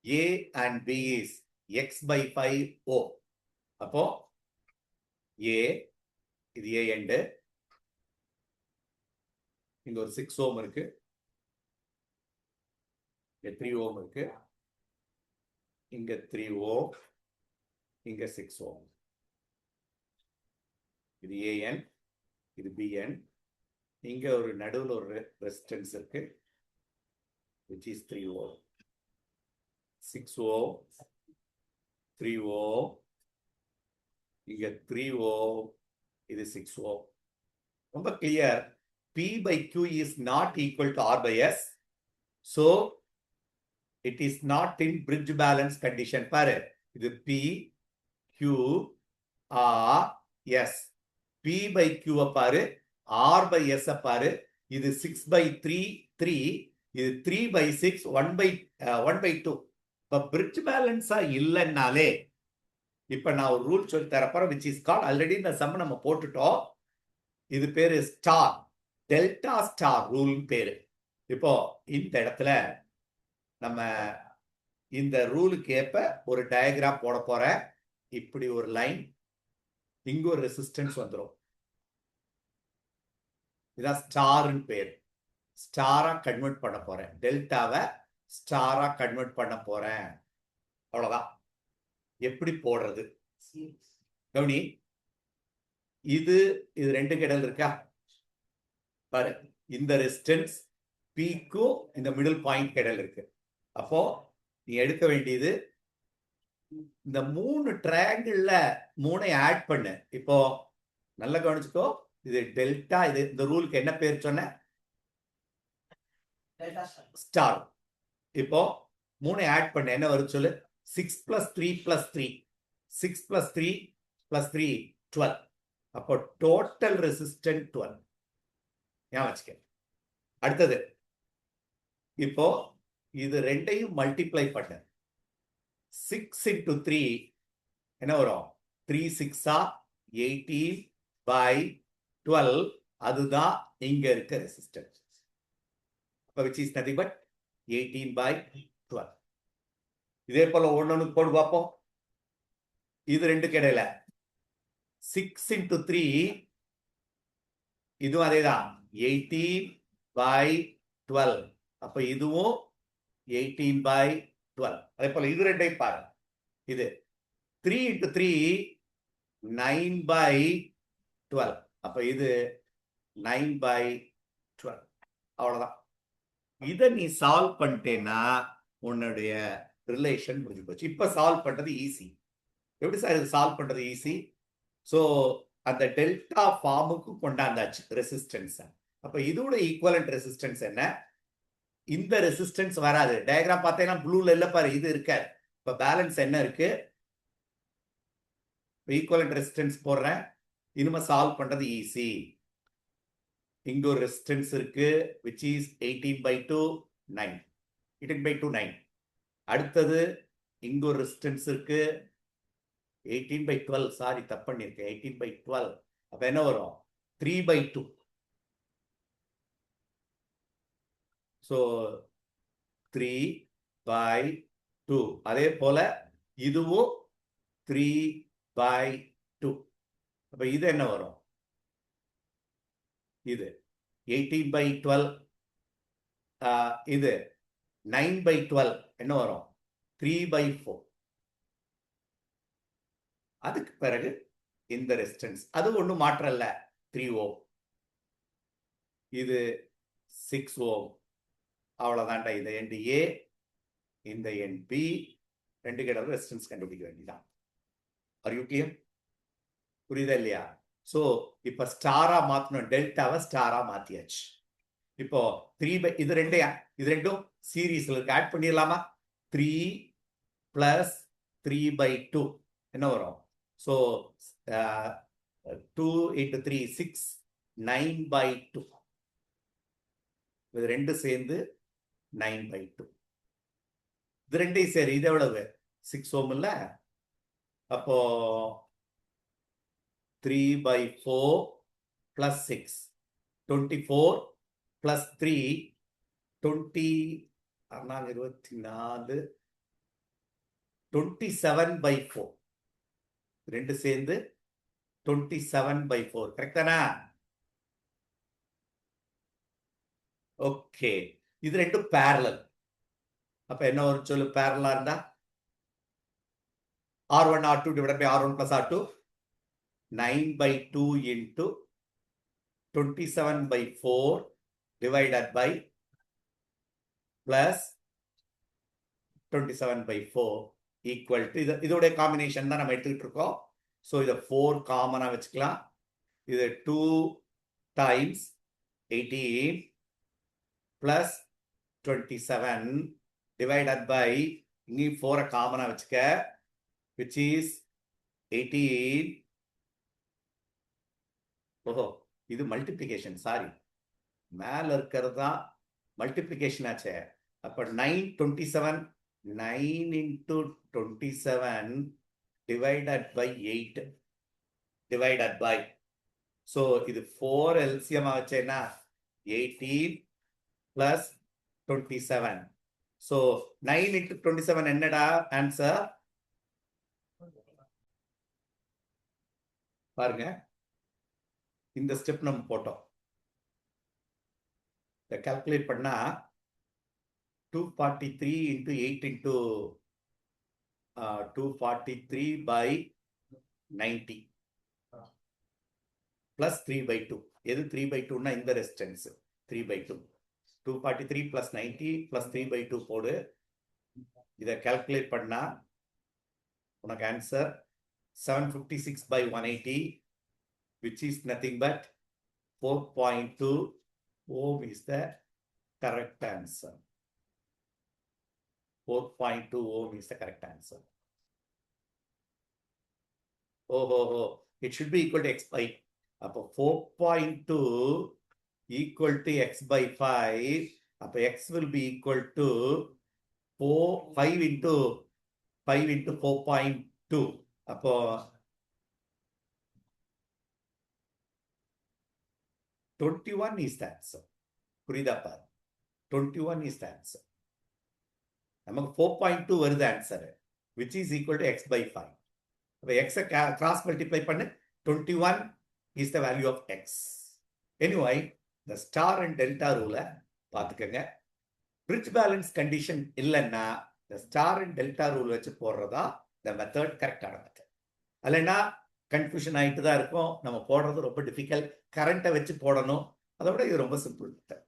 A and B is x by 5 O. அப்போ A இது A end, இங்க ஒரு 6 ohm இருக்கு, இங்க 3 ohm இருக்கு, இங்க 3 ohm, இங்க 6 ohm. இது AN, இது BN, இங்க ஒரு நடுவுல ஒரு ரெசிஸ்டன்ஸ் இருக்கு, which is 3 ohm. 6 ohm, 3 ohm, இங்க 3 ohm, இது 6 ohm. ரொம்ப clear. P by Q is not equal to R by S. So it is not in bridge balance condition. பாரு, இது P, Q, R, S. P by Q பாரு, R by S பாரு, இது 6 by 3, 3, இது 3 by 6, 1 by 2. இப்ப bridge பேலன்ஸா இல்லைன்னாலே இப்ப நான் ஒரு ரூல் சொல்லி தரப்போறேன், which is called, ஆல்ரெடி இந்த சம் நம்ம போட்டுட்டோம். இது பேரு ஸ்டார். டெல்டா ஸ்டார் ரூல் பேரு. இப்போ இந்த இடத்துல நம்ம இந்த ரூலுக்கு ஏற்ப ஒரு டயக்ராம் போட போறேன். இப்படி ஒரு லைன், இங்க ஒரு ரெசிஸ்டன்ஸ் வந்துடும். இதான் ஸ்டார்னு பேர். ஸ்டாரா கன்வெர்ட் பண்ண போறேன். டெல்டாவை ஸ்டாரா கன்வெர்ட் பண்ண போறேன். அவ்வளவுதான். எப்படி போடுறது கவனி. இது ரெண்டு கடல் இருக்கா பாரு. இந்த ரெசிஸ்டன்ஸ் பீக்கும் இந்த மிடில் பாயிண்ட் கடல் இருக்கு. அப்போ நீ எடுக்க வேண்டியது இந்த 3 ட்ரையாங்கிள்ல 3ஐ ஆட் பண்ணு. இப்போ நல்லா கவனிச்சுக்கோ. இது டெல்டா. இது இந்த ரூலுக்கு என்ன பேர் சொன்ன? ஸ்டார். இப்போ 3ஐ ஆட் பண்ண என்ன வரும் சொல்லு? 6 + 3 + 3. 6 + 3 + 3 12. அப்போ டோட்டல் ரெசிஸ்டன்ட் 12. ஏன் வச்சுக்க. அடுத்தது இப்போ இது ரெண்டையும் மல்டிப்ளை பண்ண. 6 × 3 என்ன வரும்? 3 6 18/12. அதுதான் இங்க இருக்க resistance. which is nothing but 18/12. இதே போல ஒண்ணு போடு பார்ப்போம். இது ரெண்டு கிடையில 6 × 3 இதுவும் அதேதான் 18/12. அப்ப இதுவும் 18/12. அதே போல இது ரெண்டையும் பாரு. இது 3 × 3 9/12. அப்ப இது 9/12. அவ்வளவுதான். இதை நீ சால்வ் பண்ணிட்டேன்னா உன்னுடைய ரிலேஷன் முடிஞ்சு போச்சு. இப்ப சால்வ் பண்றது ஈஸி. எப்படி சார் இது சால்வ் பண்றது ஈஸி? ஸோ அந்த டெல்டா ஃபார்முக்கு கொண்டாந்தாச்சு ரெசிஸ்டன்ஸ். அப்ப இதோட ஈக்குவலன்ட் ரெசிஸ்டன்ஸ் என்ன? இந்த ரெசிஸ்டன்ஸ் வராது. டயக்ராம் பார்த்தீங்கன்னா ப்ளூல இல்ல பாரு, இது இருக்காது. இப்ப பேலன்ஸ் என்ன இருக்கு? ஈக்குவலன்ட் ரெசிஸ்டன்ஸ் போடுறேன். இனிமே சால்வ் பண்றது ஈஸி. இங்க ஒரு ரெசிஸ்டன்ஸ் இருக்கு which is 18/2 9. 18/2 9. அடுத்தது இங்க ஒரு ரெசிஸ்டன்ஸ் இருக்கு 18/12. சாரி, தப்பு பண்ணிருக்கேன். 18/12. அப்ப என்ன வரும்? 3/2. so 3/2. அதே போல இதுவும் 3/2. அப்ப இது என்ன வரும்? இது 18/12. இது 9/12 என்ன வரும்? 3/4. அதுக்கு பிறகு இந்த ரெசிஸ்டன்ஸ் அது ஒண்ணும் மாற்றம் இல்ல, 3 ohm. இது 6 ohm. அவ்வளவுதான்டா. இந்த எண்ட் ஏ, இந்த எண்ட் பி, ரெண்டு கிட்ட ரெசிஸ்டன்ஸ் கண்டுபிடிக்க வேண்டியதான். Are you clear? புரியுதா இல்லையா? சோ இப்ப ஸ்டாரா மாத்தணும். டெல்டாவை ஸ்டாரா மாத்தியாச்சு. இப்போ 3 இது ரெண்டும் சீரீஸ்ல இருக்கு. ஆட் பண்ணிடலாமா? 3 + 3/2 என்ன வரும்? சோ 2 × 3 6 9/2. இது ரெண்டு சேர்ந்து 9/2. இது ரெண்டையும் சரி. இது எவ்வளவு? 6 ohm இல்ல? அப்போ 3/4 + 6 24 + 3 20 24 27/4. ரெண்டு சேர்ந்து 27/4. கரெக்டானா? ஓகே. இது ரெண்டும் பேரலல். அப்ப என்ன வரும் சொல்லு? பேரலா இருந்தா R1 R2 / R1 + R2 9/2 × 27/4 divided by plus 27/4 equal to இதோட காம்பினேஷன் தான் நம்ம எடுத்துக்கிட்டு இருக்கோம். ஸோ இதை 4 காமனா வச்சுக்கலாம். இது 2 × 18 plus 27 divided by இனி 4 காமனா வச்சுக்க, which is 18. ஓஹோ, இது மல்டிப்ளிகேஷன். சாரி, மேல இருக்கிறது தான் மல்டிப்ளிகேஷன் ஆச்சே. அப்ப 9 27 9 × 27 divided by 8 divided by. so இது 4 LCM வச்சேன்னா 18 plus 27. So 9 into 27 என்னடா ஆன்சர்? பாருங்க, இந்த ஸ்டெப் நம்ம போட்டோம். இதை கால்குலேட் பண்ணா 243 into 8 into 243 by 90 plus 3 by 2. எது 3 by 2 னா இந்த resistance 3 by 2. 243 plus 90 plus 3 by 2 போடு. இதை கால்குலேட் பண்ணா உனக்கு answer 756 by 180, which is nothing but 4.2 ohm is the correct answer. 4.2 ohm is the correct answer. It should be equal to x by. அப்போ 4.2 equal to x by 5. அப்போ x will be equal to 5 into 4.2. அப்போ 21 is the answer. புரியுதா பாரு, 21 is the answer. நமக்கு 4.2 வருது answer, which is equal to x by 5. அப்போ x cross multiply பண்ணு, 21 is the value of x. Anyway, the star and delta rule பார்த்துக்கங்க. bridge balance condition இல்லைன்னா the star and delta rule வச்சு போடுறதா the method கரெக்டான method. இல்லைன்னா confusion ஆகிட்டு தான் இருக்கும். நம்ம போடுறது ரொம்ப டிஃபிகல்ட். கரண்ட்டை வச்சு போடணும். அதை விட இது ரொம்ப சிம்பிள் மெத்தட்.